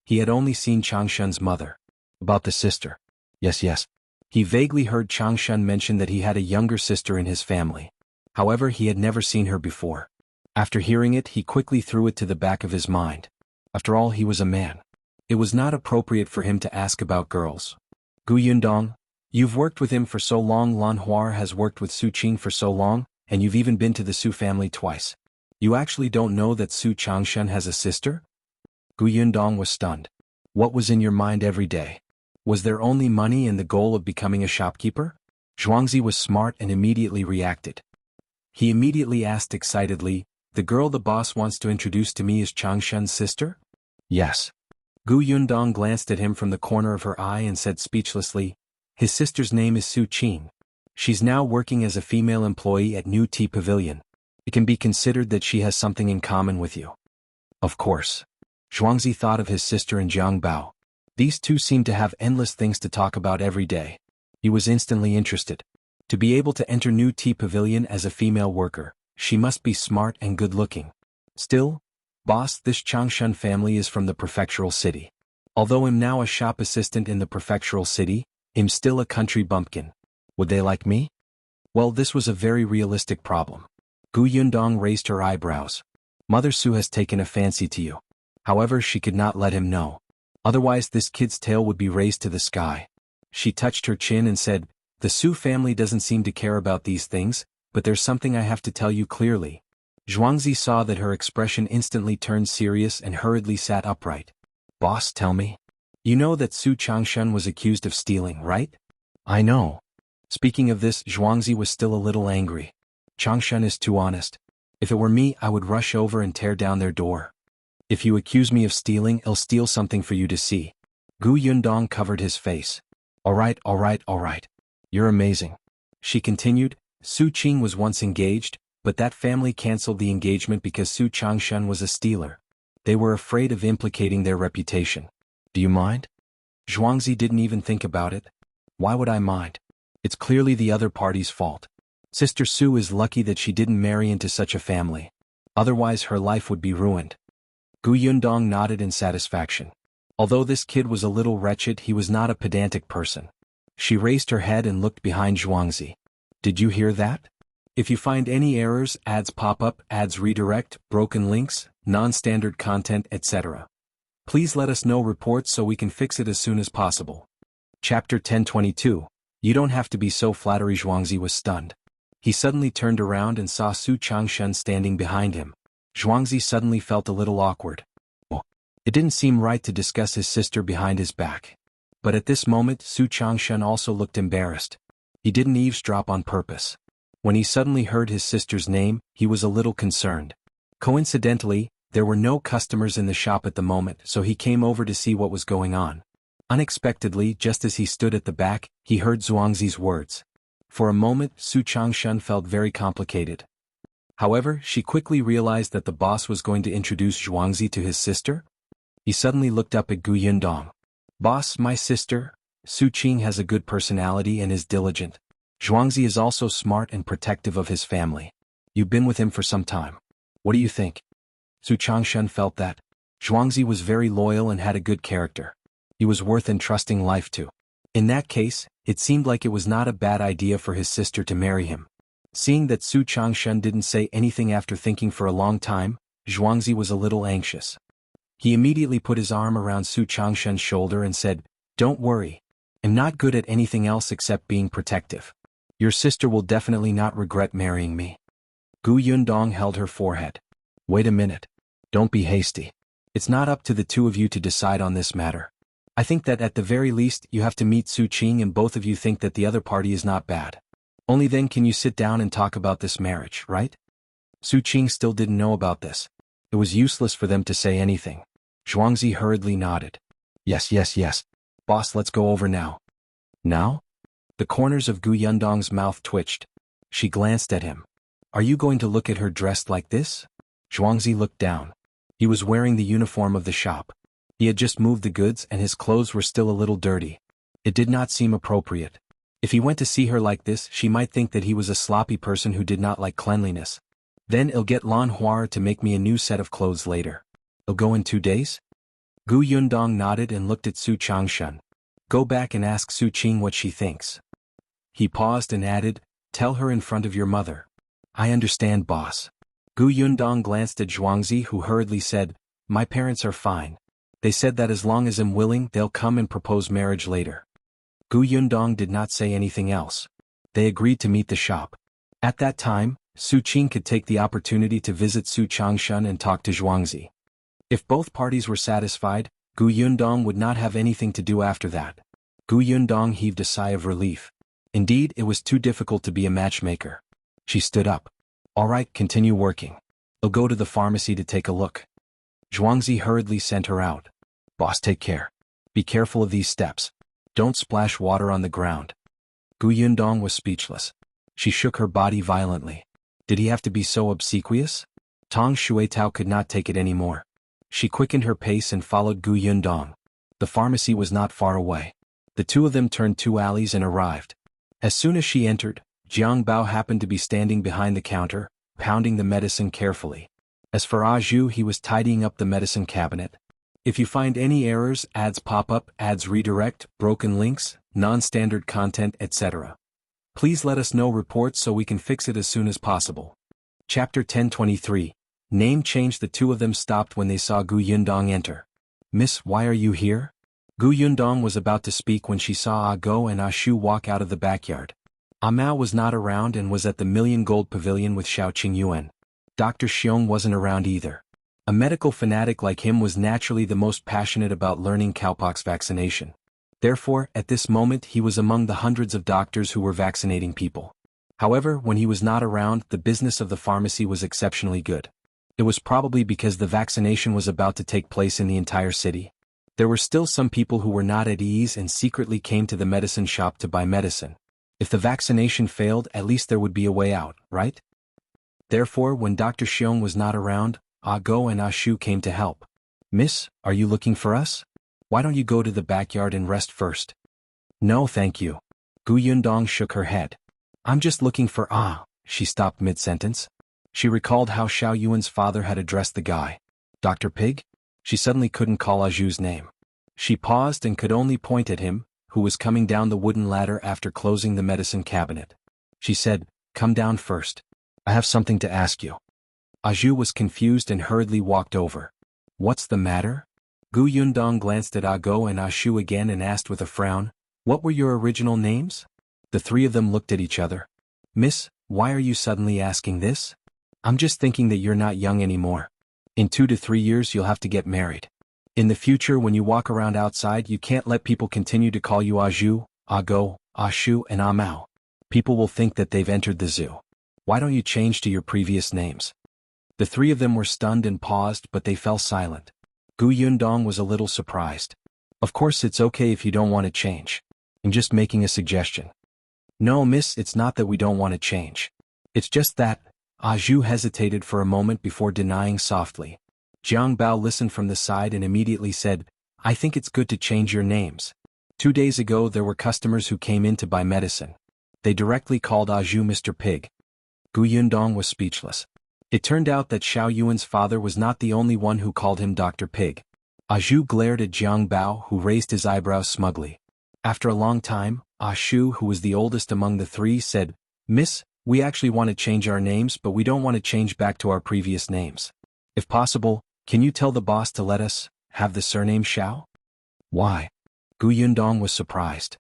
He had only seen Changshan's mother. About the sister. Yes. He vaguely heard Changshan mention that he had a younger sister in his family. However, he had never seen her before. After hearing it, he quickly threw it to the back of his mind. After all, he was a man. It was not appropriate for him to ask about girls. Gu Yundong, you've worked with him for so long. Lan Huar has worked with Su Qing for so long, and you've even been to the Su family twice. You actually don't know that Su Changshan has a sister? Gu Yundong was stunned. What was in your mind every day? Was there only money and the goal of becoming a shopkeeper? Xuanze was smart and immediately reacted. He immediately asked excitedly, the girl the boss wants to introduce to me is Changshan's sister? Yes. Gu Yundong glanced at him from the corner of her eye and said speechlessly, his sister's name is Su Qing. She's now working as a female employee at New Tea Pavilion. It can be considered that she has something in common with you. Of course. Xuanze thought of his sister and Jiang Bao. These two seemed to have endless things to talk about every day. He was instantly interested. To be able to enter New Tea Pavilion as a female worker, she must be smart and good-looking. Still, boss, this Changshan family is from the prefectural city. Although I'm now a shop assistant in the prefectural city, I'm still a country bumpkin. Would they like me? Well, this was a very realistic problem. Gu Yundong raised her eyebrows. Mother Su has taken a fancy to you. However, she could not let him know. Otherwise this kid's tail would be raised to the sky. She touched her chin and said, the Su family doesn't seem to care about these things, but there's something I have to tell you clearly. Xuanze saw that her expression instantly turned serious and hurriedly sat upright. Boss, tell me. You know that Su Changshan was accused of stealing, right? I know. Speaking of this, Xuanze was still a little angry. Changshan is too honest. If it were me, I would rush over and tear down their door. If you accuse me of stealing, I'll steal something for you to see. Gu Yundong covered his face. All right. You're amazing. She continued, Su Qing was once engaged, but that family cancelled the engagement because Su Changshan was a stealer. They were afraid of implicating their reputation. Do you mind? Xuanze didn't even think about it. Why would I mind? It's clearly the other party's fault. Sister Su is lucky that she didn't marry into such a family. Otherwise her life would be ruined. Gu Yundong nodded in satisfaction. Although this kid was a little wretched, he was not a pedantic person. She raised her head and looked behind Xuanze. Did you hear that? If you find any errors, ads pop up, ads redirect, broken links, non-standard content, etc. Please let us know reports so we can fix it as soon as possible. Chapter 1022. You don't have to be so flattery. Xuanhe was stunned. He suddenly turned around and saw Su Changshan standing behind him. Xuanhe suddenly felt a little awkward. It didn't seem right to discuss his sister behind his back. But at this moment Su Changshan also looked embarrassed. He didn't eavesdrop on purpose. When he suddenly heard his sister's name, he was a little concerned. Coincidentally, there were no customers in the shop at the moment, so he came over to see what was going on. Unexpectedly, just as he stood at the back, he heard Xuanhe's words. For a moment, Su Changshan felt very complicated. However, she quickly realized that the boss was going to introduce Xuanhe to his sister. He suddenly looked up at Gu Yundong. Boss, my sister, Su Qing has a good personality and is diligent. Xuanhe is also smart and protective of his family. You've been with him for some time. What do you think? Su Changshan felt that Xuanhe was very loyal and had a good character. He was worth entrusting life to. In that case, it seemed like it was not a bad idea for his sister to marry him. Seeing that Su Changshan didn't say anything after thinking for a long time, Xuanhe was a little anxious. He immediately put his arm around Su Changshan's shoulder and said, "Don't worry. I'm not good at anything else except being protective. Your sister will definitely not regret marrying me." Gu Yundong held her forehead. Wait a minute. Don't be hasty. It's not up to the two of you to decide on this matter. I think that at the very least you have to meet Su Qing and both of you think that the other party is not bad. Only then can you sit down and talk about this marriage, right? Su Qing still didn't know about this. It was useless for them to say anything. Xuanhe hurriedly nodded. Yes. Boss, let's go over now. Now? The corners of Gu Yundong's mouth twitched. She glanced at him. Are you going to look at her dressed like this? Xuanhe looked down. He was wearing the uniform of the shop. He had just moved the goods and his clothes were still a little dirty. It did not seem appropriate. If he went to see her like this, she might think that he was a sloppy person who did not like cleanliness. Then I'll get Lan Hua to make me a new set of clothes later. I'll go in 2 days? Gu Yundong nodded and looked at Su Changshan. Go back and ask Su Qing what she thinks. He paused and added, tell her in front of your mother. I understand, boss. Gu Yundong glanced at Xuanhe, who hurriedly said, my parents are fine. They said that as long as I'm willing, they'll come and propose marriage later. Gu Yundong did not say anything else. They agreed to meet the shop. At that time, Su Qing could take the opportunity to visit Su Changshan and talk to Xuanhe. If both parties were satisfied, Gu Yundong would not have anything to do after that. Gu Yundong heaved a sigh of relief. Indeed, it was too difficult to be a matchmaker. She stood up. All right, continue working. I'll go to the pharmacy to take a look. Xuanhe hurriedly sent her out. Boss, take care. Be careful of these steps. Don't splash water on the ground. Gu Yundong was speechless. She shook her body violently. Did he have to be so obsequious? Tong Shuetao could not take it anymore. She quickened her pace and followed Gu Yundong. The pharmacy was not far away. The two of them turned 2 alleys and arrived. As soon as she entered, Jiang Bao happened to be standing behind the counter, pounding the medicine carefully. As for Zhu, he was tidying up the medicine cabinet. If you find any errors, ads pop up, ads redirect, broken links, non-standard content, etc. Please let us know reports so we can fix it as soon as possible. Chapter 1023. Name change. The two of them stopped when they saw Gu Yundong enter. Miss, why are you here? Gu Yundong was about to speak when she saw Go and Shu walk out of the backyard. Mao was not around and was at the Million Gold Pavilion with Shao Qingyuan. Dr. Xiong wasn't around either. A medical fanatic like him was naturally the most passionate about learning cowpox vaccination. Therefore, at this moment he was among the hundreds of doctors who were vaccinating people. However, when he was not around, the business of the pharmacy was exceptionally good. It was probably because the vaccination was about to take place in the entire city. There were still some people who were not at ease and secretly came to the medicine shop to buy medicine. If the vaccination failed, at least there would be a way out, right? Therefore, when Dr. Xiong was not around, Go and Shu came to help. Miss, are you looking for us? Why don't you go to the backyard and rest first? No, thank you. Gu Yundong shook her head. I'm just looking for She stopped mid-sentence. She recalled how Xiao Yuan's father had addressed the guy. Dr. Pig? She suddenly couldn't call Zhu's name. She paused and could only point at him, who was coming down the wooden ladder after closing the medicine cabinet. She said, come down first. I have something to ask you. Zhu was confused and hurriedly walked over. What's the matter? Gu Yundong glanced at Go and Zhu again and asked with a frown, what were your original names? The three of them looked at each other. Miss, why are you suddenly asking this? I'm just thinking that you're not young anymore. In 2 to 3 years you'll have to get married. In the future when you walk around outside you can't let people continue to call you Zhu, Go, Shu and Mao. People will think that they've entered the zoo. Why don't you change to your previous names? The three of them were stunned and paused, but they fell silent. Gu Yundong was a little surprised. Of course it's okay if you don't want to change. I'm just making a suggestion. No, miss, it's not that we don't want to change. It's just that, Zhu hesitated for a moment before denying softly. Jiang Bao listened from the side and immediately said, I think it's good to change your names. 2 days ago there were customers who came in to buy medicine. They directly called Zhu Mr. Pig. Gu Yundong was speechless. It turned out that Shao Yuan's father was not the only one who called him Dr. Pig. Zhu glared at Jiang Bao, who raised his eyebrows smugly. After a long time, Shu, who was the oldest among the three, said, Miss, we actually want to change our names, but we don't want to change back to our previous names. If possible, can you tell the boss to let us have the surname Shao? Why? Gu Yundong was surprised.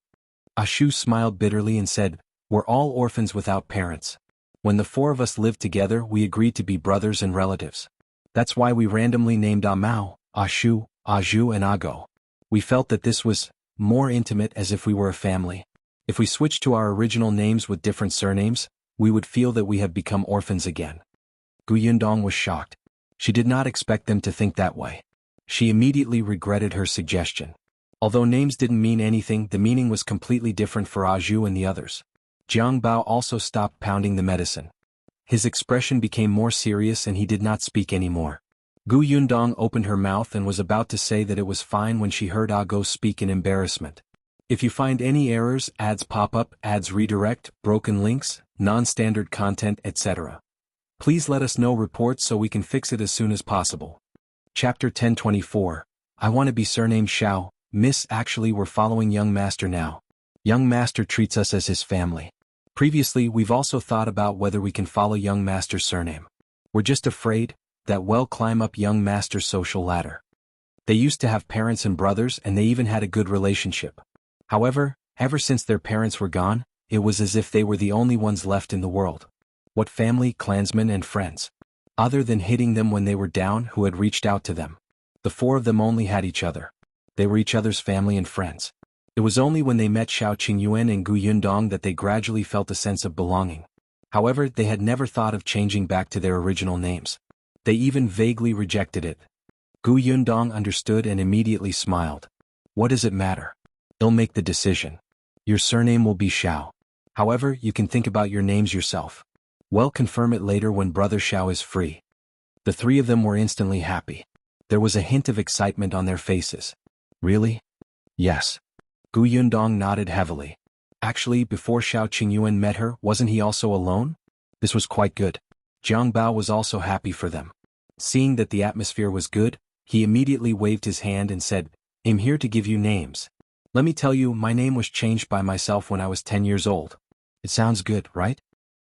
Shu smiled bitterly and said, we're all orphans without parents. When the 4 of us lived together we agreed to be brothers and relatives. That's why we randomly named Mao, Shu, Zhu and Go. We felt that this was more intimate, as if we were a family. If we switched to our original names with different surnames, we would feel that we have become orphans again. Gu Yundong was shocked. She did not expect them to think that way. She immediately regretted her suggestion. Although names didn't mean anything, the meaning was completely different for Zhu and the others. Jiang Bao also stopped pounding the medicine. His expression became more serious and he did not speak anymore. Gu Yundong opened her mouth and was about to say that it was fine when she heard Go speak in embarrassment. If you find any errors, ads pop up, ads redirect, broken links, non-standard content, etc., please let us know reports so we can fix it as soon as possible. Chapter 1024. I want to be surnamed Shao. Miss, actually we're following Young Master now. Young Master treats us as his family. Previously we've also thought about whether we can follow Young Master's surname. We're just afraid that we'll climb up Young Master's social ladder. They used to have parents and brothers and they even had a good relationship. However, ever since their parents were gone, it was as if they were the only ones left in the world. What family, clansmen and friends? Other than hitting them when they were down, who had reached out to them? The 4 of them only had each other. They were each other's family and friends. It was only when they met Shao Qingyuan and Gu Yundong that they gradually felt a sense of belonging. However, they had never thought of changing back to their original names. They even vaguely rejected it. Gu Yundong understood and immediately smiled. What does it matter? I'll make the decision. Your surname will be Shao. However, you can think about your names yourself. Well, confirm it later when Brother Shao is free. The 3 of them were instantly happy. There was a hint of excitement on their faces. Really? Yes. Gu Yundong nodded heavily. Actually, before Shao Qingyuan met her, wasn't he also alone? This was quite good. Jiang Bao was also happy for them. Seeing that the atmosphere was good, he immediately waved his hand and said, I'm here to give you names. Let me tell you, my name was changed by myself when I was 10 years old. It sounds good, right?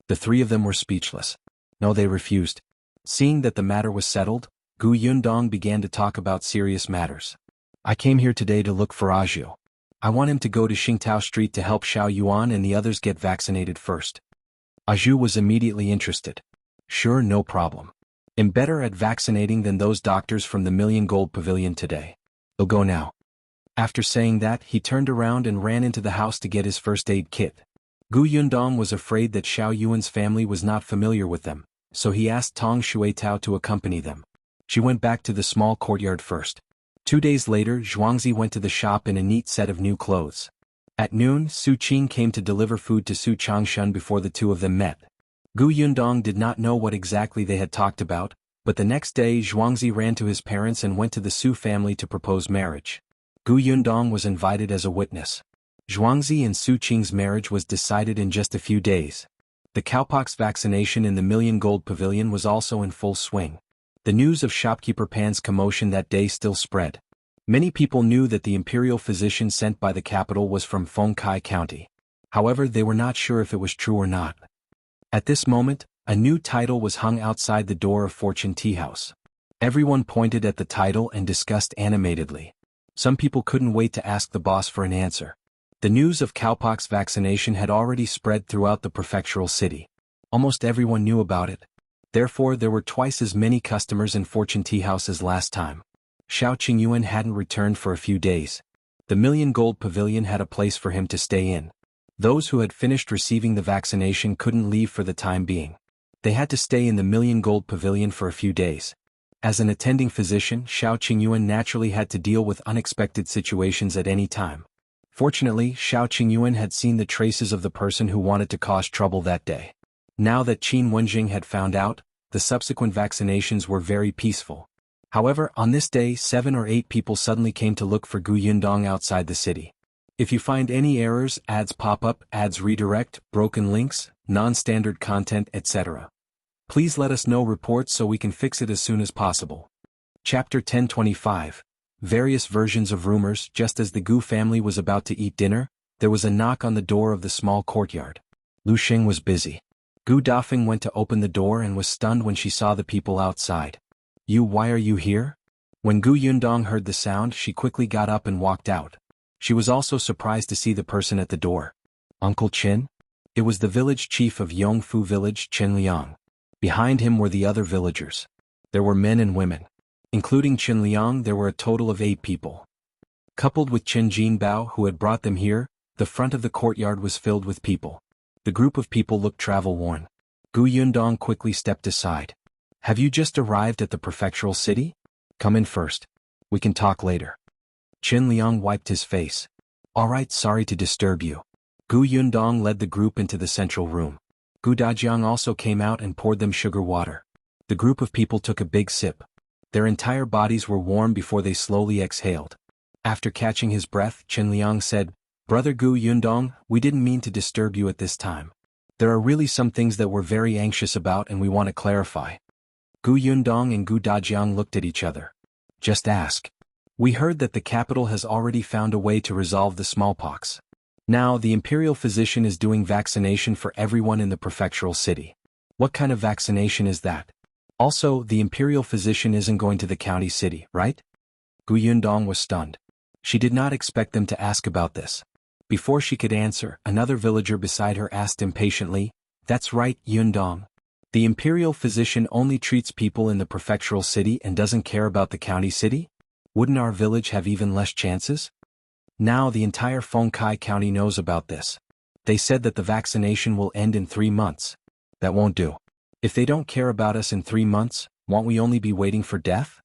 The 3 of them were speechless. No, they refused. Seeing that the matter was settled, Gu Yundong began to talk about serious matters. I came here today to look for Zhu. I want him to go to Xingtao Street to help Shao Yuan and the others get vaccinated first. Zhu was immediately interested. Sure, no problem. I'm better at vaccinating than those doctors from the Million Gold Pavilion today. I'll go now. After saying that, he turned around and ran into the house to get his first aid kit. Gu Yundong was afraid that Shao Yuan's family was not familiar with them, so he asked Tong Shuitao to accompany them. She went back to the small courtyard first. 2 days later, Xuanhe went to the shop in a neat set of new clothes. At noon, Su Qing came to deliver food to Su Changshan before the 2 of them met. Gu Yundong did not know what exactly they had talked about, but the next day Xuanhe ran to his parents and went to the Su family to propose marriage. Gu Yundong was invited as a witness. Xuanhe and Su Qing's marriage was decided in just a few days. The cowpox vaccination in the Million Gold Pavilion was also in full swing. The news of shopkeeper Pan's commotion that day still spread. Many people knew that the imperial physician sent by the capital was from Fengkai County. However, they were not sure if it was true or not. At this moment, A new title was hung outside the door of Fortune Tea House. Everyone pointed at the title and discussed animatedly. Some people couldn't wait to ask the boss for an answer. The news of cowpox vaccination had already spread throughout the prefectural city. Almost everyone knew about it. Therefore, there were twice as many customers in Fortune Tea House as last time. Shao Qingyuan hadn't returned for a few days. The Million Gold Pavilion had a place for him to stay in. Those who had finished receiving the vaccination couldn't leave for the time being. They had to stay in the Million Gold Pavilion for a few days. As an attending physician, Shao Qingyuan naturally had to deal with unexpected situations at any time. Fortunately, Shao Qingyuan had seen the traces of the person who wanted to cause trouble that day. Now that Qin Wenjing had found out, the subsequent vaccinations were very peaceful. However, on this day 7 or 8 people suddenly came to look for Gu Yundong outside the city. If you find any errors, ads pop up, ads redirect, broken links, non-standard content, etc. Please let us know reports so we can fix it as soon as possible. Chapter 1025. Various versions of rumors. Just as the Gu family was about to eat dinner, there was a knock on the door of the small courtyard. Lu Xing was busy. Gu Dafeng went to open the door and was stunned when she saw the people outside. Why are you here? When Gu Yundong heard the sound, she quickly got up and walked out. She was also surprised to see the person at the door. Uncle Chen? It was the village chief of Yongfu village, Chen Liang. Behind him were the other villagers. There were men and women. Including Chen Liang, there were a total of 8 people. Coupled with Chen Jinbao, who had brought them here, the front of the courtyard was filled with people. The group of people looked travel-worn. Gu Yundong quickly stepped aside. Have you just arrived at the prefectural city? Come in first. We can talk later. Chen Liang wiped his face. All right, sorry to disturb you. Gu Yundong led the group into the central room. Gu Dajiang also came out and poured them sugar water. The group of people took a big sip. Their entire bodies were warm before they slowly exhaled. After catching his breath, Chen Liang said, Brother Gu Yundong, we didn't mean to disturb you at this time. There are really some things that we're very anxious about and we want to clarify. Gu Yundong and Gu Dajiang looked at each other. Just ask. We heard that the capital has already found a way to resolve the smallpox. Now, the Imperial physician is doing vaccination for everyone in the prefectural city. What kind of vaccination is that? Also, the Imperial physician isn't going to the county city, right? Gu Yundong was stunned. She did not expect them to ask about this. Before she could answer, another villager beside her asked impatiently, That's right, Yundong. The Imperial physician only treats people in the prefectural city and doesn't care about the county city? Wouldn't our village have even less chances? Now the entire Fengkai County knows about this. They said that the vaccination will end in 3 months. That won't do. If they don't care about us in 3 months, won't we only be waiting for death?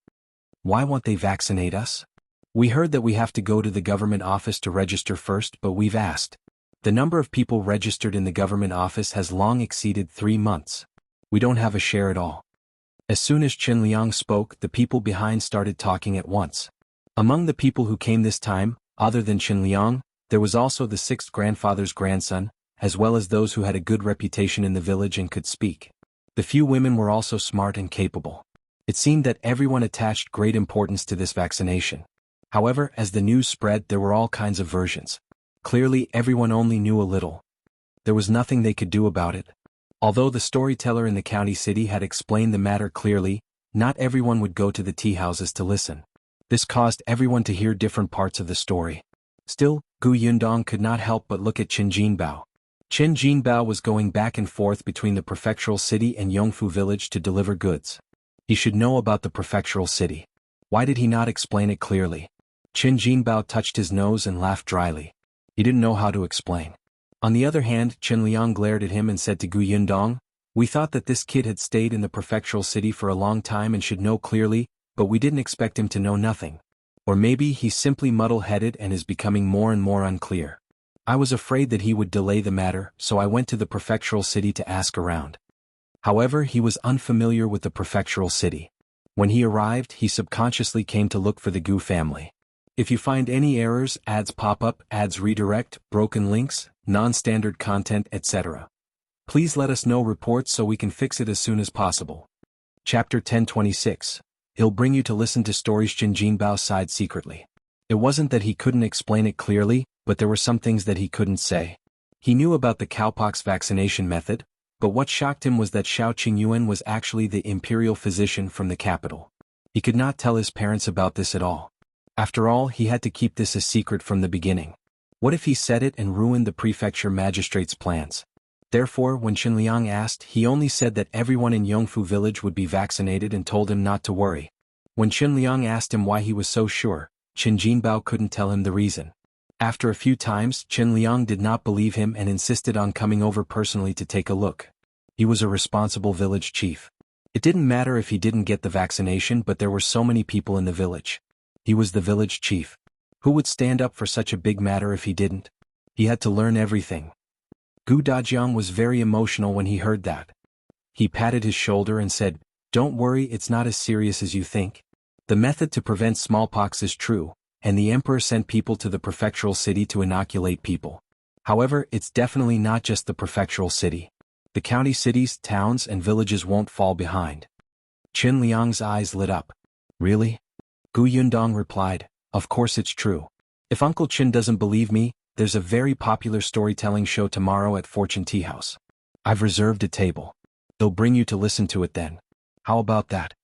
Why won't they vaccinate us? We heard that we have to go to the government office to register first, but we've asked. The number of people registered in the government office has long exceeded 3 months. We don't have a share at all. As soon as Chen Liang spoke, the people behind started talking at once. Among the people who came this time, other than Chen Liang, there was also the 6th grandfather's grandson, as well as those who had a good reputation in the village and could speak. The few women were also smart and capable. It seemed that everyone attached great importance to this vaccination. However, as the news spread, there were all kinds of versions. Clearly, everyone only knew a little. There was nothing they could do about it. Although the storyteller in the county city had explained the matter clearly, not everyone would go to the tea houses to listen. This caused everyone to hear different parts of the story. Still, Gu Yundong could not help but look at Chen Jinbao. Chen Jinbao was going back and forth between the prefectural city and Yongfu village to deliver goods. He should know about the prefectural city. Why did he not explain it clearly? Chen Jinbao touched his nose and laughed dryly. He didn't know how to explain. On the other hand, Chen Liang glared at him and said to Gu Yundong, We thought that this kid had stayed in the prefectural city for a long time and should know clearly, but we didn't expect him to know nothing. Or maybe he's simply muddle-headed and is becoming more and more unclear. I was afraid that he would delay the matter, so I went to the prefectural city to ask around. However, he was unfamiliar with the prefectural city. When he arrived, he subconsciously came to look for the Gu family. If you find any errors, ads pop up, ads redirect, broken links, non-standard content, etc. Please let us know reports so we can fix it as soon as possible. Chapter 1026. He'll bring you to listen to stories. Chen Jinbao sighed secretly. It wasn't that he couldn't explain it clearly, but there were some things that he couldn't say. He knew about the cowpox vaccination method, But what shocked him was that Shao Qingyuan was actually the imperial physician from the capital. He could not tell his parents about this at all. After all, he had to keep this a secret from the beginning. What if he said it and ruined the prefecture magistrate's plans? Therefore, when Liang asked, he only said that everyone in Yongfu village would be vaccinated and told him not to worry. When Liang asked him why he was so sure, Jinbao couldn't tell him the reason. After a few times, Liang did not believe him and insisted on coming over personally to take a look. He was a responsible village chief. It didn't matter if he didn't get the vaccination, but there were so many people in the village. He was the village chief. Who would stand up for such a big matter if he didn't? He had to learn everything. Gu Dajiang was very emotional when he heard that. He patted his shoulder and said, "Don't worry, it's not as serious as you think. The method to prevent smallpox is true, and the emperor sent people to the prefectural city to inoculate people. However, it's definitely not just the prefectural city. The county cities, towns, and villages won't fall behind." Liang's eyes lit up. "Really?" Gu Yundong replied, "Of course it's true. If Uncle Chen doesn't believe me, there's a very popular storytelling show tomorrow at Fortune Tea House. I've reserved a table. They'll bring you to listen to it then. How about that?"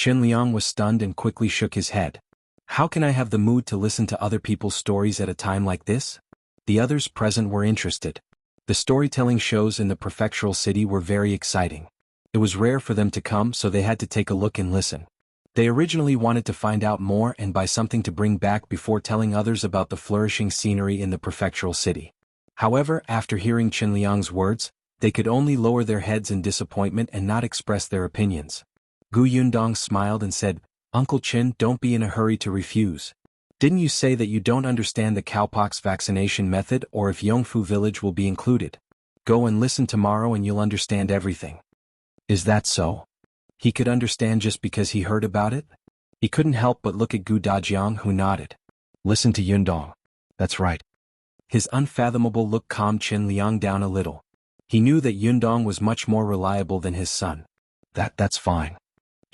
Liang was stunned and quickly shook his head. "How can I have the mood to listen to other people's stories at a time like this?" The others present were interested. The storytelling shows in the prefectural city were very exciting. It was rare for them to come, so they had to take a look and listen. They originally wanted to find out more and buy something to bring back before telling others about the flourishing scenery in the prefectural city. However, after hearing Liang's words, they could only lower their heads in disappointment and not express their opinions. Gu Yundong smiled and said, "Uncle Chen, don't be in a hurry to refuse. Didn't you say that you don't understand the cowpox vaccination method or if Yongfu village will be included? Go and listen tomorrow and you'll understand everything." Is that so? He could understand just because he heard about it? He couldn't help but look at Gu Dajiang, who nodded. "Listen to Yundong. That's right." His unfathomable look calmed Liang down a little. He knew that Yundong was much more reliable than his son. That's fine."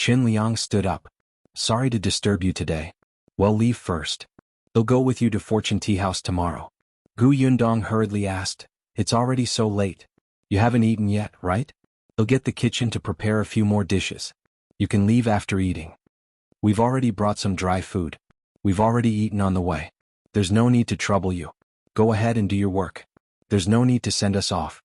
Liang stood up. "Sorry to disturb you today. Well, leave first. They'll go with you to Fortune Tea House tomorrow." Gu Yundong hurriedly asked, "It's already so late. You haven't eaten yet, right? They'll get the kitchen to prepare a few more dishes. You can leave after eating. We've already brought some dry food. We've already eaten on the way. There's no need to trouble you. Go ahead and do your work. There's no need to send us off."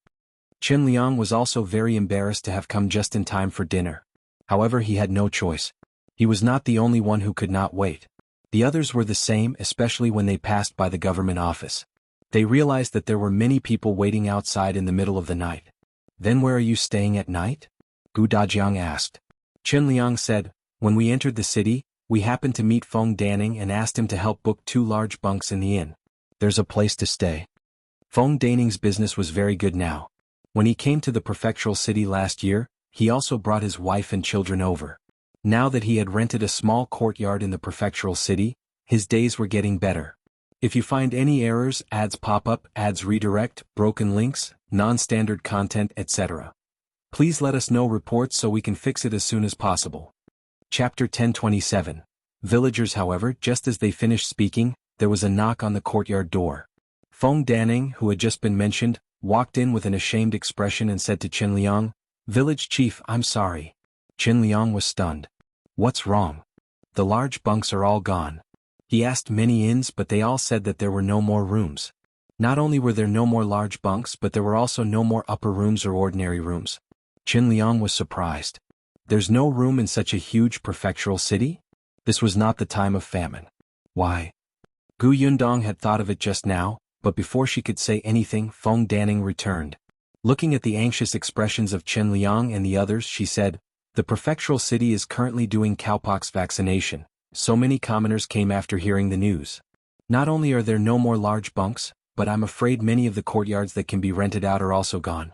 Liang was also very embarrassed to have come just in time for dinner. However, he had no choice. He was not the only one who could not wait. The others were the same, especially when they passed by the government office. They realized that there were many people waiting outside in the middle of the night. "Then where are you staying at night?" Gu Dajiang asked. Liang said, "When we entered the city, we happened to meet Feng Danning and asked him to help book 2 large bunks in the inn. There's a place to stay." Feng Danning's business was very good now. When he came to the prefectural city last year, he also brought his wife and children over. Now that he had rented a small courtyard in the prefectural city, his days were getting better. If you find any errors, ads pop up, ads redirect, broken links, non-standard content, etc., please let us know reports so we can fix it as soon as possible. Chapter 1027. Villagers. However, just as they finished speaking, there was a knock on the courtyard door. Feng Danning, who had just been mentioned, walked in with an ashamed expression and said to Liang, "Village chief, I'm sorry." Liang was stunned. "What's wrong?" "The large bunks are all gone." He asked many inns, but they all said that there were no more rooms. Not only were there no more large bunks, but there were also no more upper rooms or ordinary rooms. Liang was surprised. There's no room in such a huge prefectural city? This was not the time of famine. Why? Gu Yundong had thought of it just now, but before she could say anything, Feng Danning returned. Looking at the anxious expressions of Liang and the others, she said, "The prefectural city is currently doing cowpox vaccination. So many commoners came after hearing the news. Not only are there no more large bunks, but I'm afraid many of the courtyards that can be rented out are also gone."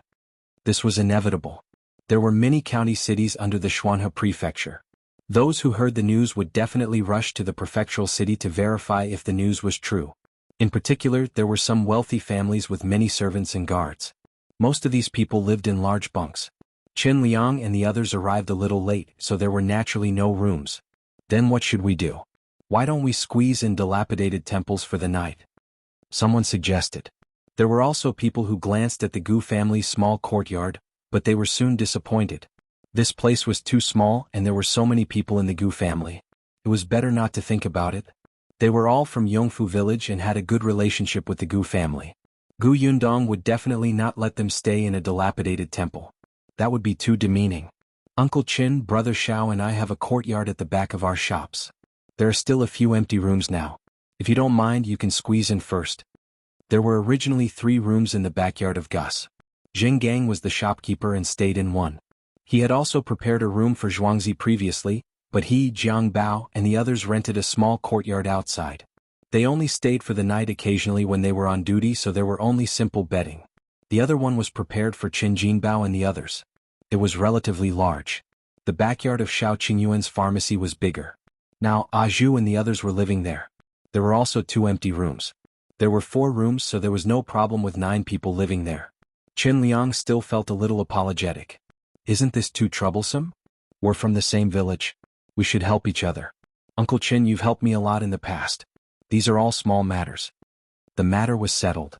This was inevitable. There were many county cities under the Xuanhe prefecture. Those who heard the news would definitely rush to the prefectural city to verify if the news was true. In particular, there were some wealthy families with many servants and guards. Most of these people lived in large bunks. Liang and the others arrived a little late, so there were naturally no rooms. Then what should we do? Why don't we squeeze in dilapidated temples for the night? Someone suggested. There were also people who glanced at the Gu family's small courtyard, but they were soon disappointed. This place was too small and there were so many people in the Gu family. It was better not to think about it. They were all from Yongfu village and had a good relationship with the Gu family. Gu Yundong would definitely not let them stay in a dilapidated temple. That would be too demeaning. Uncle Chen, Brother Shao and I have a courtyard at the back of our shops. There are still a few empty rooms now. If you don't mind, you can squeeze in first. There were originally 3 rooms in the backyard of Gus. Jing Gang was the shopkeeper and stayed in one. He had also prepared a room for Zhuangzi previously, but he, Jiang Bao, and the others rented a small courtyard outside. They only stayed for the night occasionally when they were on duty, so there were only simple bedding. The other one was prepared for Qin Jinbao and the others. It was relatively large. The backyard of Shao Qingyuan's pharmacy was bigger. Now, Zhu and the others were living there. There were also 2 empty rooms. There were 4 rooms, so there was no problem with 9 people living there. Qin Liang still felt a little apologetic. Isn't this too troublesome? We're from the same village. We should help each other. Uncle Chen, you've helped me a lot in the past. These are all small matters. The matter was settled.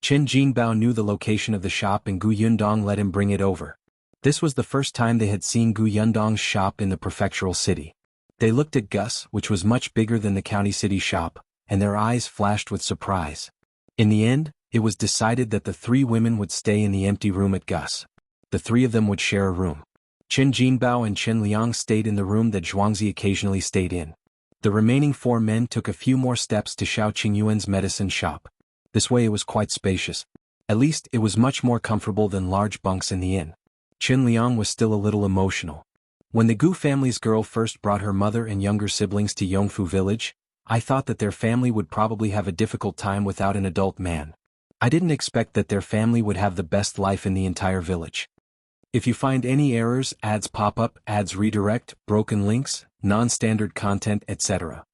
Qin Jinbao knew the location of the shop and Gu Yundong let him bring it over. This was the first time they had seen Gu Yundong's shop in the prefectural city. They looked at Gus, which was much bigger than the county city shop, and their eyes flashed with surprise. In the end, it was decided that the 3 women would stay in the empty room at Gus. The 3 of them would share a room. Qin Jinbao and Chen Liang stayed in the room that Zhuangzi occasionally stayed in. The remaining 4 men took a few more steps to Shao Qingyuan's medicine shop. This way it was quite spacious. At least it was much more comfortable than large bunks in the inn. Qin Liang was still a little emotional. When the Gu family's girl first brought her mother and younger siblings to Yongfu village, I thought that their family would probably have a difficult time without an adult man. I didn't expect that their family would have the best life in the entire village. If you find any errors, ads pop up, ads redirect, broken links, non-standard content, etc.,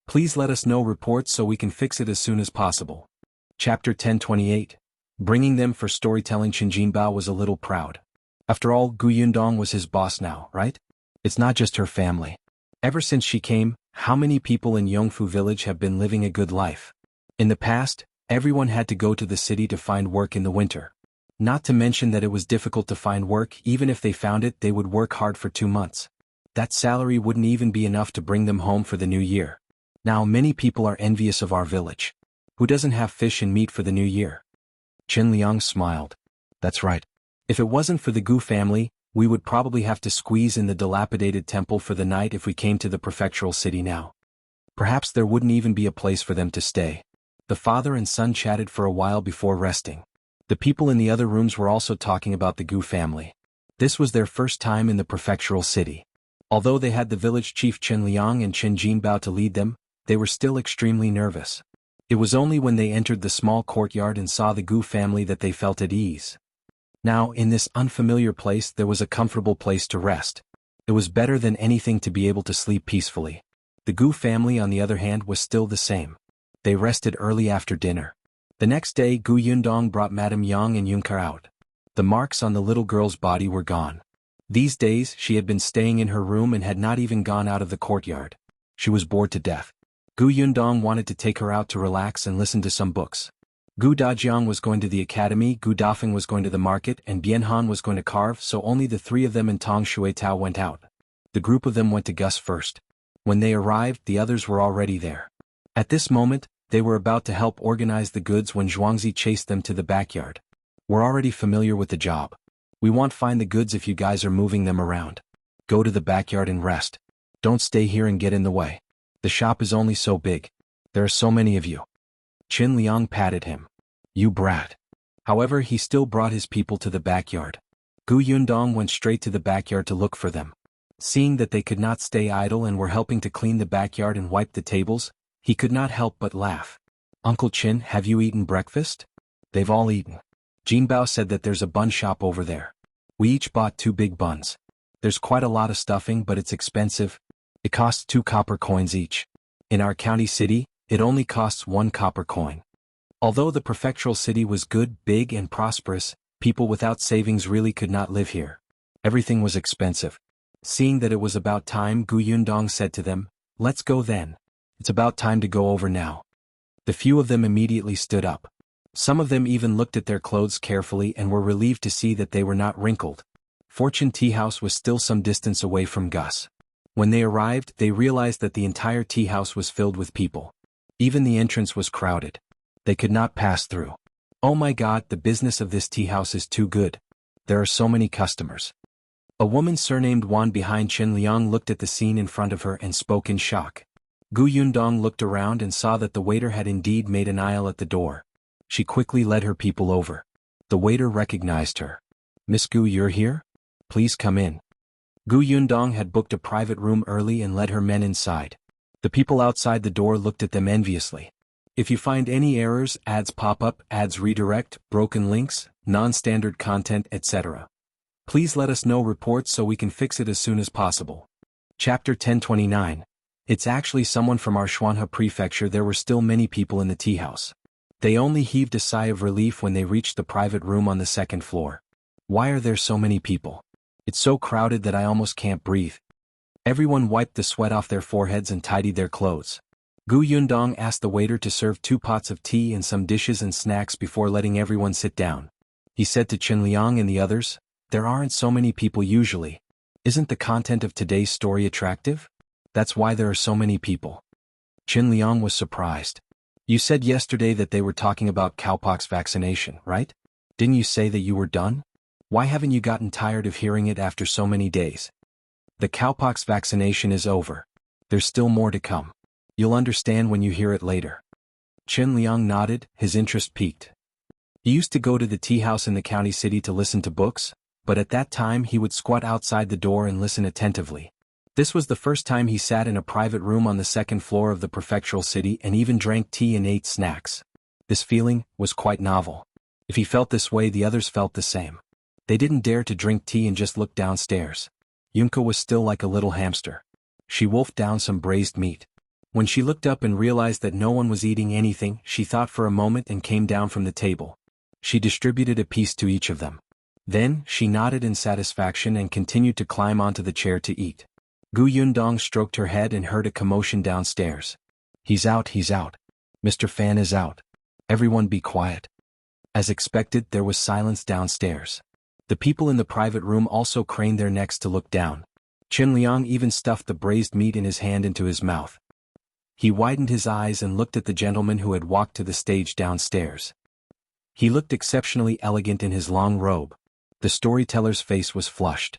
please let us know reports so we can fix it as soon as possible. Chapter 1028. Bringing them for storytelling. Qin Jinbao was a little proud. After all, Gu Yundong was his boss now, right? It's not just her family. Ever since she came, how many people in Yongfu village have been living a good life? In the past, everyone had to go to the city to find work in the winter. Not to mention that it was difficult to find work. Even if they found it, they would work hard for 2 months. That salary wouldn't even be enough to bring them home for the new year. Now many people are envious of our village. Who doesn't have fish and meat for the new year? Qin Liang smiled. That's right. If it wasn't for the Gu family, we would probably have to squeeze in the dilapidated temple for the night if we came to the prefectural city now. Perhaps there wouldn't even be a place for them to stay. The father and son chatted for a while before resting. The people in the other rooms were also talking about the Gu family. This was their first time in the prefectural city. Although they had the village chief Chen Liang and Qin Jinbao to lead them, they were still extremely nervous. It was only when they entered the small courtyard and saw the Gu family that they felt at ease. Now, in this unfamiliar place there was a comfortable place to rest. It was better than anything to be able to sleep peacefully. The Gu family, on the other hand, was still the same. They rested early after dinner. The next day, Gu Yundong brought Madame Yang and Yunkar out. The marks on the little girl's body were gone. These days, she had been staying in her room and had not even gone out of the courtyard. She was bored to death. Gu Yundong wanted to take her out to relax and listen to some books. Gu Dajiang was going to the academy, Gu Dafeng was going to the market, and Bianhan was going to carve, so only the 3 of them and Tong Shuitao went out. The group of them went to Gus first. When they arrived, the others were already there. At this moment, they were about to help organize the goods when Zhuangzi chased them to the backyard. We're already familiar with the job. We won't find the goods if you guys are moving them around. Go to the backyard and rest. Don't stay here and get in the way. The shop is only so big. There are so many of you. Qin Liang patted him. You brat. However, he still brought his people to the backyard. Gu Yundong went straight to the backyard to look for them. Seeing that they could not stay idle and were helping to clean the backyard and wipe the tables, he could not help but laugh. Uncle Qin, have you eaten breakfast? They've all eaten. Jinbao said that there's a bun shop over there. We each bought 2 big buns. There's quite a lot of stuffing, but it's expensive. It costs 2 copper coins each. In our county city, it only costs 1 copper coin. Although the prefectural city was good, big and prosperous, people without savings really could not live here. Everything was expensive. Seeing that it was about time, Gu Yundong said to them, let's go then. It's about time to go over now. The few of them immediately stood up. Some of them even looked at their clothes carefully and were relieved to see that they were not wrinkled. Fortune Tea House was still some distance away from Gus. When they arrived, they realized that the entire tea house was filled with people. Even the entrance was crowded. They could not pass through. Oh my God, the business of this tea house is too good. There are so many customers. A woman surnamed Wan behind Chen Liang looked at the scene in front of her and spoke in shock. Gu Yundong looked around and saw that the waiter had indeed made an aisle at the door. She quickly led her people over. The waiter recognized her. Miss Gu, you're here? Please come in. Gu Yundong had booked a private room early and led her men inside. The people outside the door looked at them enviously. If you find any errors, ads pop up, ads redirect, broken links, non-standard content, etc. Please let us know reports so we can fix it as soon as possible. Chapter 1029. It's actually someone from our Xuanhe Prefecture. There were still many people in the tea house. They only heaved a sigh of relief when they reached the private room on the second floor. Why are there so many people? It's so crowded that I almost can't breathe. Everyone wiped the sweat off their foreheads and tidied their clothes. Gu Yundong asked the waiter to serve 2 pots of tea and some dishes and snacks before letting everyone sit down. He said to Chen Liang and the others, "There aren't so many people usually. Isn't the content of today's story attractive? That's why there are so many people." Chen Liang was surprised. "You said yesterday that they were talking about cowpox vaccination, right? Didn't you say that you were done? Why haven't you gotten tired of hearing it after so many days?" "The cowpox vaccination is over. There's still more to come. You'll understand when you hear it later." Chen Liang nodded, his interest piqued. He used to go to the tea house in the county city to listen to books, but at that time he would squat outside the door and listen attentively. This was the first time he sat in a private room on the second floor of the prefectural city and even drank tea and ate snacks. This feeling was quite novel. If he felt this way, the others felt the same. They didn't dare to drink tea and just looked downstairs. Yunka was still like a little hamster. She wolfed down some braised meat. When she looked up and realized that no one was eating anything, she thought for a moment and came down from the table. She distributed a piece to each of them. Then, she nodded in satisfaction and continued to climb onto the chair to eat. Gu Yundong stroked her head and heard a commotion downstairs. He's out. Mr. Fan is out. Everyone be quiet." As expected, there was silence downstairs. The people in the private room also craned their necks to look down. Chen Liang even stuffed the braised meat in his hand into his mouth. He widened his eyes and looked at the gentleman who had walked to the stage downstairs. He looked exceptionally elegant in his long robe. The storyteller's face was flushed.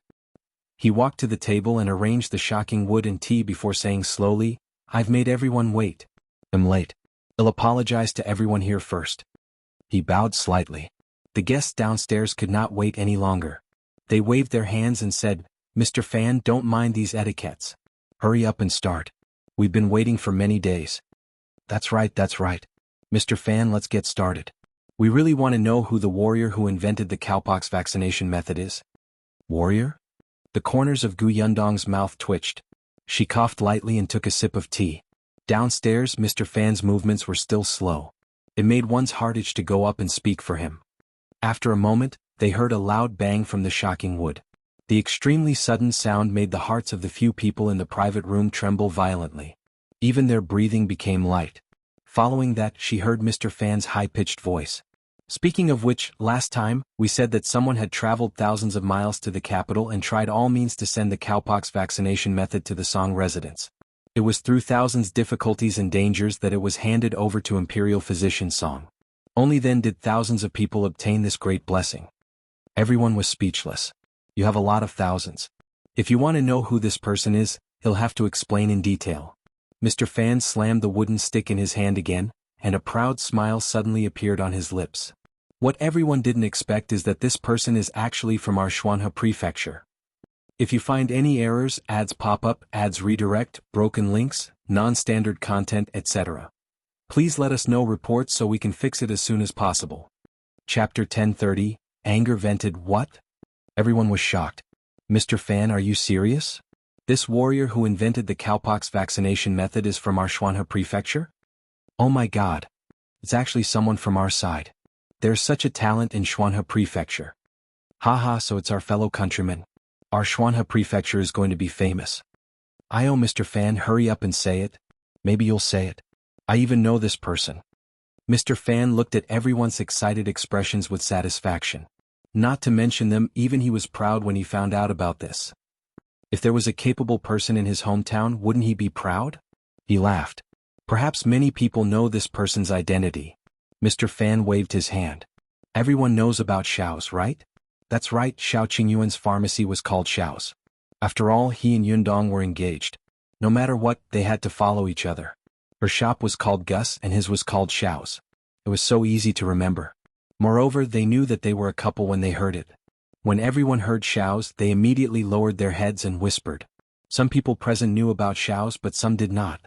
He walked to the table and arranged the shocking wood and tea before saying slowly, "I've made everyone wait. I'm late. I'll apologize to everyone here first." He bowed slightly. The guests downstairs could not wait any longer. They waved their hands and said, "Mr. Fan, don't mind these etiquettes. Hurry up and start. We've been waiting for many days." That's right. Mr. Fan, let's get started. We really want to know who the warrior who invented the cowpox vaccination method is." "Warrior?" The corners of Gu Yundong's mouth twitched. She coughed lightly and took a sip of tea. Downstairs, Mr. Fan's movements were still slow. It made one's heart itch to go up and speak for him. After a moment, they heard a loud bang from the shocking wood. The extremely sudden sound made the hearts of the few people in the private room tremble violently. Even their breathing became light. Following that, she heard Mr. Fan's high-pitched voice. "Speaking of which, last time, we said that someone had traveled thousands of miles to the capital and tried all means to send the cowpox vaccination method to the Song residents. It was through thousands difficulties and dangers that it was handed over to Imperial physician Song. Only then did thousands of people obtain this great blessing." Everyone was speechless. "You have a lot of thousands. If you want to know who this person is, he'll have to explain in detail." Mr. Fan slammed the wooden stick in his hand again, and a proud smile suddenly appeared on his lips. What everyone didn't expect is that this person is actually from our Xuanhe Prefecture. If you find any errors, ads pop up, ads redirect, broken links, non-standard content, etc. Please let us know reports so we can fix it as soon as possible. Chapter 1030, Anger Vented. What? Everyone was shocked. "Mr. Fan, are you serious? This warrior who invented the cowpox vaccination method is from our Xuanhe Prefecture? Oh my God. It's actually someone from our side. There's such a talent in Xuanhe Prefecture. Haha, so it's our fellow countrymen. Our Xuanhe Prefecture is going to be famous. Mr. Fan, hurry up and say it. Maybe you'll say it. I even know this person." Mr. Fan looked at everyone's excited expressions with satisfaction. Not to mention them, even he was proud when he found out about this. If there was a capable person in his hometown, wouldn't he be proud? He laughed. Perhaps many people know this person's identity. Mr. Fan waved his hand. Everyone knows about Shao's, right? That's right, Shao Qingyuan's pharmacy was called Shao's. After all, he and Yundong were engaged. No matter what, they had to follow each other. Her shop was called Gus and his was called Shao's. It was so easy to remember. Moreover, they knew that they were a couple when they heard it. When everyone heard Shao's, they immediately lowered their heads and whispered. Some people present knew about Shao's, but some did not.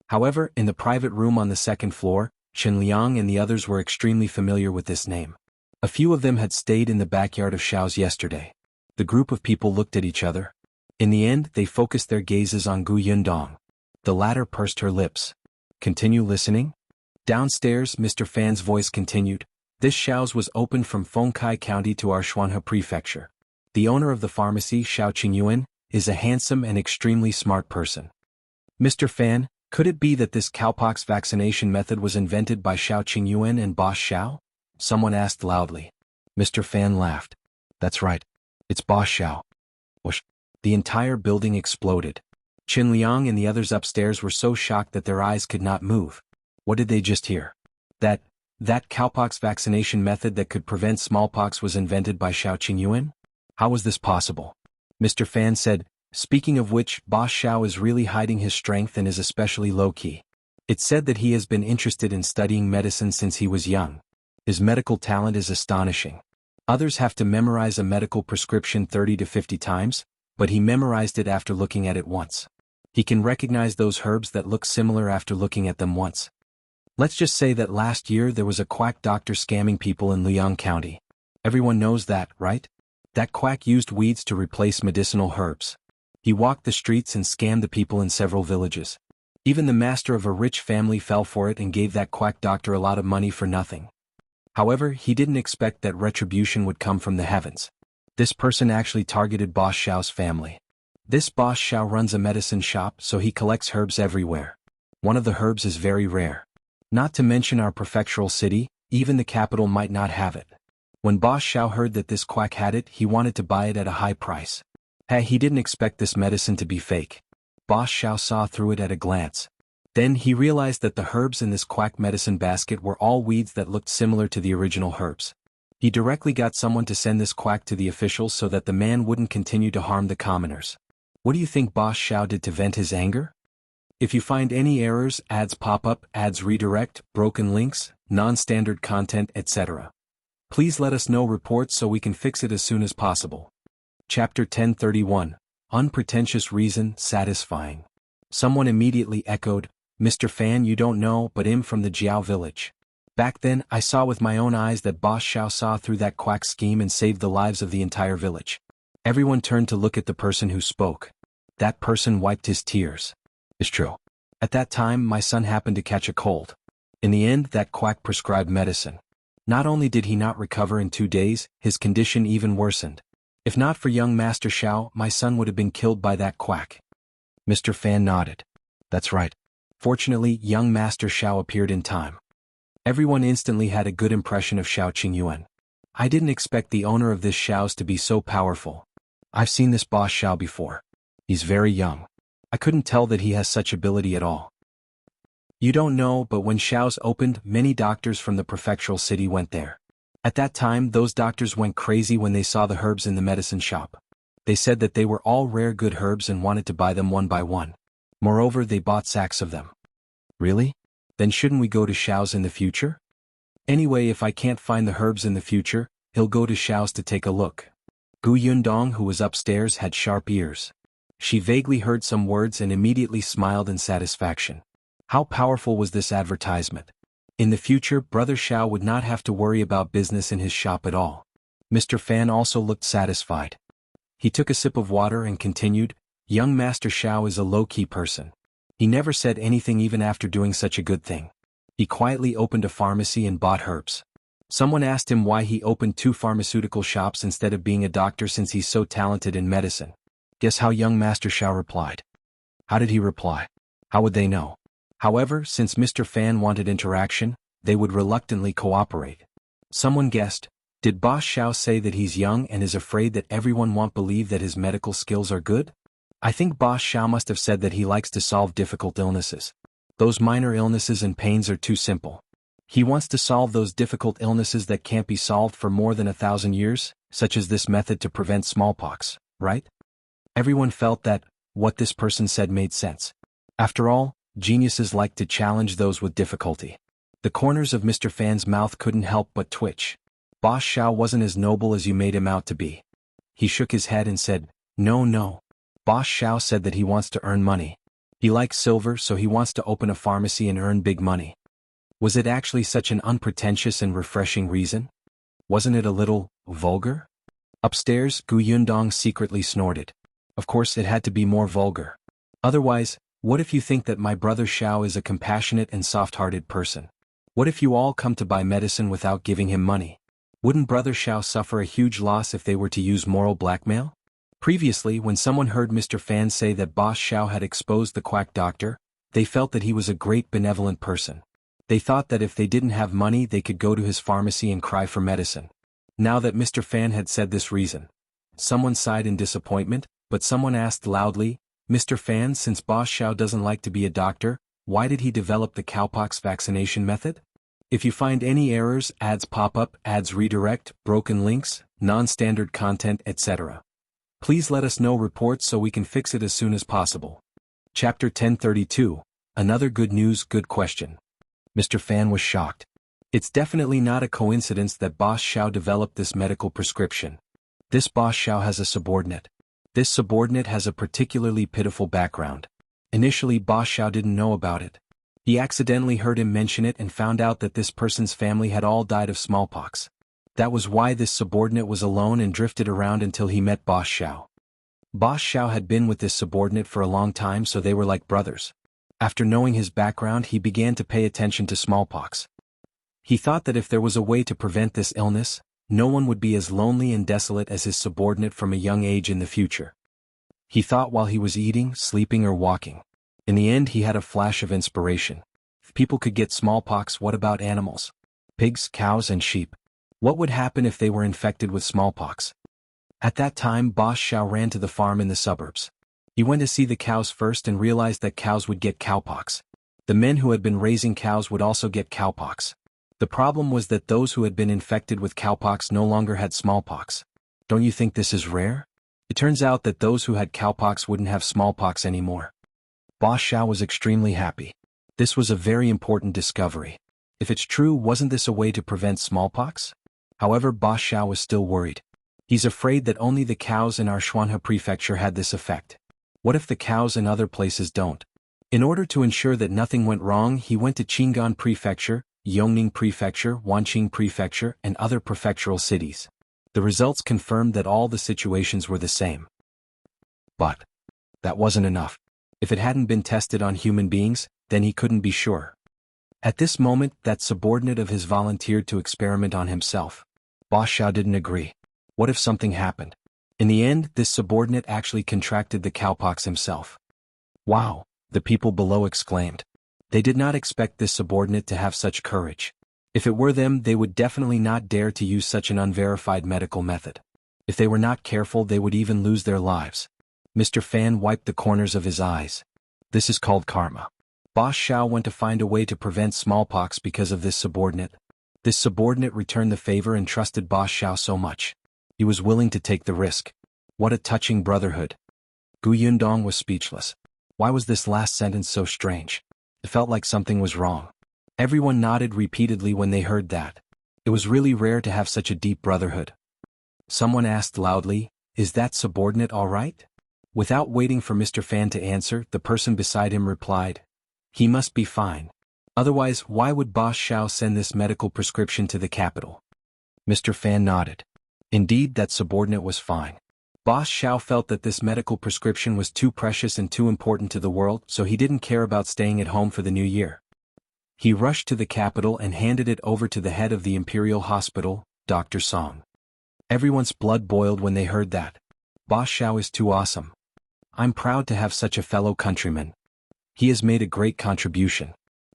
However, in the private room on the second floor, Chen Liang and the others were extremely familiar with this name. A few of them had stayed in the backyard of Shao's yesterday. The group of people looked at each other. In the end, they focused their gazes on Gu Yundong. The latter pursed her lips. Continue listening? Downstairs, Mr. Fan's voice continued. This Shao's was opened from Fengkai County to our Xuanhe Prefecture. The owner of the pharmacy, Shao Qingyuan, is a handsome and extremely smart person. Mr. Fan, could it be that this cowpox vaccination method was invented by Shao Qingyuan and Boss Shao? Someone asked loudly. Mr. Fan laughed. That's right. It's Boss Shao. Whoosh. The entire building exploded. Chen Liang and the others upstairs were so shocked that their eyes could not move. What did they just hear? That cowpox vaccination method that could prevent smallpox was invented by Shao Qingyuan? How was this possible? Mr. Fan said, speaking of which, Boss Shao is really hiding his strength and is especially low-key. It's said that he has been interested in studying medicine since he was young. His medical talent is astonishing. Others have to memorize a medical prescription 30 to 50 times, but he memorized it after looking at it once. He can recognize those herbs that look similar after looking at them once. Let's just say that last year there was a quack doctor scamming people in Liang County. Everyone knows that, right? That quack used weeds to replace medicinal herbs. He walked the streets and scammed the people in several villages. Even the master of a rich family fell for it and gave that quack doctor a lot of money for nothing. However, he didn't expect that retribution would come from the heavens. This person actually targeted Boss Shao's family. This Boss Shao runs a medicine shop, so he collects herbs everywhere. One of the herbs is very rare. Not to mention our prefectural city, even the capital might not have it. When Boss Shao heard that this quack had it, he wanted to buy it at a high price. He didn't expect this medicine to be fake. Boss Shao saw through it at a glance. Then he realized that the herbs in this quack medicine basket were all weeds that looked similar to the original herbs. He directly got someone to send this quack to the officials so that the man wouldn't continue to harm the commoners. What do you think Boss Shao did to vent his anger? If you find any errors, ads pop up, ads redirect, broken links, non-standard content, etc., please let us know reports so we can fix it as soon as possible. Chapter 1031, Unpretentious Reason, Satisfying. Someone immediately echoed, Mr. Fan, you don't know, but I'm from the Jiao village. Back then, I saw with my own eyes that Boss Shao saw through that quack scheme and saved the lives of the entire village. Everyone turned to look at the person who spoke. That person wiped his tears. It's true. At that time, my son happened to catch a cold. In the end, that quack prescribed medicine. Not only did he not recover in 2 days, his condition even worsened. If not for young Master Shao, my son would have been killed by that quack. Mr. Fan nodded. That's right. Fortunately, young Master Shao appeared in time. Everyone instantly had a good impression of Shao Qingyuan. I didn't expect the owner of this Shao's to be so powerful. I've seen this Boss Shao before. He's very young. I couldn't tell that he has such ability at all. You don't know, but when Shao's opened, many doctors from the prefectural city went there. At that time, those doctors went crazy when they saw the herbs in the medicine shop. They said that they were all rare good herbs and wanted to buy them one by one. Moreover, they bought sacks of them. Really? Then shouldn't we go to Shao's in the future? Anyway, if I can't find the herbs in the future, he'll go to Shao's to take a look. Gu Yundong, who was upstairs, had sharp ears. She vaguely heard some words and immediately smiled in satisfaction. How powerful was this advertisement? In the future, Brother Shao would not have to worry about business in his shop at all. Mr. Fan also looked satisfied. He took a sip of water and continued, Young Master Shao is a low-key person. He never said anything even after doing such a good thing. He quietly opened a pharmacy and bought herbs. Someone asked him why he opened 2 pharmaceutical shops instead of being a doctor since he's so talented in medicine. Guess how young Master Shao replied? How did he reply? How would they know? However, since Mr. Fan wanted interaction, they would reluctantly cooperate. Someone guessed, did Boss Shao say that he's young and is afraid that everyone won't believe that his medical skills are good? I think Boss Shao must have said that he likes to solve difficult illnesses. Those minor illnesses and pains are too simple. He wants to solve those difficult illnesses that can't be solved for more than 1,000 years, such as this method to prevent smallpox, right? Everyone felt that what this person said made sense. After all, geniuses like to challenge those with difficulty. The corners of Mr. Fan's mouth couldn't help but twitch. Boss Shao wasn't as noble as you made him out to be. He shook his head and said, No. Boss Shao said that he wants to earn money. He likes silver, so he wants to open a pharmacy and earn big money. Was it actually such an unpretentious and refreshing reason? Wasn't it a little vulgar? Upstairs, Gu Yundong secretly snorted. Of course it had to be more vulgar. Otherwise, what if you think that my brother Shao is a compassionate and soft-hearted person? What if you all come to buy medicine without giving him money? Wouldn't brother Shao suffer a huge loss if they were to use moral blackmail? Previously, when someone heard Mr. Fan say that Boss Shao had exposed the quack doctor, they felt that he was a great benevolent person. They thought that if they didn't have money they could go to his pharmacy and cry for medicine. Now that Mr. Fan had said this reason, someone sighed in disappointment, but someone asked loudly, Mr. Fan, since Boss Shao doesn't like to be a doctor, why did he develop the cowpox vaccination method? If you find any errors, ads pop up, ads redirect, broken links, non-standard content, etc. Please let us know reports so we can fix it as soon as possible. Chapter 1032, Another Good News Good Question. Mr. Fan was shocked. It's definitely not a coincidence that Boss Shao developed this medical prescription. This Boss Shao has a subordinate. This subordinate has a particularly pitiful background. Initially Boss Shao didn't know about it. He accidentally heard him mention it and found out that this person's family had all died of smallpox. That was why this subordinate was alone and drifted around until he met Boss Shao. Boss Shao had been with this subordinate for a long time, so they were like brothers. After knowing his background he began to pay attention to smallpox. He thought that if there was a way to prevent this illness, no one would be as lonely and desolate as his subordinate from a young age in the future. He thought while he was eating, sleeping or walking. In the end he had a flash of inspiration. If people could get smallpox, what about animals? Pigs, cows and sheep. What would happen if they were infected with smallpox? At that time Boss Shao ran to the farm in the suburbs. He went to see the cows first and realized that cows would get cowpox. The men who had been raising cows would also get cowpox. The problem was that those who had been infected with cowpox no longer had smallpox. Don't you think this is rare? It turns out that those who had cowpox wouldn't have smallpox anymore. Boss Shao was extremely happy. This was a very important discovery. If it's true, wasn't this a way to prevent smallpox? However, Boss Shao was still worried. He's afraid that only the cows in our Xuanhe Prefecture had this effect. What if the cows in other places don't? In order to ensure that nothing went wrong, he went to Qingyuan Prefecture, Yongning Prefecture, Wanqing Prefecture, and other prefectural cities. The results confirmed that all the situations were the same. But that wasn't enough. If it hadn't been tested on human beings, then he couldn't be sure. At this moment, that subordinate of his volunteered to experiment on himself. Boss Shao didn't agree. What if something happened? In the end, this subordinate actually contracted the cowpox himself. Wow, the people below exclaimed. They did not expect this subordinate to have such courage. If it were them, they would definitely not dare to use such an unverified medical method. If they were not careful, they would even lose their lives. Mr. Fan wiped the corners of his eyes. This is called karma. Boss Shao went to find a way to prevent smallpox because of this subordinate. This subordinate returned the favor and trusted Boss Shao so much. He was willing to take the risk. What a touching brotherhood. Gu Yundong was speechless. Why was this last sentence so strange? It felt like something was wrong. Everyone nodded repeatedly when they heard that. It was really rare to have such a deep brotherhood. Someone asked loudly, "Is that subordinate all right?" Without waiting for Mr. Fan to answer, the person beside him replied, "He must be fine. Otherwise, why would Boss Shao send this medical prescription to the capital?" Mr. Fan nodded. Indeed, that subordinate was fine. Boss Shao felt that this medical prescription was too precious and too important to the world, so he didn't care about staying at home for the new year. He rushed to the capital and handed it over to the head of the Imperial Hospital, Dr. Song. Everyone's blood boiled when they heard that. Boss Shao is too awesome. I'm proud to have such a fellow countryman. He has made a great contribution.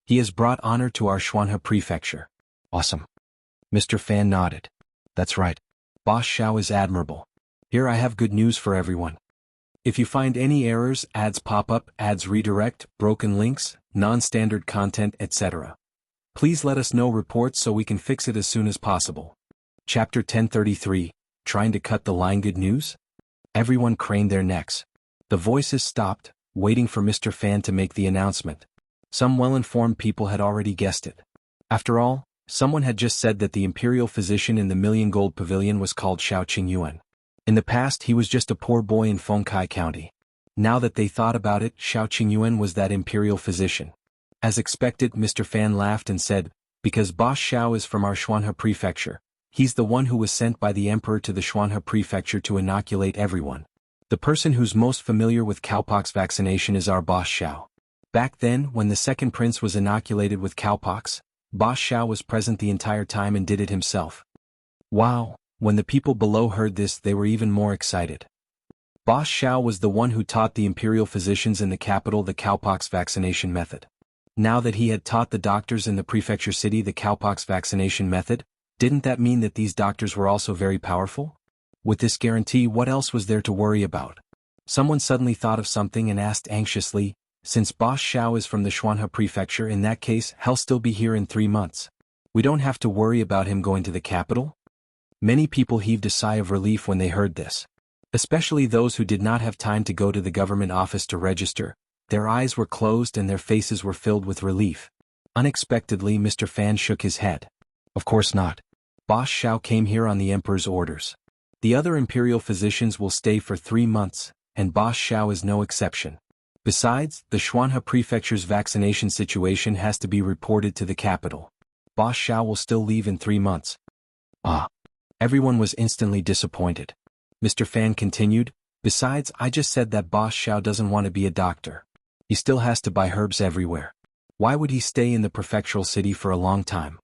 He has brought honor to our Xuanhe Prefecture. Awesome. Mr. Fan nodded. That's right. Boss Shao is admirable. Here I have good news for everyone. If you find any errors, ads pop up, ads redirect, broken links, non-standard content, etc., please let us know reports so we can fix it as soon as possible. Chapter 1033, Trying to cut the line. Good news? Everyone craned their necks. The voices stopped, waiting for Mr. Fan to make the announcement. Some well-informed people had already guessed it. After all, someone had just said that the Imperial physician in the Million Gold Pavilion was called Shao Qingyuan. In the past he was just a poor boy in Fengkai County. Now that they thought about it, Shao Qingyuan was that Imperial physician. As expected, Mr. Fan laughed and said, because Boss Shao is from our Xuanhe Prefecture. He's the one who was sent by the Emperor to the Xuanhe Prefecture to inoculate everyone. The person who's most familiar with cowpox vaccination is our Boss Shao. Back then, when the second prince was inoculated with cowpox, Boss Shao was present the entire time and did it himself. Wow, when the people below heard this they were even more excited. Boss Shao was the one who taught the Imperial physicians in the capital the cowpox vaccination method. Now that he had taught the doctors in the prefecture city the cowpox vaccination method, didn't that mean that these doctors were also very powerful? With this guarantee, what else was there to worry about? Someone suddenly thought of something and asked anxiously, since Boss Shao is from the Xuanhe Prefecture, in that case, he'll still be here in 3 months. We don't have to worry about him going to the capital? Many people heaved a sigh of relief when they heard this. Especially those who did not have time to go to the government office to register. Their eyes were closed and their faces were filled with relief. Unexpectedly, Mr. Fan shook his head. Of course not. Boss Shao came here on the Emperor's orders. The other Imperial physicians will stay for 3 months, and Boss Shao is no exception. Besides, the Xuanhe Prefecture's vaccination situation has to be reported to the capital. Boss Shao will still leave in 3 months. Everyone was instantly disappointed. Mr. Fan continued, besides, I just said that Boss Shao doesn't want to be a doctor. He still has to buy herbs everywhere. Why would he stay in the prefectural city for a long time?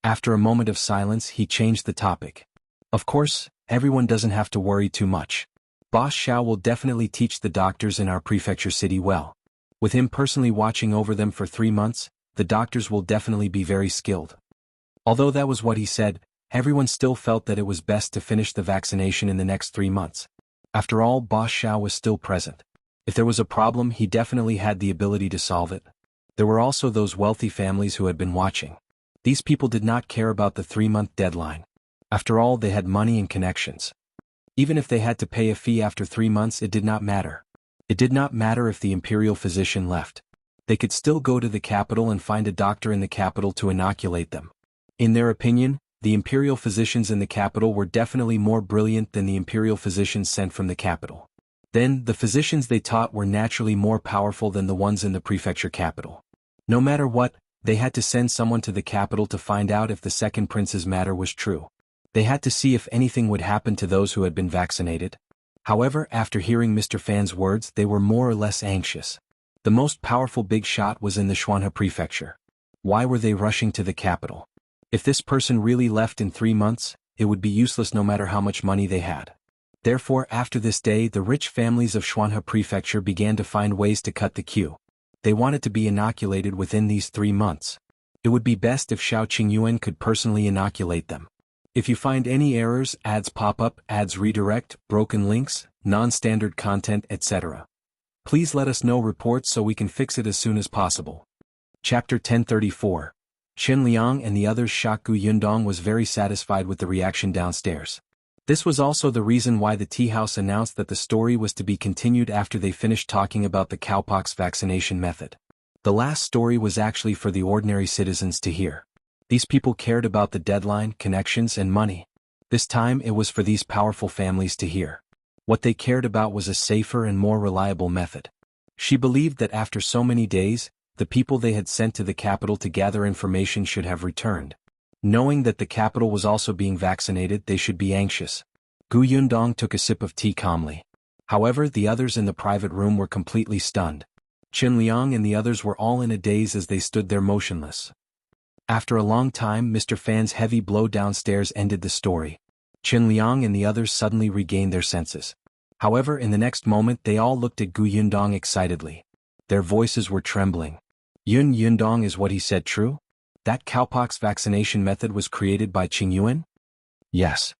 After a moment of silence, he changed the topic. Of course, everyone doesn't have to worry too much. Boss Shao will definitely teach the doctors in our prefecture city well. With him personally watching over them for 3 months, the doctors will definitely be very skilled. Although that was what he said, everyone still felt that it was best to finish the vaccination in the next 3 months. After all, Boss Shao was still present. If there was a problem, he definitely had the ability to solve it. There were also those wealthy families who had been watching. These people did not care about the 3-month deadline. After all, they had money and connections. Even if they had to pay a fee after 3 months, it did not matter. It did not matter if the Imperial physician left. They could still go to the capital and find a doctor in the capital to inoculate them. In their opinion, the Imperial physicians in the capital were definitely more brilliant than the Imperial physicians sent from the capital. Then, the physicians they taught were naturally more powerful than the ones in the prefecture capital. No matter what, they had to send someone to the capital to find out if the second prince's matter was true. They had to see if anything would happen to those who had been vaccinated. However, after hearing Mr. Fan's words, they were more or less anxious. The most powerful big shot was in the Xuanhe Prefecture. Why were they rushing to the capital? If this person really left in 3 months, it would be useless no matter how much money they had. Therefore, after this day, the rich families of Xuanhe Prefecture began to find ways to cut the queue. They wanted to be inoculated within these 3 months. It would be best if Shao Qingyuan could personally inoculate them. If you find any errors, ads pop up, ads redirect, broken links, non-standard content, etc., please let us know reports so we can fix it as soon as possible. Chapter 1034. Chen Liang and the others. Shaku Yundong was very satisfied with the reaction downstairs. This was also the reason why the tea house announced that the story was to be continued after they finished talking about the cowpox vaccination method. The last story was actually for the ordinary citizens to hear. These people cared about the deadline, connections, and money. This time it was for these powerful families to hear. What they cared about was a safer and more reliable method. She believed that after so many days, the people they had sent to the capital to gather information should have returned. Knowing that the capital was also being vaccinated, they should be anxious. Gu Yundong took a sip of tea calmly. However, the others in the private room were completely stunned. Chen Liang and the others were all in a daze as they stood there motionless. After a long time, Mr. Fan's heavy blow downstairs ended the story. Chen Liang and the others suddenly regained their senses. However, in the next moment they all looked at Gu Yundong excitedly. Their voices were trembling. Yundong is what he said true? That cowpox vaccination method was created by Qingyuan? Yes.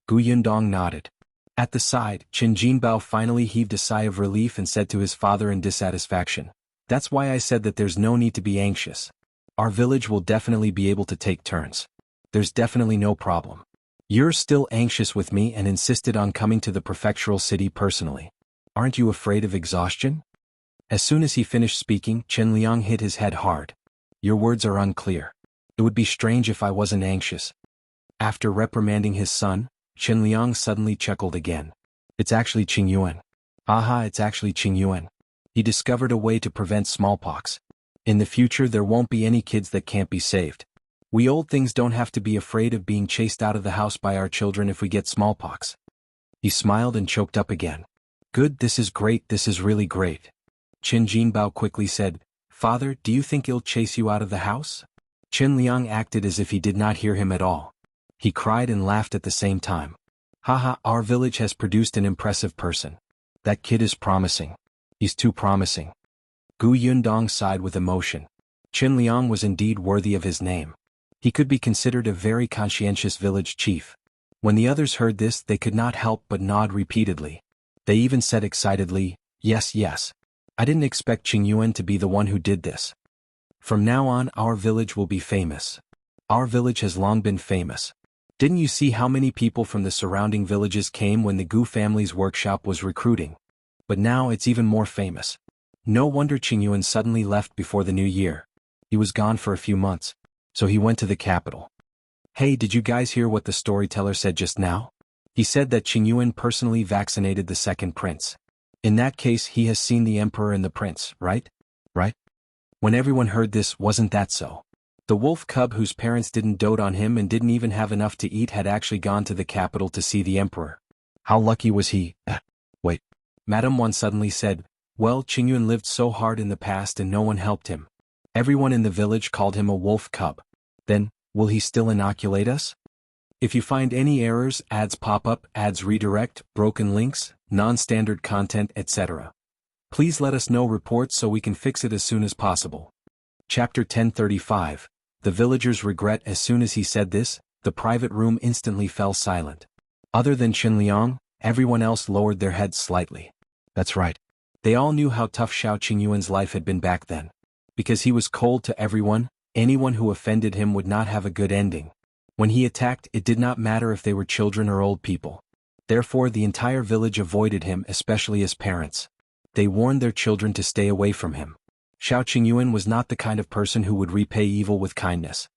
Gu Yundong nodded. At the side, Qin Jinbao finally heaved a sigh of relief and said to his father in dissatisfaction, "That's why I said that there's no need to be anxious. Our village will definitely be able to take turns. There's definitely no problem. You're still anxious with me and insisted on coming to the prefectural city personally. Aren't you afraid of exhaustion?" As soon as he finished speaking, Liang hit his head hard. "Your words are unclear. It would be strange if I wasn't anxious." After reprimanding his son, Liang suddenly chuckled again. "It's actually Qingyuan. Aha, it's actually Qingyuan. He discovered a way to prevent smallpox. In the future there won't be any kids that can't be saved. We old things don't have to be afraid of being chased out of the house by our children if we get smallpox." He smiled and choked up again. "Good, this is great, this is really great." Qin Jinbao quickly said, "Father, do you think he'll chase you out of the house?" Liang acted as if he did not hear him at all. He cried and laughed at the same time. "Haha, our village has produced an impressive person. That kid is promising. He's too promising." Gu Yundong sighed with emotion. Liang was indeed worthy of his name. He could be considered a very conscientious village chief. When the others heard this, they could not help but nod repeatedly. They even said excitedly, "Yes, yes. I didn't expect Qingyuan to be the one who did this. From now on, our village will be famous. Our village has long been famous. Didn't you see how many people from the surrounding villages came when the Gu family's workshop was recruiting? But now it's even more famous. No wonder Qingyuan suddenly left before the new year. He was gone for a few months, so he went to the capital." Hey, did you guys hear what the storyteller said just now? He said that Qingyuan personally vaccinated the second prince. In that case, he has seen the emperor and the prince, right? Right? When everyone heard this, wasn't that so? The wolf cub whose parents didn't dote on him and didn't even have enough to eat had actually gone to the capital to see the emperor. How lucky was he? Wait. Madame One suddenly said, "Well, Qingyuan lived so hard in the past and no one helped him. Everyone in the village called him a wolf cub. Then, will he still inoculate us? If you find any errors, ads pop up, ads redirect, broken links, non-standard content, etc. Please let us know reports so we can fix it as soon as possible." Chapter 1035. The villagers' regret. As soon as he said this, the private room instantly fell silent. Other than Liang, everyone else lowered their heads slightly. That's right. They all knew how tough Shao Qingyuan's life had been back then. Because he was cold to everyone, anyone who offended him would not have a good ending. When he attacked, it did not matter if they were children or old people. Therefore the entire village avoided him, especially his parents. They warned their children to stay away from him. Shao Qingyuan was not the kind of person who would repay evil with kindness.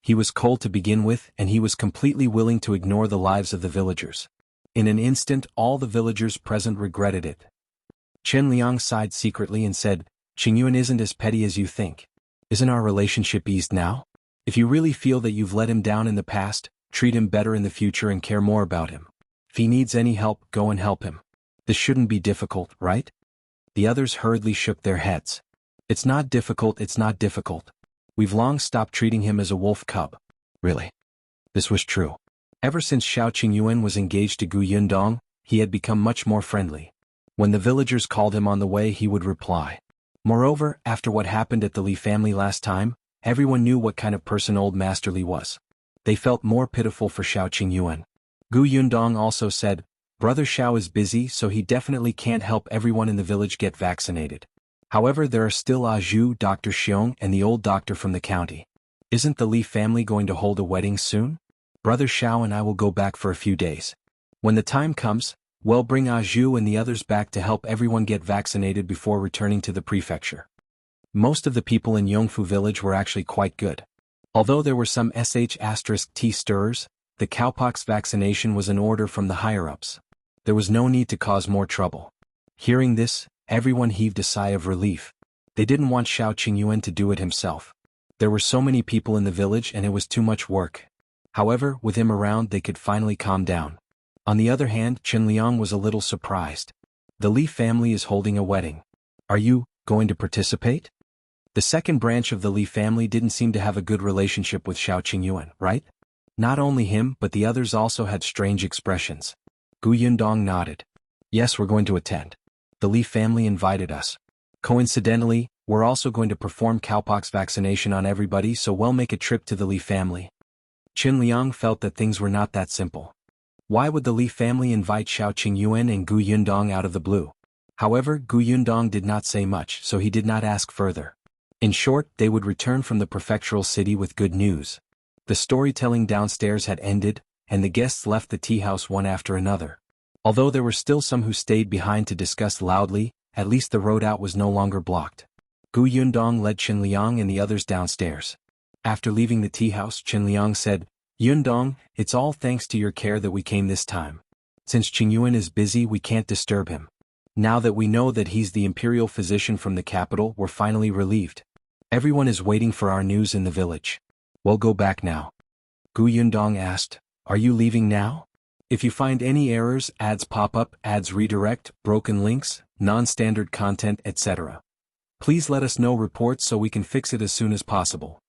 He was cold to begin with, and he was completely willing to ignore the lives of the villagers. In an instant, all the villagers present regretted it. Liang sighed secretly and said, "Qingyuan isn't as petty as you think. Isn't our relationship eased now? If you really feel that you've let him down in the past, treat him better in the future and care more about him. If he needs any help, go and help him. This shouldn't be difficult, right?" The others hurriedly shook their heads. "It's not difficult, it's not difficult. We've long stopped treating him as a wolf cub." Really? This was true. Ever since Shao Qingyuan was engaged to Gu Yundong, he had become much more friendly. When the villagers called him on the way, he would reply. Moreover, after what happened at the Li family last time, everyone knew what kind of person old Master Li was. They felt more pitiful for Shao Qingyuan. Gu Yundong also said, "Brother Shao is busy, so he definitely can't help everyone in the village get vaccinated. However, there are still Zhu, Dr. Xiong, and the old doctor from the county. Isn't the Li family going to hold a wedding soon? Brother Shao and I will go back for a few days. When the time comes, we'll bring Zhu and the others back to help everyone get vaccinated before returning to the prefecture." Most of the people in Yongfu village were actually quite good. Although there were some *T stirrers, the cowpox vaccination was an order from the higher-ups. There was no need to cause more trouble. Hearing this, everyone heaved a sigh of relief. They didn't want Shao Qingyuan to do it himself. There were so many people in the village and it was too much work. However, with him around they could finally calm down. On the other hand, Liang was a little surprised. The Li family is holding a wedding. Are you going to participate? The second branch of the Li family didn't seem to have a good relationship with Shao Qingyuan, right? Not only him, but the others also had strange expressions. Gu Yundong nodded. Yes, we're going to attend. The Li family invited us. Coincidentally, We're also going to perform cowpox vaccination on everybody, so we'll make a trip to the Li family. Liang felt that things were not that simple. Why would the Li family invite Shao Qingyuan and Gu Yundong out of the blue? However, Gu Yundong did not say much, so he did not ask further. In short, they would return from the prefectural city with good news. The storytelling downstairs had ended, and the guests left the tea house one after another. Although there were still some who stayed behind to discuss loudly, at least the road out was no longer blocked. Gu Yundong led Liang and the others downstairs. After leaving the tea house, Liang said, "Yundong, it's all thanks to your care that we came this time. Since Qingyuan is busy, we can't disturb him. Now that we know that he's the Imperial physician from the capital, we're finally relieved. Everyone is waiting for our news in the village. We'll go back now." Gu Yundong asked, "Are you leaving now? If you find any errors, ads pop up, ads redirect, broken links, non-standard content, etc. Please let us know reports so we can fix it as soon as possible."